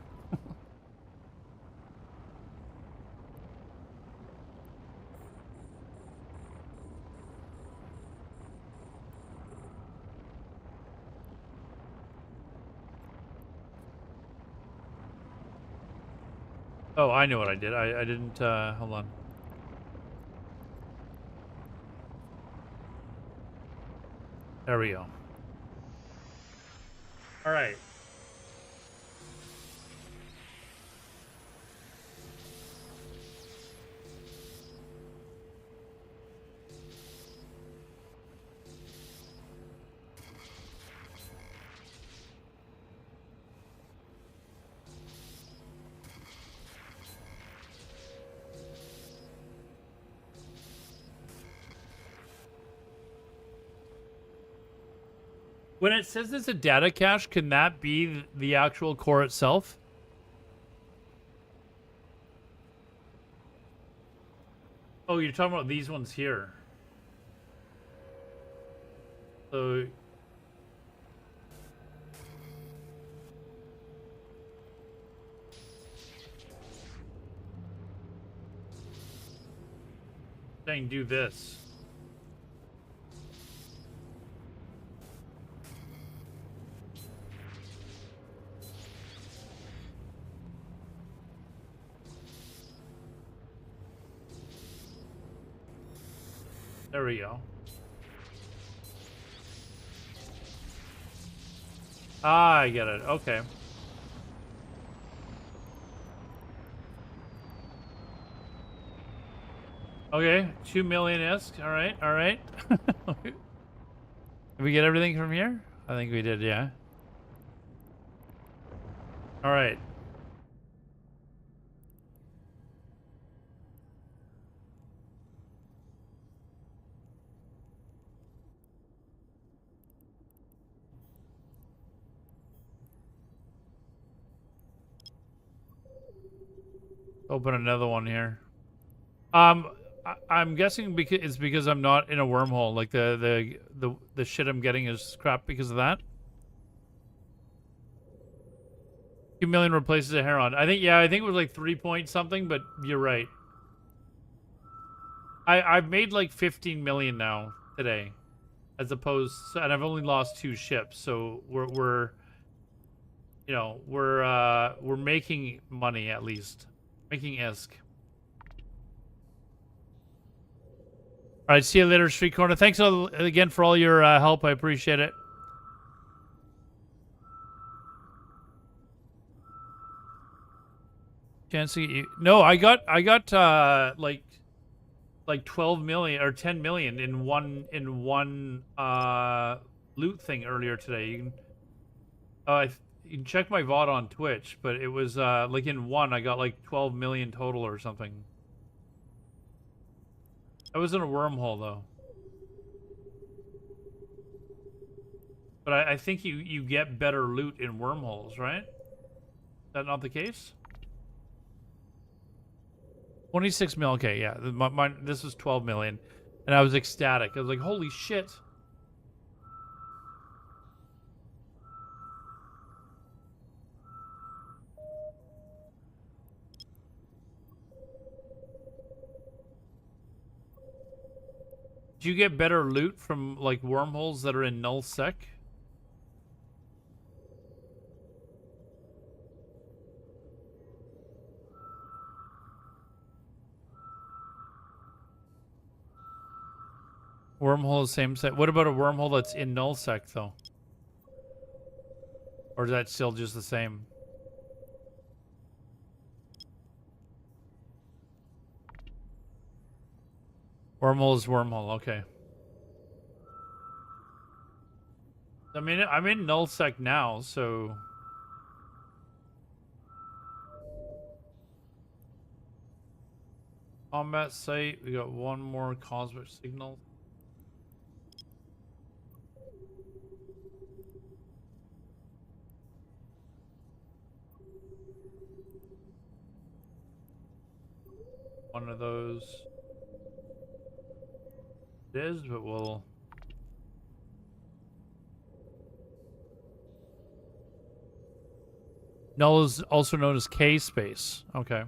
Oh, I know what I did. I didn't, hold on. There we go. All right. When it says it's a data cache, can that be the actual core itself? Oh, you're talking about these ones here. So... saying do this. There we go. Ah, I get it. Okay. Okay, 2 million ISK. All right, all right. Did we get everything from here? I think we did, yeah. All right. Open another one here. I'm guessing because it's because I'm not in a wormhole. Like the shit I'm getting is crap because of that. 2 million replaces a Heron. I think it was like 3 point something, but you're right. I've made like 15 million now today, as opposed, and I've only lost 2 ships. So we're making money at least, making ISK. All right, see you later, Street Corner. Thanks again for all your help. I appreciate it. Chance to get you? No, I got like 12 million or 10 million in one loot thing earlier today. You can check my VOD on Twitch, but it was like in one I got like 12 million total or something. I was in a wormhole though. But I think you get better loot in wormholes, right? Is that not the case? 26 mil. Okay, yeah. This was 12 million, and I was ecstatic. I was like, "Holy shit!" Do you get better loot from like wormholes that are in null sec? Wormhole is same set. What about a wormhole that's in null sec though? Or is that still just the same? Wormhole is wormhole. Okay. I mean, I'm in null sec now, so combat site. We got one more cosmic signal. One of those it is, but we'll. Null is also known as K space. Okay.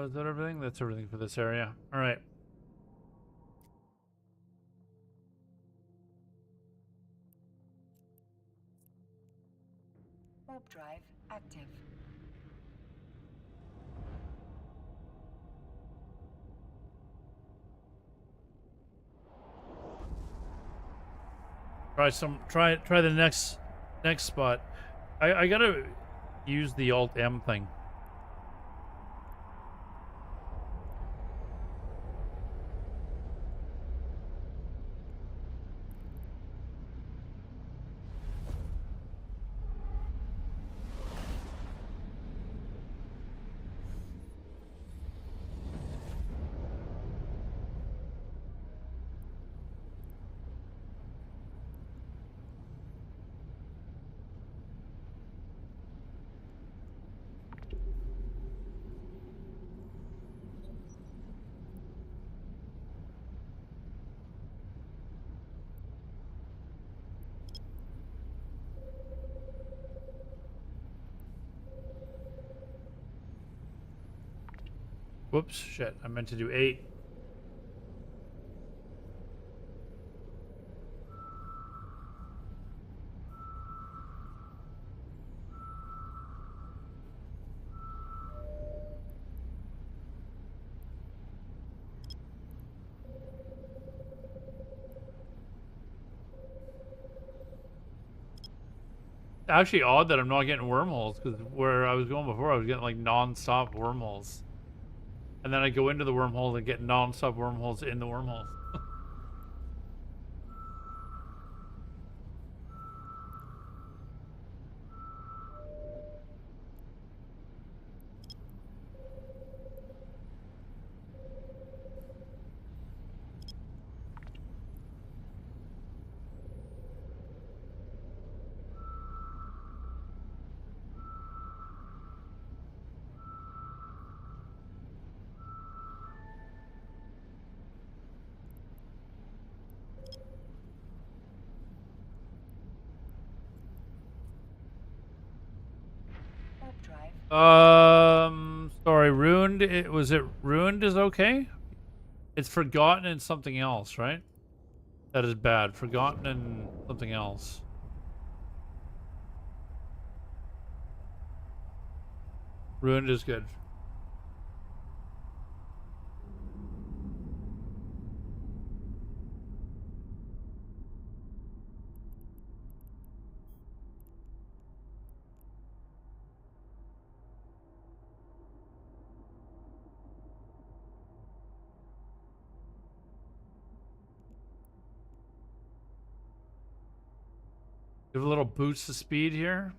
Is that everything? That's everything for this area. All right. Warp drive active. Try the next spot. I gotta use the Alt M thing. Whoops, shit. I meant to do 8. Actually odd that I'm not getting wormholes, because where I was going before, I was getting like non-stop wormholes. And then I go into the wormhole and get non-stop wormholes in the wormholes. Sorry, ruined. Was it ruined is okay? It's forgotten and something else, right? That is bad. Forgotten and something else. Ruined is good. Give a little boost of speed here.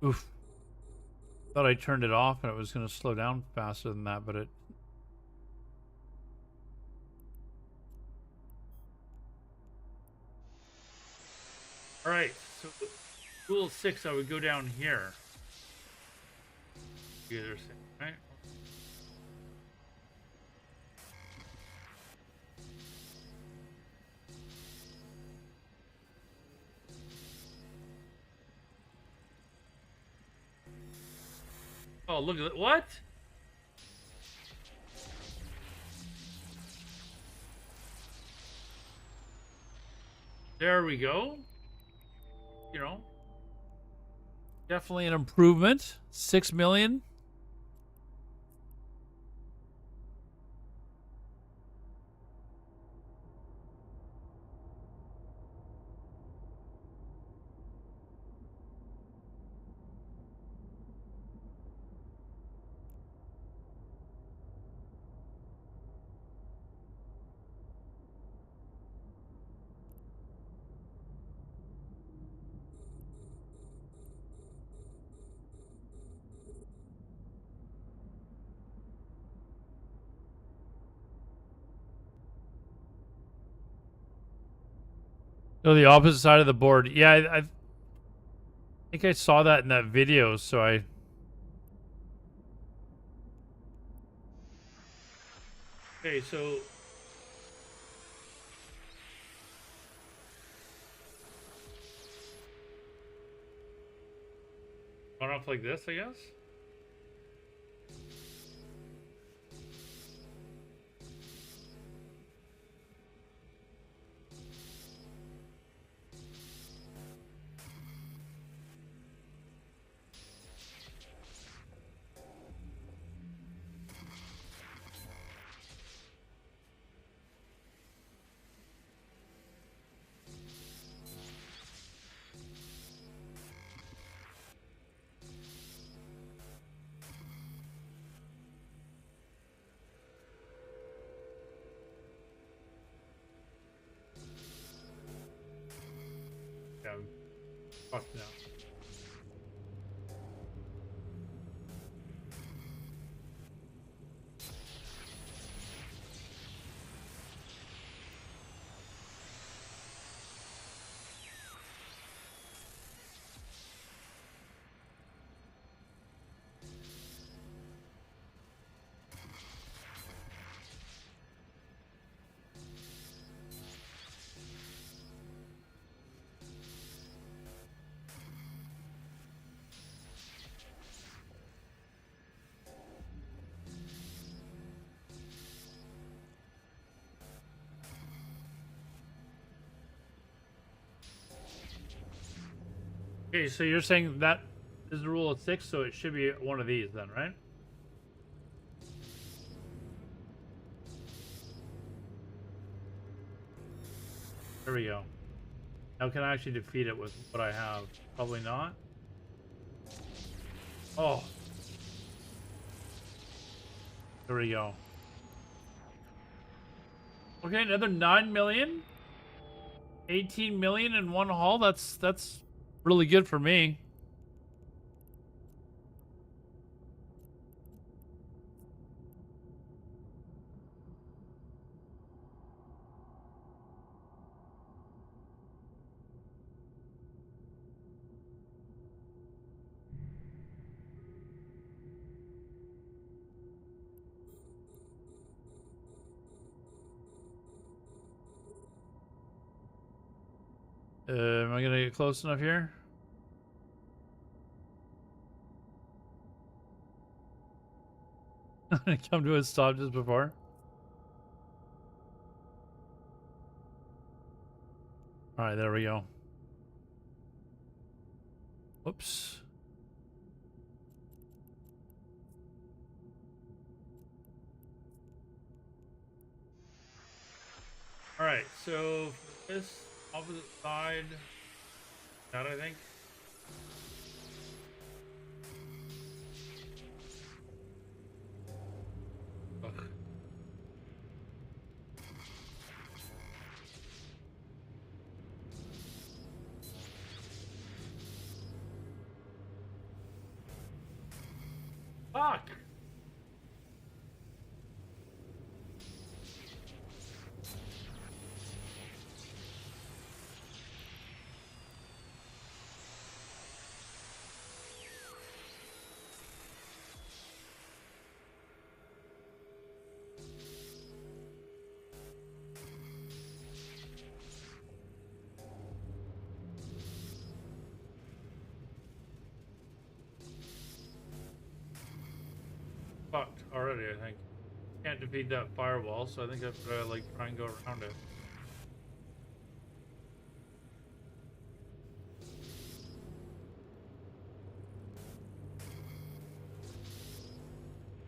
Oof. Thought I turned it off and it was going to slow down faster than that, but it... Alright, so rule 6, I would go down here. Either side, right? Oh, look at that. What? There we go. You know, definitely an improvement. 6 million. Go the opposite side of the board. Yeah, I think I saw that in that video, so I... Okay, so... Run off like this, I guess? Yeah, I'm fucked now. Okay, so you're saying that is the rule of 6, so it should be one of these then, right? There we go. Now can I actually defeat it with what I have? Probably not. Oh. There we go. Okay, another 9 million. 18 million in one haul. That's really good for me. am I gonna get close enough here? Come to a stop just before. All right, there we go. Whoops. All right, so for this opposite side, that I think. Ugh. Fuck! Fucked already, I think. Can't defeat that firewall, so I think I've got to like try and go around it.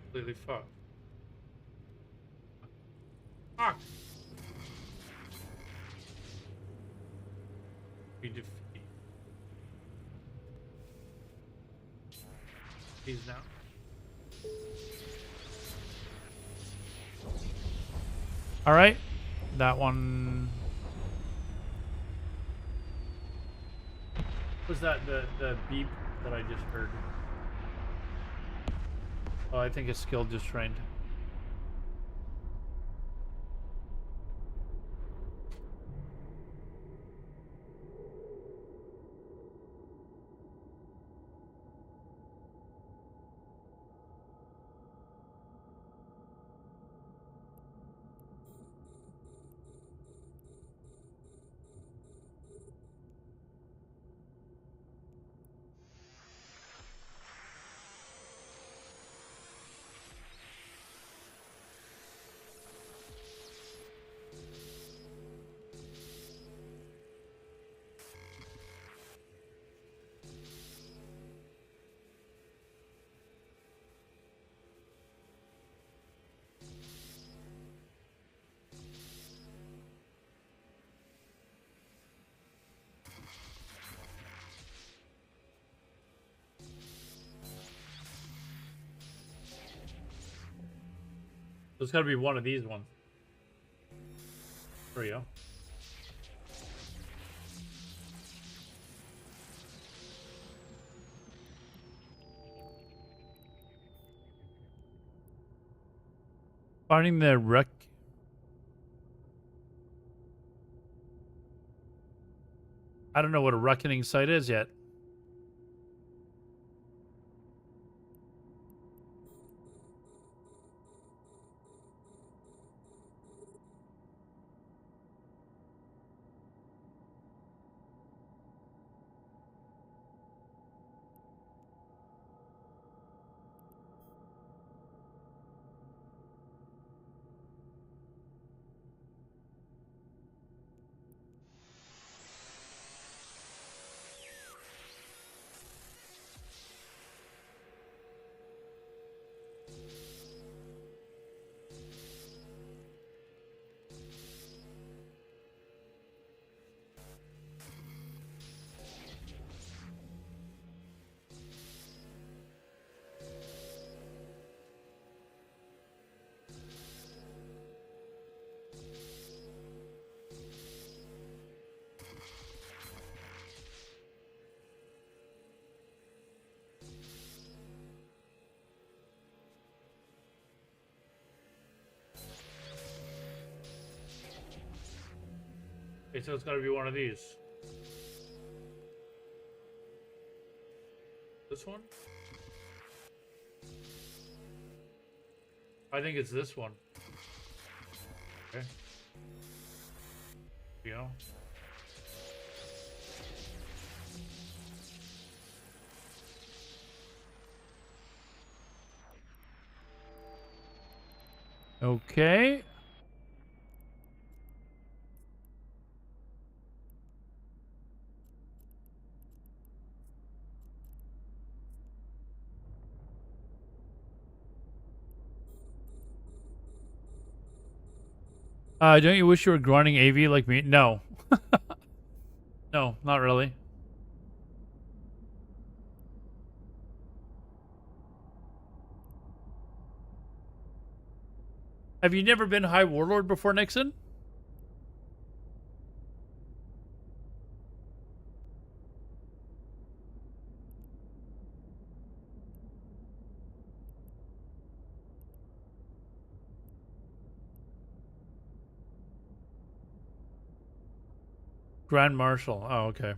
Completely fucked. Fuck! We defeat these now. All right, that one. Was that the beep that I just heard? Oh, I think a skill just trained. There's got to be one of these ones. There we go. Finding the wreck. I don't know what a reckoning site is yet. Okay, so it's got to be one of these. This one? I think it's this one. Okay. Here we go. Okay. Don't you wish you were grinding AV like me? No. No, not really. Have you never been High Warlord before, Nixon? Grand Marshal. Oh, okay.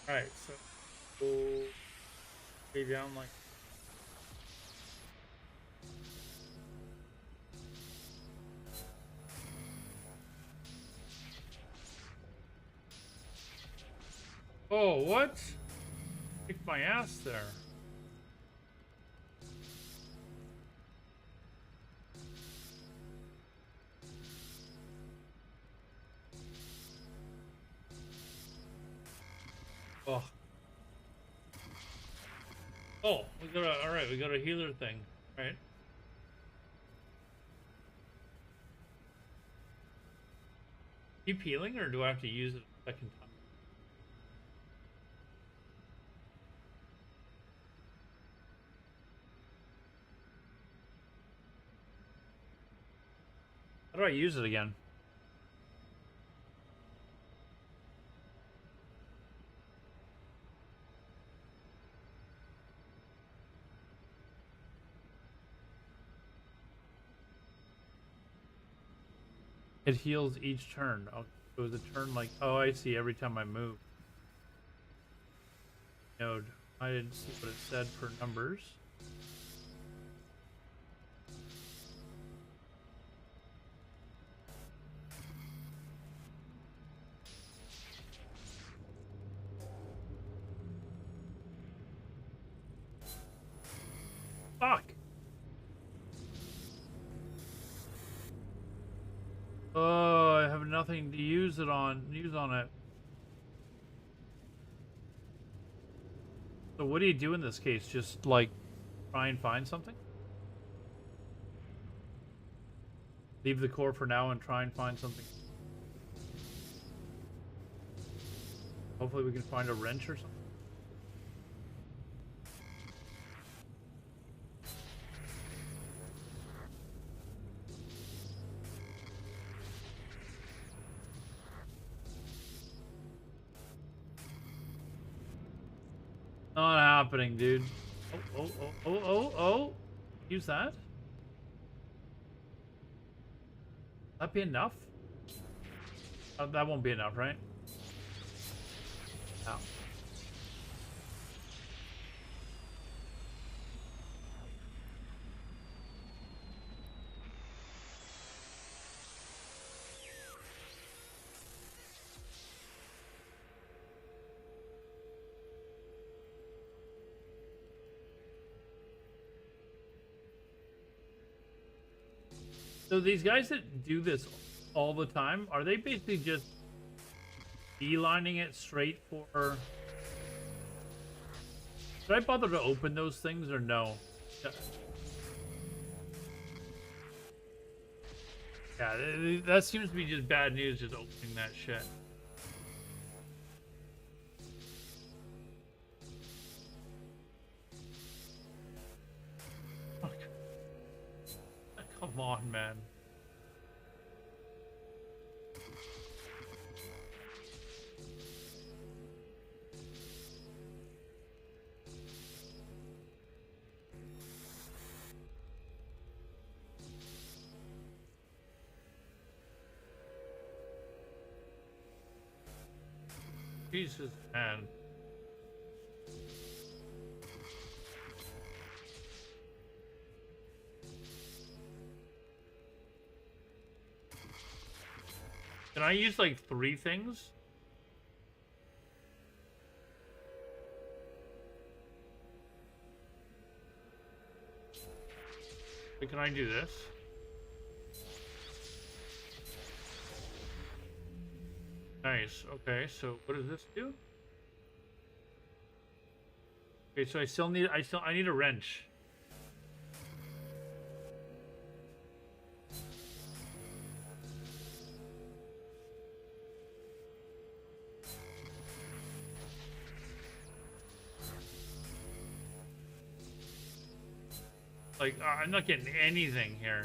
All right, so be down like. Oh, what? Kicked my ass there. Oh. Oh, we got a. All right, we got a healer thing, right? Keep healing, or do I have to use it a second time? How do I use it again? It heals each turn. Oh, it was a turn like. Oh, I see. Every time I move. Node. I didn't see what it said for numbers. Fuck. Oh, I have nothing to use it on. Use on it. So what do you do in this case? Just like try and find something? Leave the core for now and try and find something. Hopefully we can find a wrench or something. Not happening, dude. Oh. Use that? That be enough? That won't be enough, right? No. So these guys that do this all the time, are they basically just beelining it straight for... Should I bother to open those things or no? Yeah, that seems to be just bad news, just opening that shit. Come on, man. Jesus, man. Can I use like 3 things? Wait, can I do this? Nice. Okay, so what does this do? Okay, so I need a wrench. Like, I'm not getting anything here.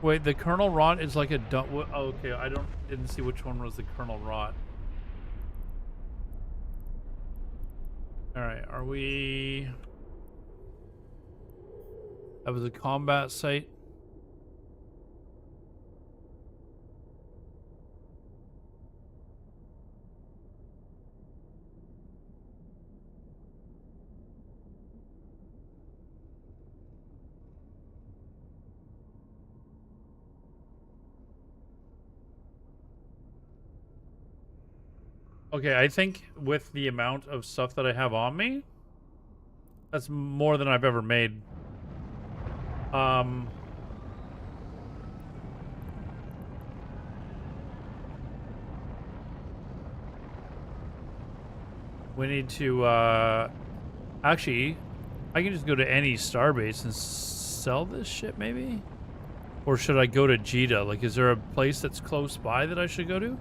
Wait, the kernel rot is like a oh, okay, didn't see which one was the kernel rot. Alright, are we... That was a combat site. Okay, I think with the amount of stuff that I have on me, that's more than I've ever made. We need to, actually, I can just go to any starbase and sell this shit, maybe? Or should I go to Jita? Like, is there a place that's close by that I should go to?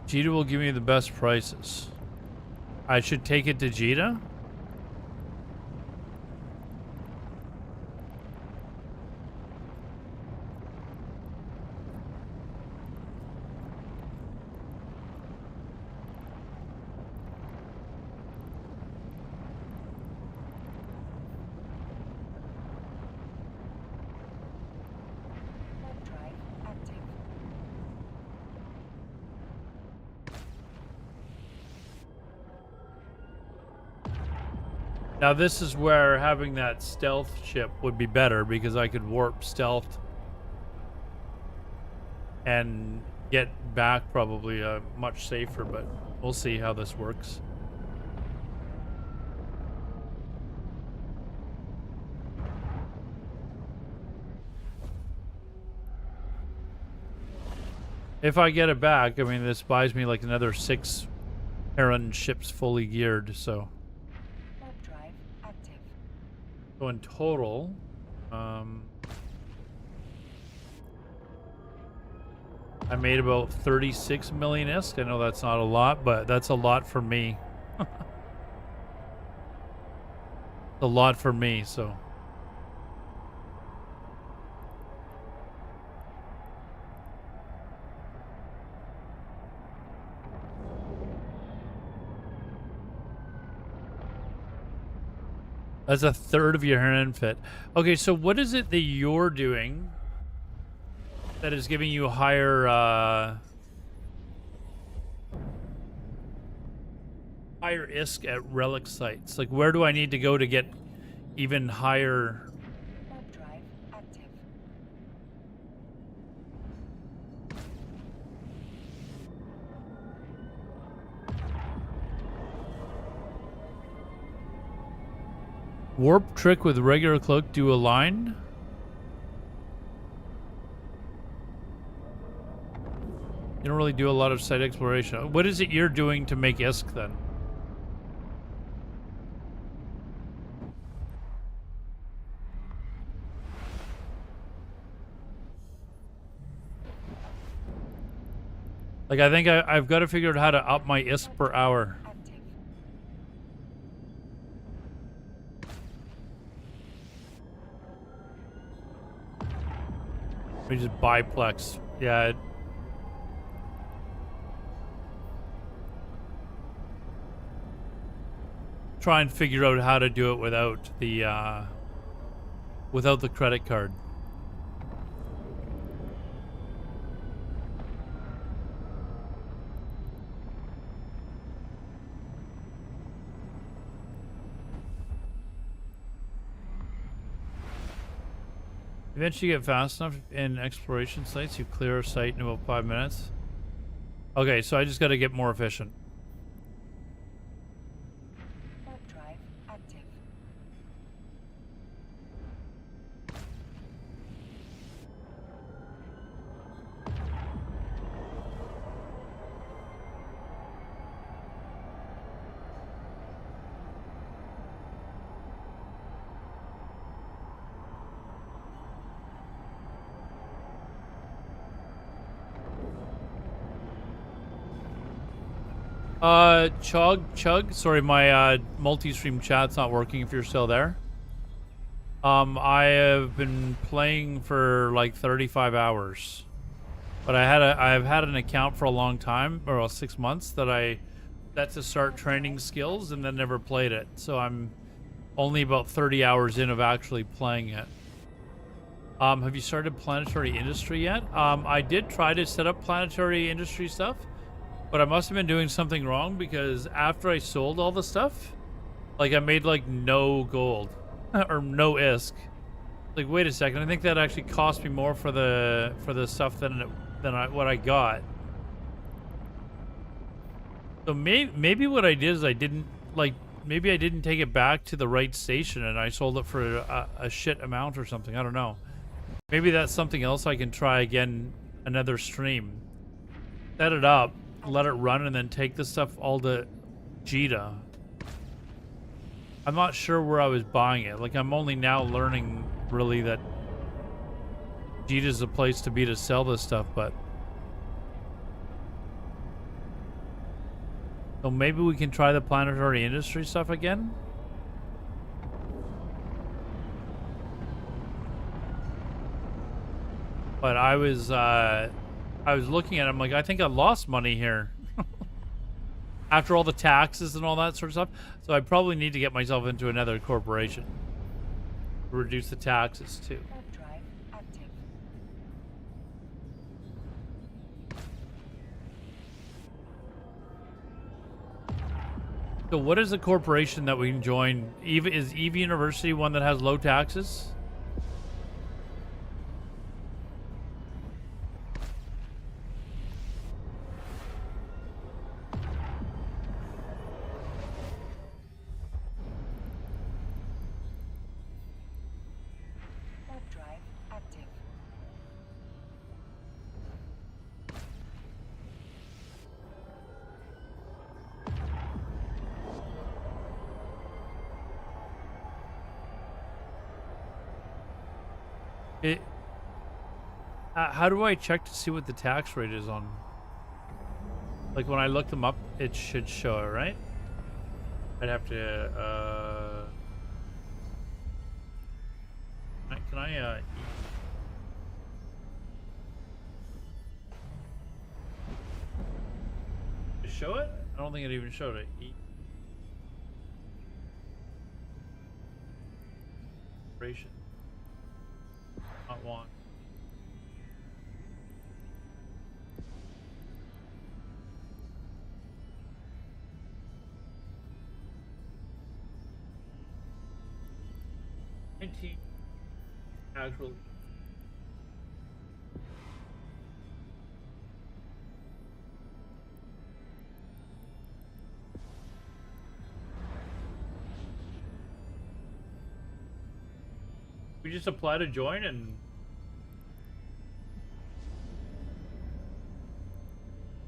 Jita will give me the best prices. I should take it to Jita? Now this is where having that stealth ship would be better, because I could warp stealth and get back probably much safer, but we'll see how this works. If I get it back, I mean, this buys me like another 6 Heron ships fully geared, so... So in total, I made about 36 million ISK. I know that's not a lot, but that's a lot for me. A lot for me, so. That's a third of your Heron fit. Okay, so what is it that you're doing that is giving you higher higher ISK at relic sites? Like, where do I need to go to get even higher? Warp trick with regular cloak do align? You don't really do a lot of site exploration. What is it you're doing to make ISK then? Like, I think I've got to figure out how to up my ISK per hour. Active. Let me just biplex. Yeah. Try and figure out how to do it without the credit card. Eventually get fast enough in exploration sites, you clear a site in about 5 minutes. Okay, so I just got to get more efficient. Warp drive active. Chug. Sorry, my multi-stream chat's not working if you're still there. I have been playing for like 35 hours. But I've had an account for a long time, or 6 months, that I set to start training skills and then never played it. So I'm only about 30 hours in of actually playing it. Have you started Planetary Industry yet? I did try to set up Planetary Industry stuff, but I must have been doing something wrong, because after I sold all the stuff, like, I made like no gold or no ISK. Like, wait a second, I think that actually cost me more for the stuff than what I got. So maybe what I did is I didn't take it back to the right station and I sold it for a shit amount or something. I don't know. Maybe that's something else I can try again another stream. Set it up, let it run, and then take the stuff all to Jita. I'm not sure where I was buying it. Like, I'm only now learning, really, that Jita's the place to be to sell this stuff, but... So maybe we can try the Planetary Industry stuff again? But I was looking at it, I'm like, I think I lost money here. After all the taxes and all that sort of stuff. So I probably need to get myself into another corporation. Reduce the taxes too. Warp drive active. So what is the corporation that we can join? Is EVE University one that has low taxes? Warp drive active. How do I check to see what the tax rate is on? Like, when I look them up, it should show it, right? I'd have to, can I, show it? I don't think it even showed it. Operation. Not one. Actual. We just apply to join, and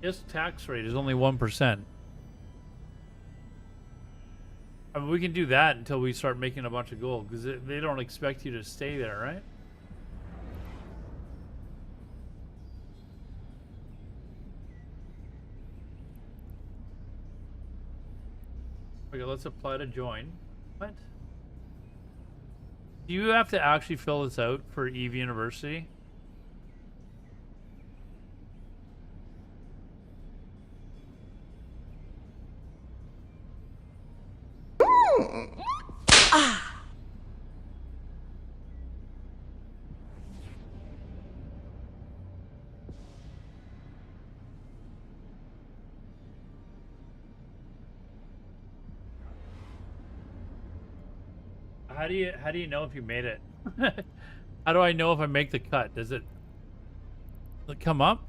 this tax rate is only 1%. I mean, we can do that until we start making a bunch of gold, because they don't expect you to stay there, right? Okay, let's apply to join. What? Do you have to actually fill this out for EVE University? How do you know if you made it? How do I know if I make the cut? Does it come up?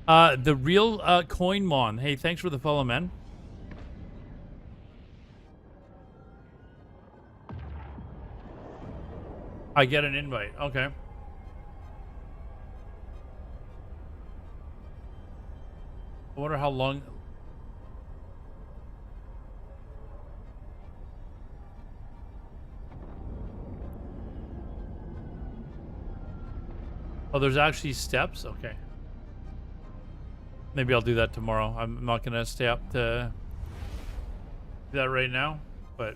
The real Coinmon. Hey, thanks for the follow, man. I get an invite. Okay. I wonder how long. Oh, there's actually steps? Okay. Maybe I'll do that tomorrow. I'm not going to stay up to do that right now, but...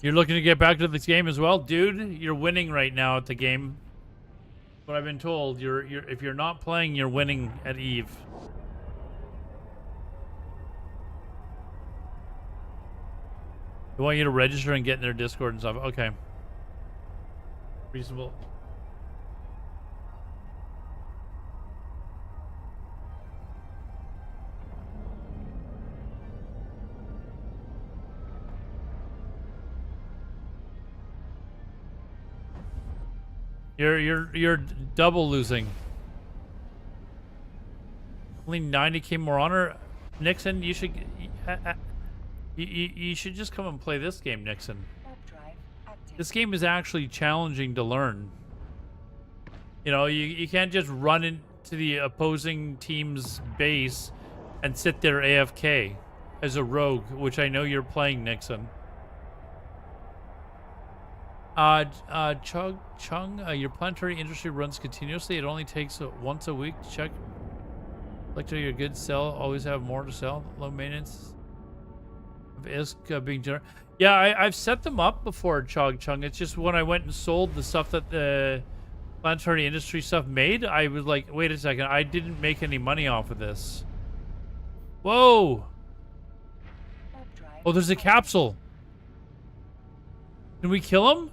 You're looking to get back to this game as well? Dude, you're winning right now at the game. What I've been told, if you're not playing, you're winning at EVE. They want you to register and get in their Discord and stuff. Okay. Reasonable. You're double losing. Only 90k more honor. Nixon, you should you should just come and play this game, Nixon. This game is actually challenging to learn. You know, you can't just run into the opposing team's base and sit there AFK as a rogue, which I know you're playing, Nixon. Chung, your planetary industry runs continuously. It only takes once a week to check. Like to your good sell, always have more to sell. Low maintenance. ISK being generated. Yeah, I've set them up before, Chung. It's just when I went and sold the stuff that the planetary industry stuff made, I was like, wait a second, I didn't make any money off of this. Whoa! Oh, there's a capsule. Can we kill him?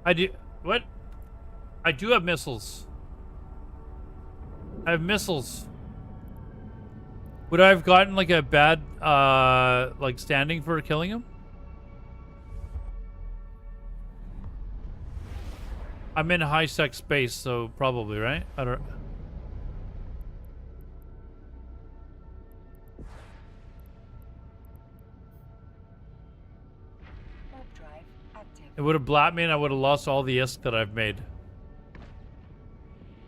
I do. What? I do have missiles. I have missiles. Would I have gotten like a bad, like standing for killing him? I'm in high-sec space, so probably, right? I don't. It would have blapped me and I would have lost all the ISK that I've made.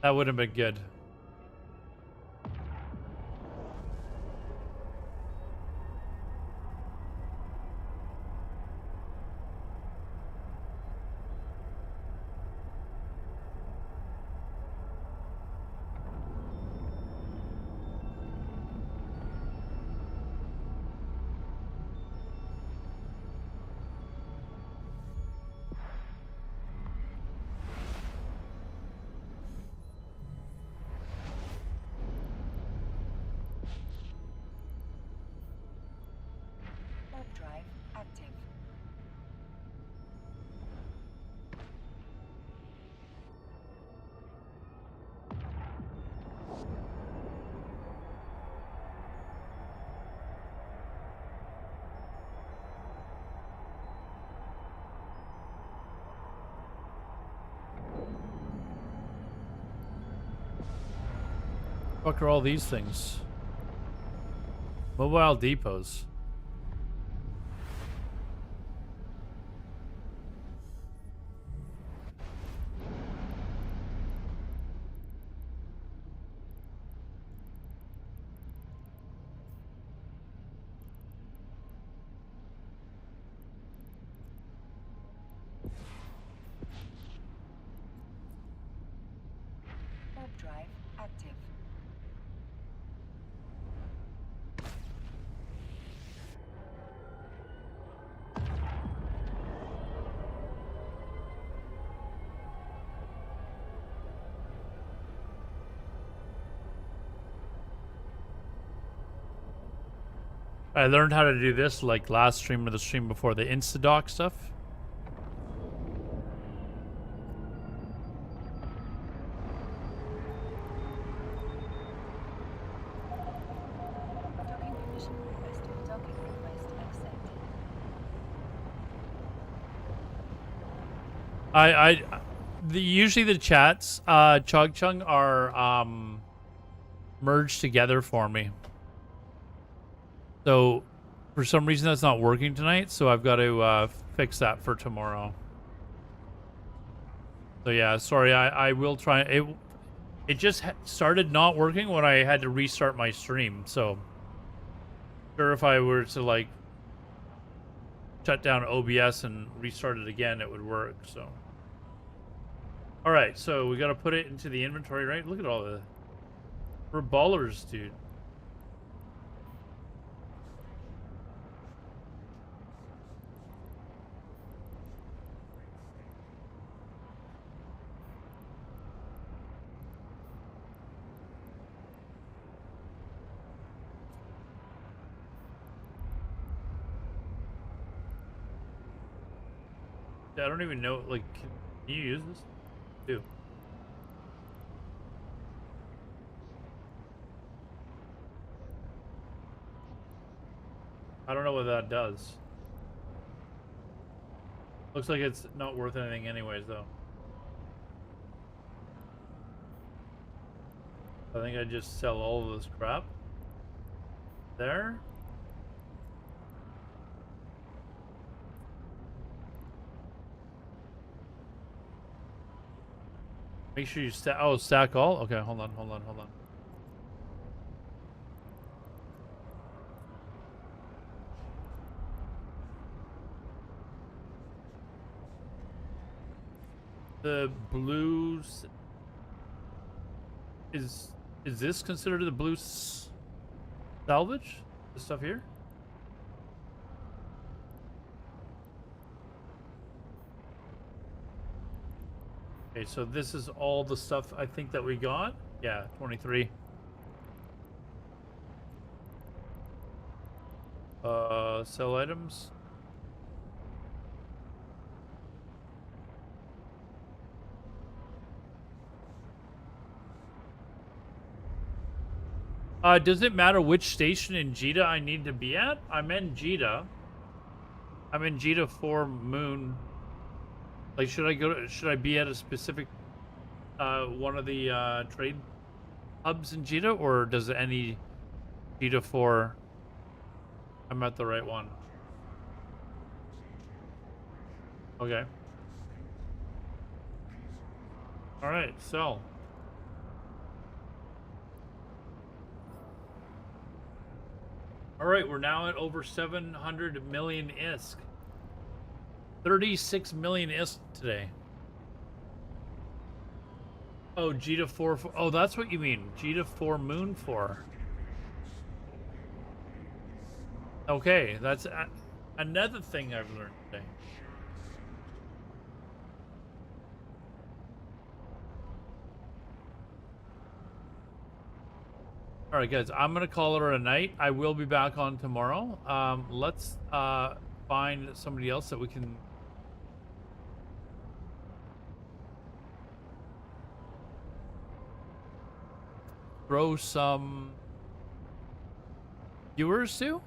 That would have been good. What are all these things? Mobile depots. Warp drive active. I learned how to do this like last stream or the stream before, the Instadoc stuff. Docking permission requested. Docking request accepted. Usually the chats, Chug Chung are merged together for me. So, for some reason that's not working tonight, so I've got to fix that for tomorrow. So yeah, sorry, I will try. It just started not working when I had to restart my stream, so sure if I were to like shut down OBS and restart it again, it would work, so. Alright, so we gotta put it into the inventory, right? Look at all the... We're ballers, dude. I don't even know, like, can you use this? Do. I don't know what that does. Looks like it's not worth anything anyways, though. I think I just sell all of this crap. There. Make sure you stack. Oh, stack all? Okay, hold on. The blues. Is this considered the blue salvage? This stuff here? Okay, so this is all the stuff I think that we got. Yeah, 23. Sell items. Does it matter which station in Jita I need to be at? I'm in Jita. I'm in Jita 4 Moon. Like, should I be at a specific one of the trade hubs in Jita, or does any Jita 4 I'm at the right one? Okay. All right, sell. All right, we're now at over 700 million ISK. 36 million ISK today. Oh, Jita 4. Oh, that's what you mean. Jita 4 Moon 4. Okay, that's another thing I've learned today. All right, guys, I'm going to call it a night. I will be back on tomorrow. Let's find somebody else that we can... throw some viewers to.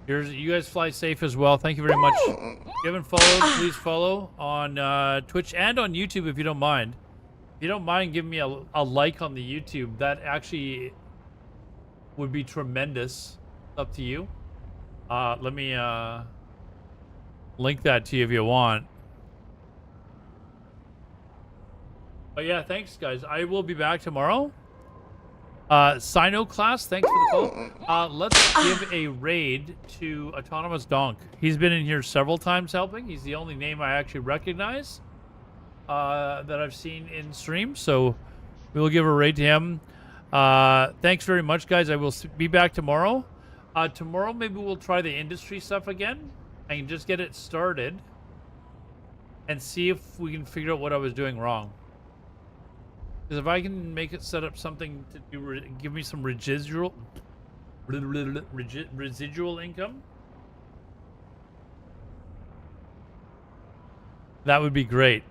You guys fly safe as well. Thank you very much. If you haven't followed, please follow on Twitch and on YouTube if you don't mind. If you don't mind giving me a like on the YouTube, that actually would be tremendous. It's up to you. Let me link that to you if you want. But yeah, thanks guys. I will be back tomorrow. Sino class, thanks for the follow. Let's give a raid to Autonomous Donk. He's been in here several times helping. He's the only name I actually recognize that I've seen in stream. So we will give a raid to him. Thanks very much, guys. I will be back tomorrow. Tomorrow, maybe we'll try the industry stuff again. I can just get it started and see if we can figure out what I was doing wrong. Because if I can make it set up something to do, give me some residual income, that would be great.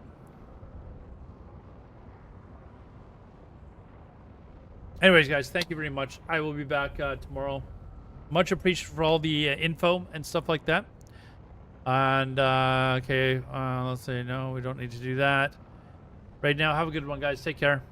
Anyways, guys, thank you very much. I will be back tomorrow. Much appreciated for all the info and stuff like that. And okay, let's say no, we don't need to do that right now. Have a good one, guys. Take care.